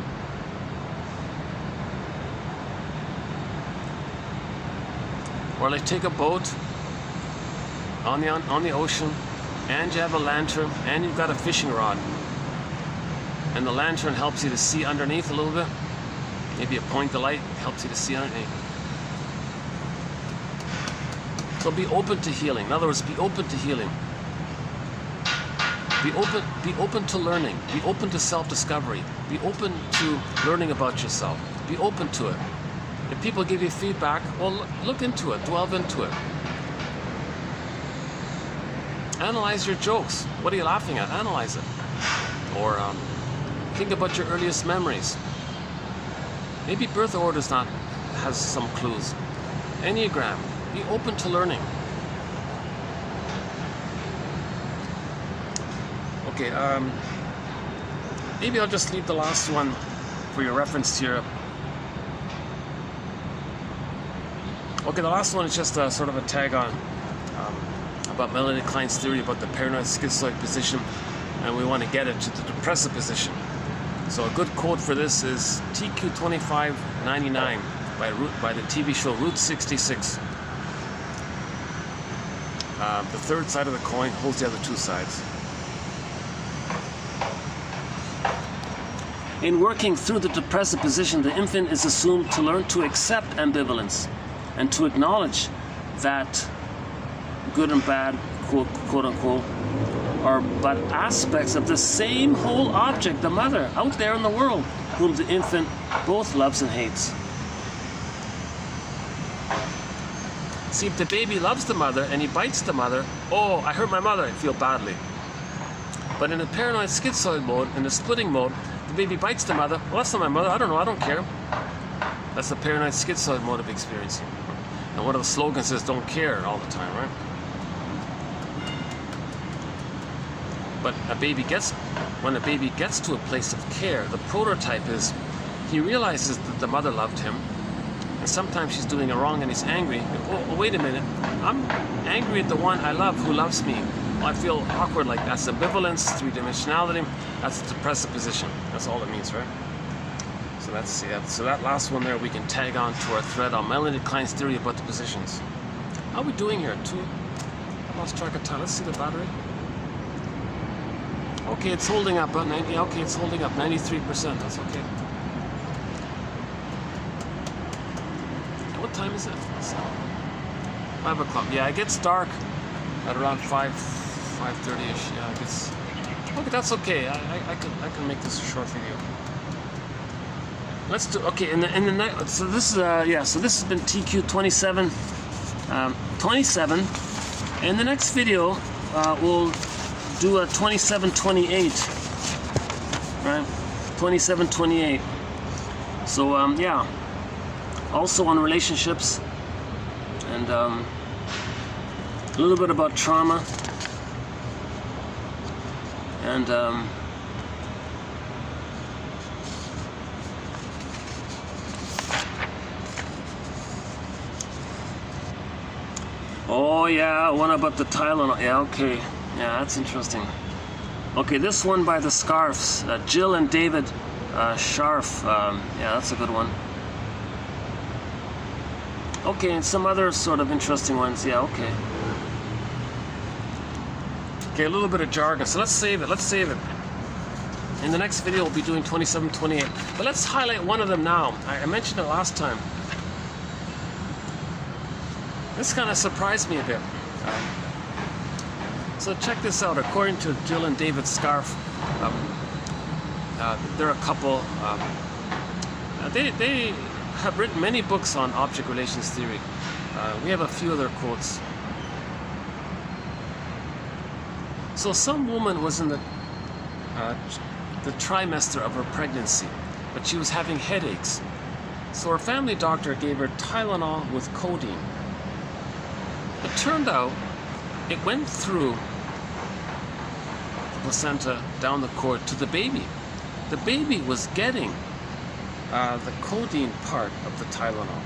Or like take a boat on the ocean, and you have a lantern, and you've got a fishing rod. And the lantern helps you to see underneath a little bit. Maybe a point of light helps you to see underneath. So be open to healing. In other words, be open to healing. Be open to learning. Be open to self-discovery. Be open to learning about yourself. Be open to it. If people give you feedback, well, look into it, delve into it. Analyze your jokes. What are you laughing at? Analyze it. Or think about your earliest memories. Maybe birth order has some clues. Enneagram. Be open to learning. Okay, maybe I'll just leave the last one for your reference here. Okay, the last one is just a sort of a tag on about Melanie Klein's theory about the paranoid schizoid position, and we want to get it to the depressive position. So a good quote for this is TQ2599 by the TV show Route 66. The third side of the coin holds the other two sides. In working through the depressive position, the infant is assumed to learn to accept ambivalence and to acknowledge that good and bad, quote unquote, are but aspects of the same whole object, the mother, out there in the world, whom the infant both loves and hates. See, if the baby loves the mother and he bites the mother, oh, I hurt my mother, I feel badly. But in the paranoid schizoid mode, in the splitting mode, the baby bites the mother, well, that's not my mother, I don't know, I don't care. That's the paranoid schizoid mode of experiencing. And one of the slogans is, don't care all the time, right? But when a baby gets to a place of care, the prototype is, he realizes that the mother loved him, and sometimes she's doing it wrong and he's angry. Oh, wait a minute, I'm angry at the one I love who loves me. Well, I feel awkward, like that's ambivalence, three-dimensionality, that's the depressive position. That's all it means, right? So that's, yeah, so that last one there we can tag on to our thread on Melanie Klein's theory about the positions. How are we doing here? I lost track of time. Let's see the battery. Okay, it's holding up. Okay, it's holding up. 93%. That's okay. What time is it? It's 5 o'clock. Yeah, it gets dark at around 5:30ish. Yeah, it gets. Okay, that's okay. I can make this a short video. Let's do. Okay, in the next. So this is So this has been TQ 27. 27. In the next video, we'll do a 2728, right? 2728. So yeah, also on relationships, and a little bit about trauma, and oh yeah, one about the Tylenol. Yeah, okay. Yeah, that's interesting. Okay, this one by the Scarfs, Jill and David Scharf. Yeah, that's a good one. Okay, and some other sort of interesting ones. Yeah, okay. Okay, a little bit of jargon. So let's save it. Let's save it. In the next video, we'll be doing 2728. But let's highlight one of them now. I mentioned it last time. This kind of surprised me a bit. So check this out. According to Jill and David Scarf, they're a couple. They have written many books on object relations theory. We have a few of their quotes. So some woman was in the trimester of her pregnancy, but she was having headaches. So her family doctor gave her Tylenol with codeine. It turned out it went through placenta down the cord to the baby. The baby was getting the codeine part of the Tylenol.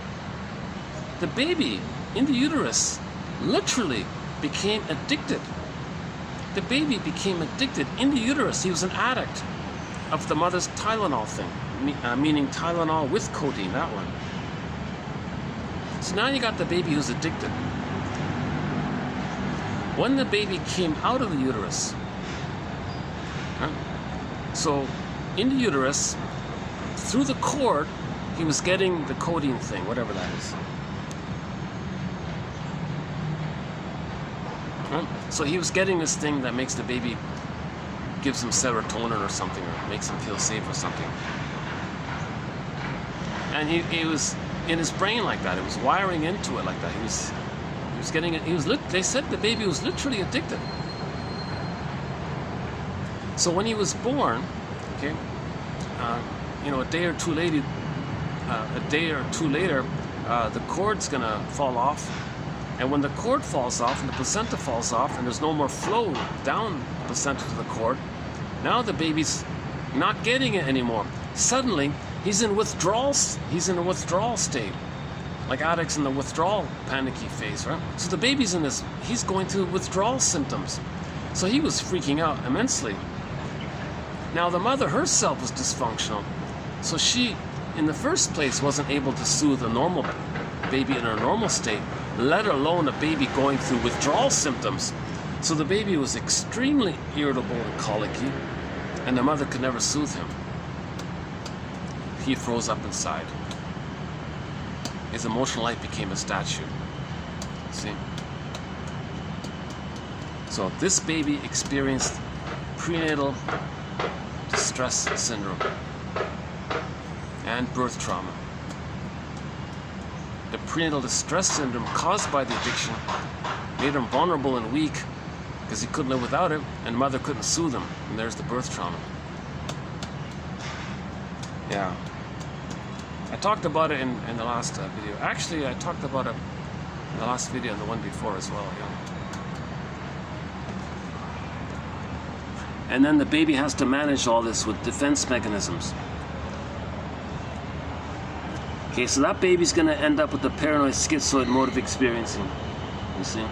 The baby in the uterus literally became addicted. The baby became addicted in the uterus. He was an addict of the mother's Tylenol thing, meaning Tylenol with codeine, that one. So now you got the baby who's addicted. When the baby came out of the uterus, so in the uterus, through the cord, he was getting the codeine thing, whatever that is. So he was getting this thing that makes the baby, gives him serotonin or something, or makes him feel safe or something. And he was in his brain like that. It was wiring into it like that. He was getting it. They said the baby was literally addicted. So when he was born, okay, a day or two later, the cord's gonna fall off, and when the cord falls off and the placenta falls off, and there's no more flow down the placenta to the cord, now the baby's not getting it anymore. Suddenly, he's in withdrawal. He's in a withdrawal state, like addicts in the withdrawal panicky phase, right? So the baby's in this. He's going through withdrawal symptoms. So he was freaking out immensely. Now the mother herself was dysfunctional, so she, in the first place, wasn't able to soothe a normal baby in her normal state, let alone a baby going through withdrawal symptoms. So the baby was extremely irritable and colicky, and the mother could never soothe him. he froze up inside. His emotional life became a statue. See? So this baby experienced prenatal distress syndrome and birth trauma. The prenatal distress syndrome caused by the addiction made him vulnerable and weak because he couldn't live without it, and mother couldn't soothe him. And there's the birth trauma. Yeah. I talked about it in the last video. Actually, I talked about it in the last video and the one before as well. Yeah. And then the baby has to manage all this with defense mechanisms. Okay, so that baby's going to end up with the paranoid schizoid mode of experiencing. You see?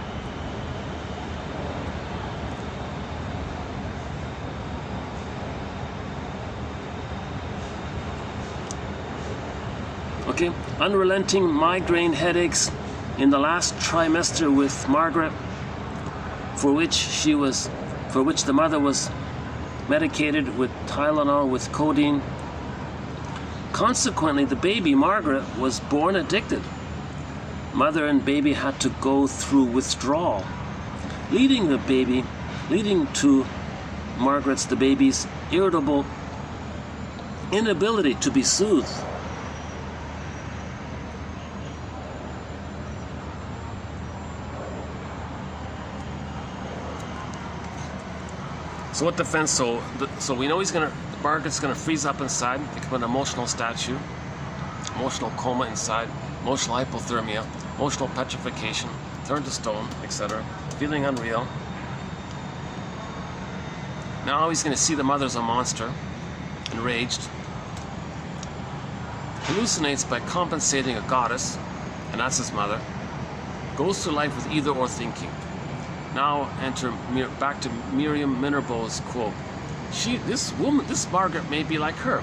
Okay, unrelenting migraine headaches in the last trimester with Margaret, for which the mother was medicated with Tylenol with codeine. Consequently, the baby, Margaret, was born addicted. Mother and baby had to go through withdrawal, leading to the baby's irritable inability to be soothed. So what defense? So we know Margaret's gonna freeze up inside, become an emotional statue, emotional coma inside, emotional hypothermia, emotional petrification, turn to stone, etc. Feeling unreal. Now he's gonna see the mother as a monster, enraged. Hallucinates by compensating a goddess, and that's his mother. Goes through life with either or thinking. Now enter back to Miriam Minervo's quote. This Margaret may be like her.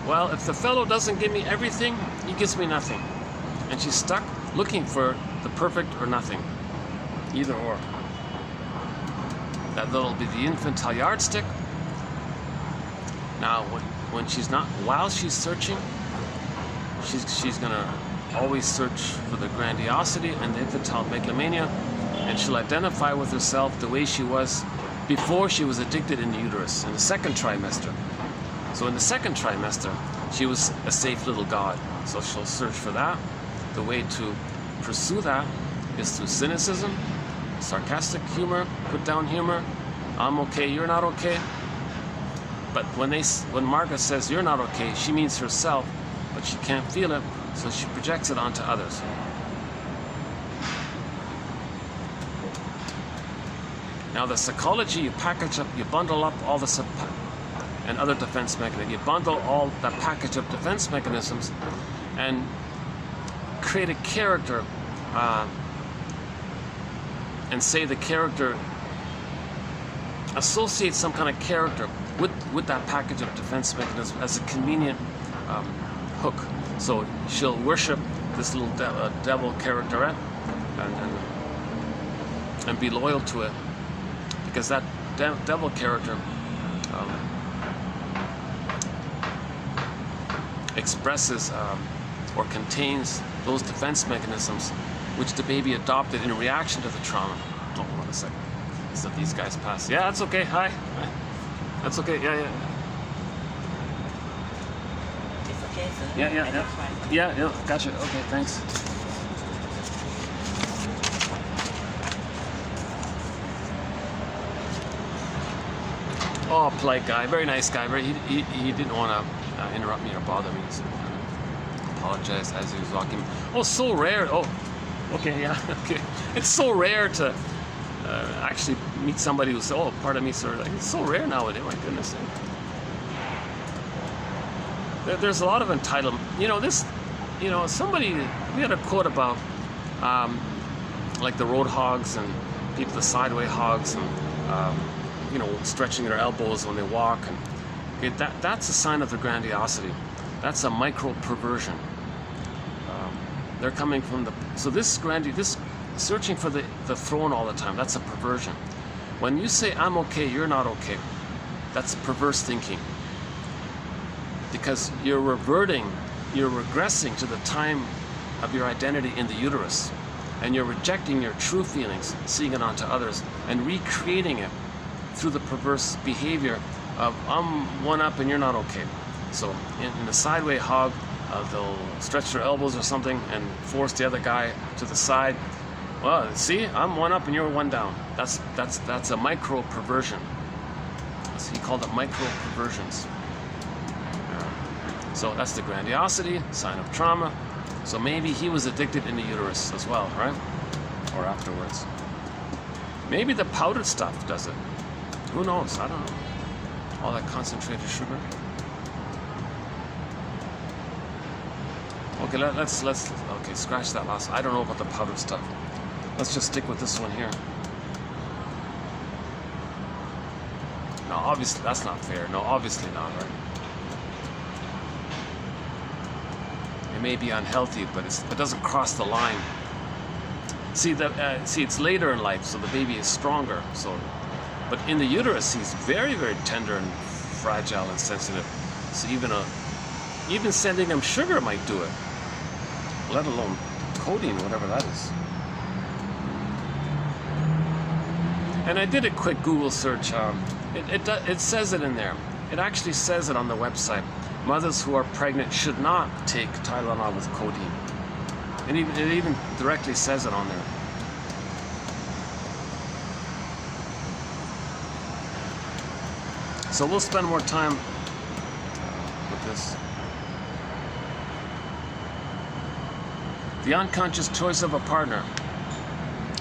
Well, if the fellow doesn't give me everything, he gives me nothing. And she's stuck looking for the perfect or nothing. Either or. That'll be the infantile yardstick. Now, when she's not, while she's searching, she's gonna always search for the grandiosity and the infantile megalomania, and she'll identify with herself the way she was before she was addicted in the uterus, in the second trimester. So in the second trimester, she was a safe little god. So she'll search for that. The way to pursue that is through cynicism, sarcastic humor, put down humor. I'm okay, you're not okay. But when Margaret says you're not okay, she means herself, but she can't feel it, so she projects it onto others. Now the psychology, you package up, you bundle up all the and other defense mechanisms. You bundle all that package of defense mechanisms and create a character and say the character, associate some kind of character with that package of defense mechanism as a convenient hook. So she'll worship this little devil characterette and be loyal to it, because that devil character expresses or contains those defense mechanisms which the baby adopted in reaction to the trauma. Oh, hold on a second. So these guys pass. Yeah, that's okay. Hi. That's okay. Yeah. It's okay, sir? Yeah. Gotcha. Okay, thanks. Oh, polite guy, very nice guy. He didn't want to interrupt me or bother me. So apologized as he was walking. Oh, so rare. Oh, okay, yeah, okay. It's so rare to actually meet somebody who says, "Oh, pardon me, sir." Like, it's so rare nowadays. My goodness. There's a lot of entitlement. Somebody, we had a quote about like the road hogs and people, the sideway hogs, and stretching their elbows when they walk, and that's a sign of their grandiosity. That's a micro perversion. They're coming from this searching for the throne all the time. That's a perversion. When you say I'm okay, you're not okay, that's perverse thinking. because you're regressing to the time of your identity in the uterus, and you're rejecting your true feelings, seeing it onto others, and recreating it through the perverse behavior of I'm one up and you're not okay. So in the sideway hog, they'll stretch their elbows or something and force the other guy to the side. Well, see, I'm one up and you're one down. That's a micro perversion. So he called it micro perversions. So that's the grandiosity, sign of trauma. So maybe he was addicted in the uterus as well, right? Or afterwards. Maybe the powdered stuff does it. Who knows? I don't know. All that concentrated sugar. Okay, let's okay, scratch that last. I don't know about the powdered stuff. Let's just stick with this one here. No, obviously that's not fair. No, obviously not, right? It may be unhealthy, but it doesn't cross the line. See it's later in life, so the baby is stronger. So, but in the uterus, he's very, very tender and fragile and sensitive. So even sending him sugar might do it, let alone codeine, whatever that is. And I did a quick Google search. It says it in there. It actually says it on the website. Mothers who are pregnant should not take Tylenol with codeine. It even directly says it on there. So we'll spend more time with this. The unconscious choice of a partner.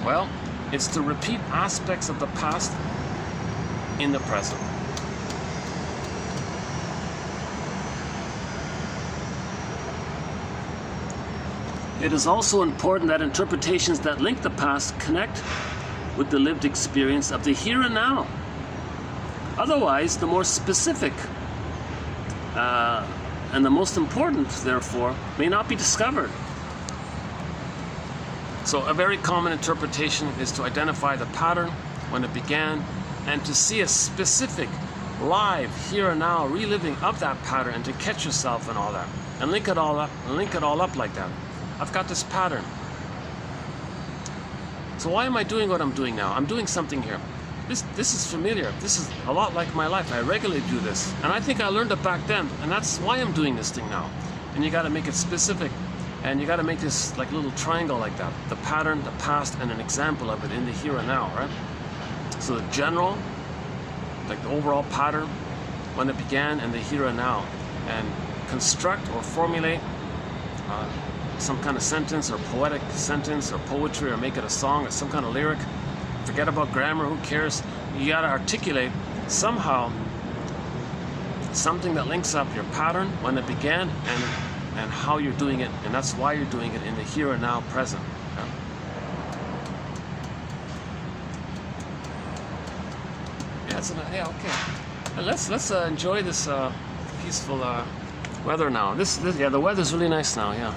Well, it's to repeat aspects of the past in the present. It is also important that interpretations that link the past connect with the lived experience of the here and now. Otherwise, the more specific and the most important, therefore, may not be discovered. So a very common interpretation is to identify the pattern when it began and to see a specific live here and now reliving of that pattern and to catch yourself and all that and link it all up like that. I've got this pattern. So why am I doing what I'm doing now? I'm doing something here. This is familiar. This is a lot like my life. I regularly do this. And I think I learned it back then. And that's why I'm doing this thing now. And you got to make it specific. And you got to make this like little triangle like that. The pattern, the past, and an example of it in the here and now, right? So the general, like the overall pattern, when it began, and the here and now. And construct or formulate some kind of sentence or poetic sentence or poetry, or make it a song or some kind of lyric. Forget about grammar, who cares? You gotta articulate somehow something that links up your pattern when it began and how you're doing it, and that's why you're doing it in the here and now present. Yeah, okay. And let's enjoy this peaceful weather now. This yeah, the weather's really nice now. Yeah.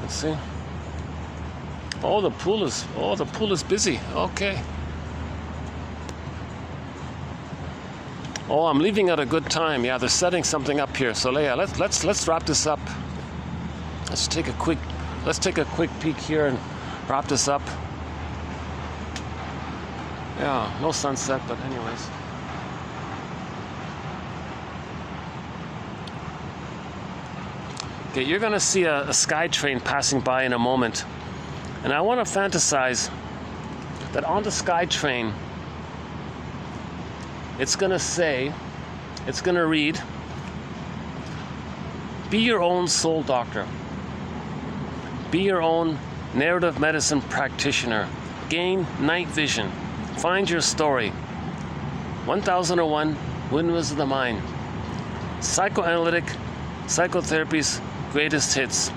Let's see. Oh, the pool is busy. Okay. Oh, I'm leaving at a good time. Yeah, they're setting something up here. So yeah, let's wrap this up. Let's take a quick peek here and wrap this up. Yeah, no sunset, but anyways. Okay, you're gonna see a sky train passing by in a moment. And I want to fantasize that on the sky train, it's going to read, be your own soul doctor. Be your own narrative medicine practitioner. Gain night vision. Find your story. 1001 Windmills of the Mind. Psychoanalytic Psychotherapy's greatest hits.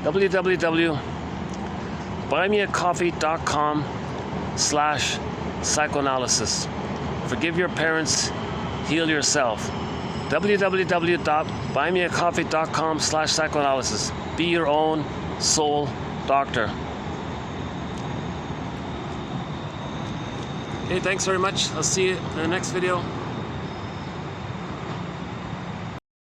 www.buymeacoffee.com www.patreon.com/psychoanalysis. Forgive your parents, heal yourself. www.buymeacoffee.com/psychoanalysis. Be your own soul doctor. Hey, thanks very much. I'll see you in the next video.